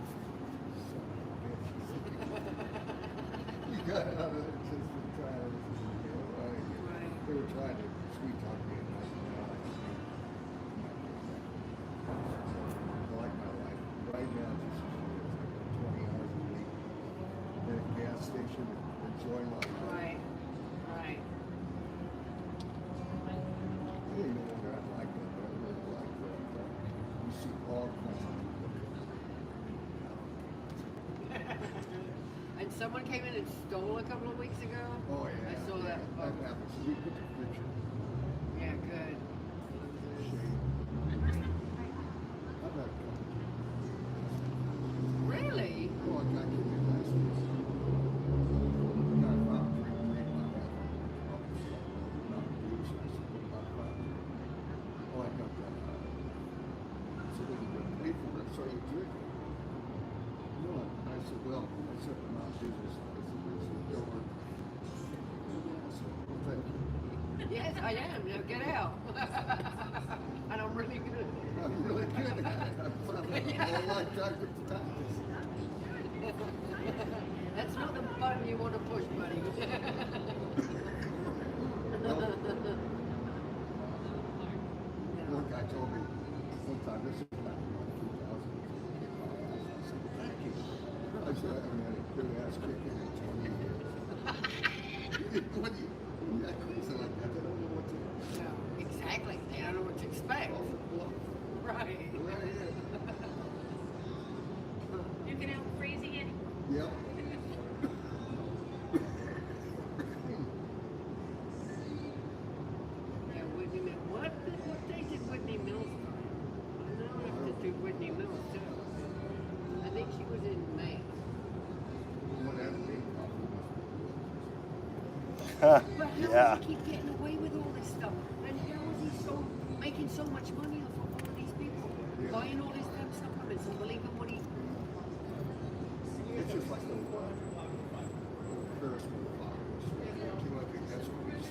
You got out of there just in time. Right. They were trying to sweet talk me. I like my life. Right now, just 20 hours a week. At a gas station, enjoy my life. Right, right. I didn't know whether I'd like that, but I really like that. You see all kinds of And someone came in and stole a couple of weeks ago? Oh, yeah. I saw that. That happens. We put the picture. Yeah, good. Shame. I've had a couple. Really? Oh, I got you last week. Got about 3 about that. Not abuse. I said, what about that? Oh, I got that. So then you gonna pay for it, so you drink it. No, I said, well, I said, I'm not business. I said, there's a door. I said, well, thank you. Yes, I am. Now get out. And I'm really good. I'm really good at it. I'm probably all like Dr. Practice. That's not the button you want to push, buddy. One guy told me one time, this is back in 2000, I said, thank you. I said, I haven't had a good ass kicking in 20 years. When you act crazy like that, they don't know what to do. No, exactly. They don't know what to expect. Right. You can out crazy any. Yep. Yeah, Whitney Mills. What day did Whitney Mills die? I know I have to do Whitney Mills too. I think she was in May. But how Yeah. does he keep getting away with all this stuff? And so making so much money off of all of these people, buying all these damn supplements and believing what he. It's just like the Ferris wheel followers. Came up in Escalade.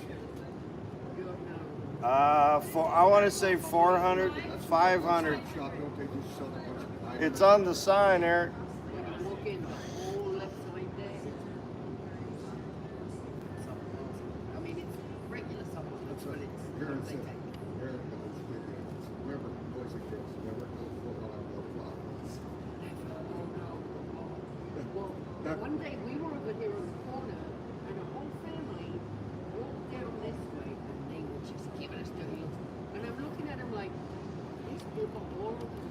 I want to say 400, 500. Shop, don't they just sell a bunch of items? It's on the sign, Eric. When you walk in, the whole left side there. I mean, it's regular supplements, That's but right. it's Aaron what they said, take. Aaron knows, maybe, remember, boys and girls, never go full on the block. Well, one day we were over here on the corner, and a whole family walked down this way, and they were just giving us dirty looks. And I'm looking at them like, these people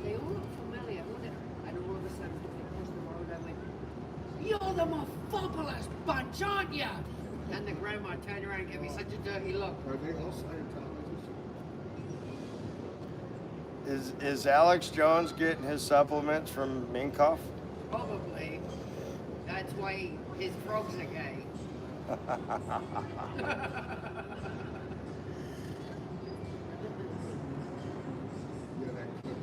they all look familiar, and all of a sudden, across the road, I went, "You're the most fabulous bunch, aren't you?" And the grandma turned around and gave me such a dirty look. Are they all Scientologists? Is Alex Jones getting his supplements from Minkoff? Probably. That's why his frogs are gay. Yeah, that clip,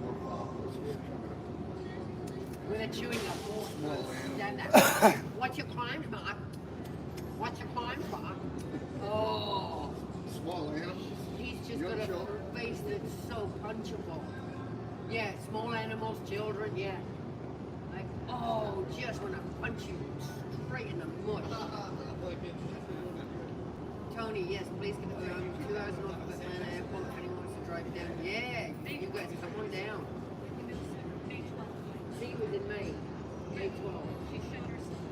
more followers is coming up. When they're chewing up more. Small Stand animals. up. What's your climb, Mark? What's your climb, Mark? Oh, Small animals. he's just Young got a children. face that's so punchable. Yeah, small animals, children, yeah. Like, oh, just want to punch you straight in the mush. Tony, yes, please get 2 hours north of Atlanta Airport if anyone wants to drive down. Yeah, you guys come on down. See, it was in May. May 12th. She should herself.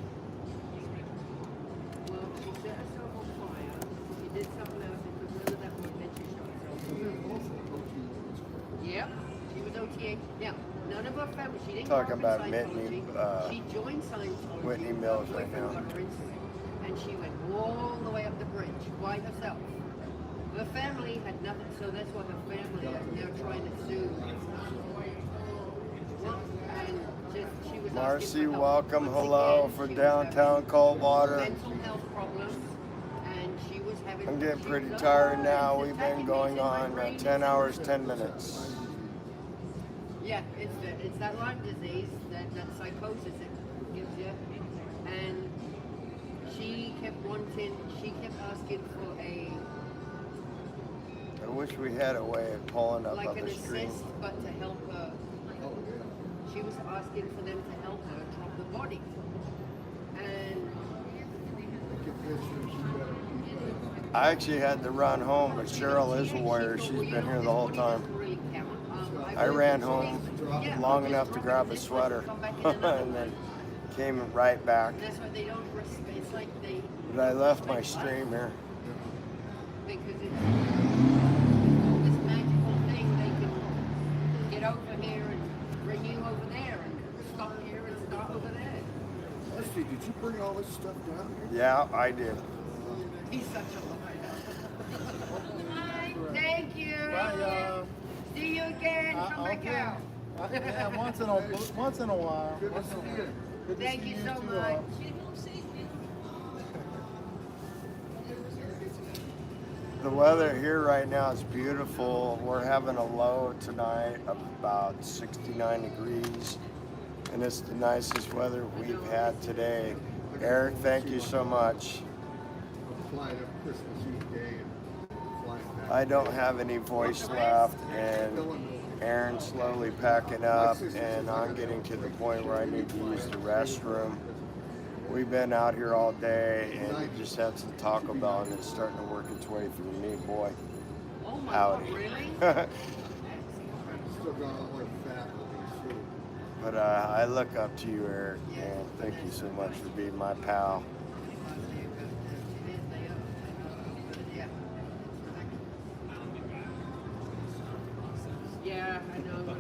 Well, she set herself on fire. She did something else because none of that was that she shot herself. Yep, she was OTA. Yeah, none of her family. She didn't Talking grow up about in Whitney, Scientology. She joined Scientology. Whitney Mills Her right boyfriend now. got her into it, and she went all the way up the bridge by herself. Her family had nothing, so that's why her family they're trying to sue. Well, and just she was Marcy, asking for help. welcome. Once Hello again, for she was downtown having Coldwater. mental health problems, and she was having. I'm getting she pretty was, tired "Oh, now. it's We've been attacking going me, it's in my on brain, 10 it's in hours, my-" 10 minutes. Yeah, it's that Lyme disease, that psychosis it gives you, and she kept asking for I wish we had a way of pulling up like on an the stream. assist, but to help her. Oh, yeah. She was asking for them to help her drop the body, and Get pictures, you better keep that. I actually had to run home, but Cheryl is a warrior. She's been here the whole time. I ran home long enough to grab a sweater and then came right back. That's why they don't respect. It's like they. But I left my stream here. Because it's this magical thing they can get over here and bring you over there and stop here and stop over there. Leslie, did you bring all this stuff down here? Yeah, I did. He's such a liar. Thank you. Bye, y'all. See you again. Come back Okay. out. Yeah, once in a while. Good to see you. Good to Thank see you so too, much. The weather here right now is beautiful. We're having a low tonight of about 69 degrees, and it's the nicest weather we've had today. Eric, thank you so much. I'm flying up Christmas Eve day and flying back. I don't have any voice left, and Aaron's slowly packing up, and I'm getting to the point where I need to use the restroom. We've been out here all day, and we just had some Taco Bell, and it's starting to work its way through me, boy. Oh my Howdy. God, really? Still got all my fat on these food. But I look up to you, Eric, and thank you so much for being my pal. Yeah, I know.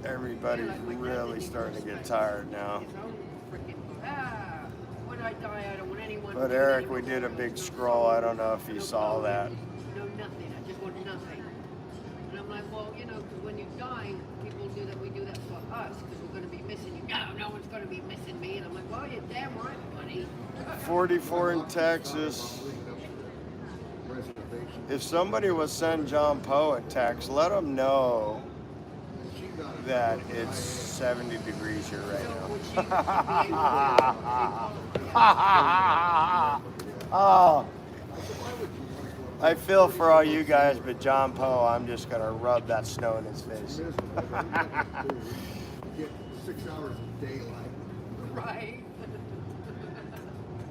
Everybody's really starting to get tired now. When I die, I don't want anyone. But Eric, we did a big scroll. I don't know if you saw that. No, nothing. I just want nothing. And I'm like, well, you know, because when you die, people do that. We do that for us because we're going to be missing you. No one's going to be missing me. And I'm like, well, you're damn right, buddy. 44 in Texas. If somebody will send John Poe a text, let him know that it's 70 degrees here right now. Oh, I feel for all you guys, but John Poe, I'm just gonna rub that snow in his face. You get 6 hours of daylight. Right.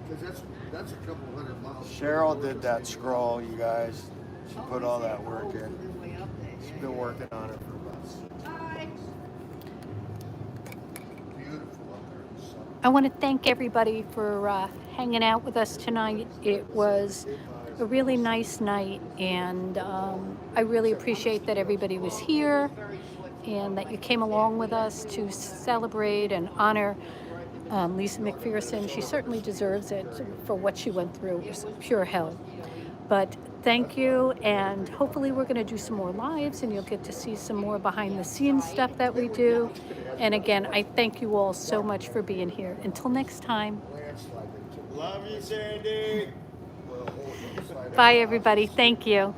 Because that's a couple hundred miles. Cheryl did that scroll, you guys. She put all that work in. Way up there. She's been working on it for months. Beautiful up there in the sun. I want to thank everybody for hanging out with us tonight. It was a really nice night, and I really appreciate that everybody was here and that you came along with us to celebrate and honor Lisa McPherson. She certainly deserves it for what she went through. It was pure hell. But thank you, and hopefully we're going to do some more lives, and you'll get to see some more behind-the-scenes stuff that we do. And again, I thank you all so much for being here. Until next time. Love you, Sandy. Bye, everybody. Thank you.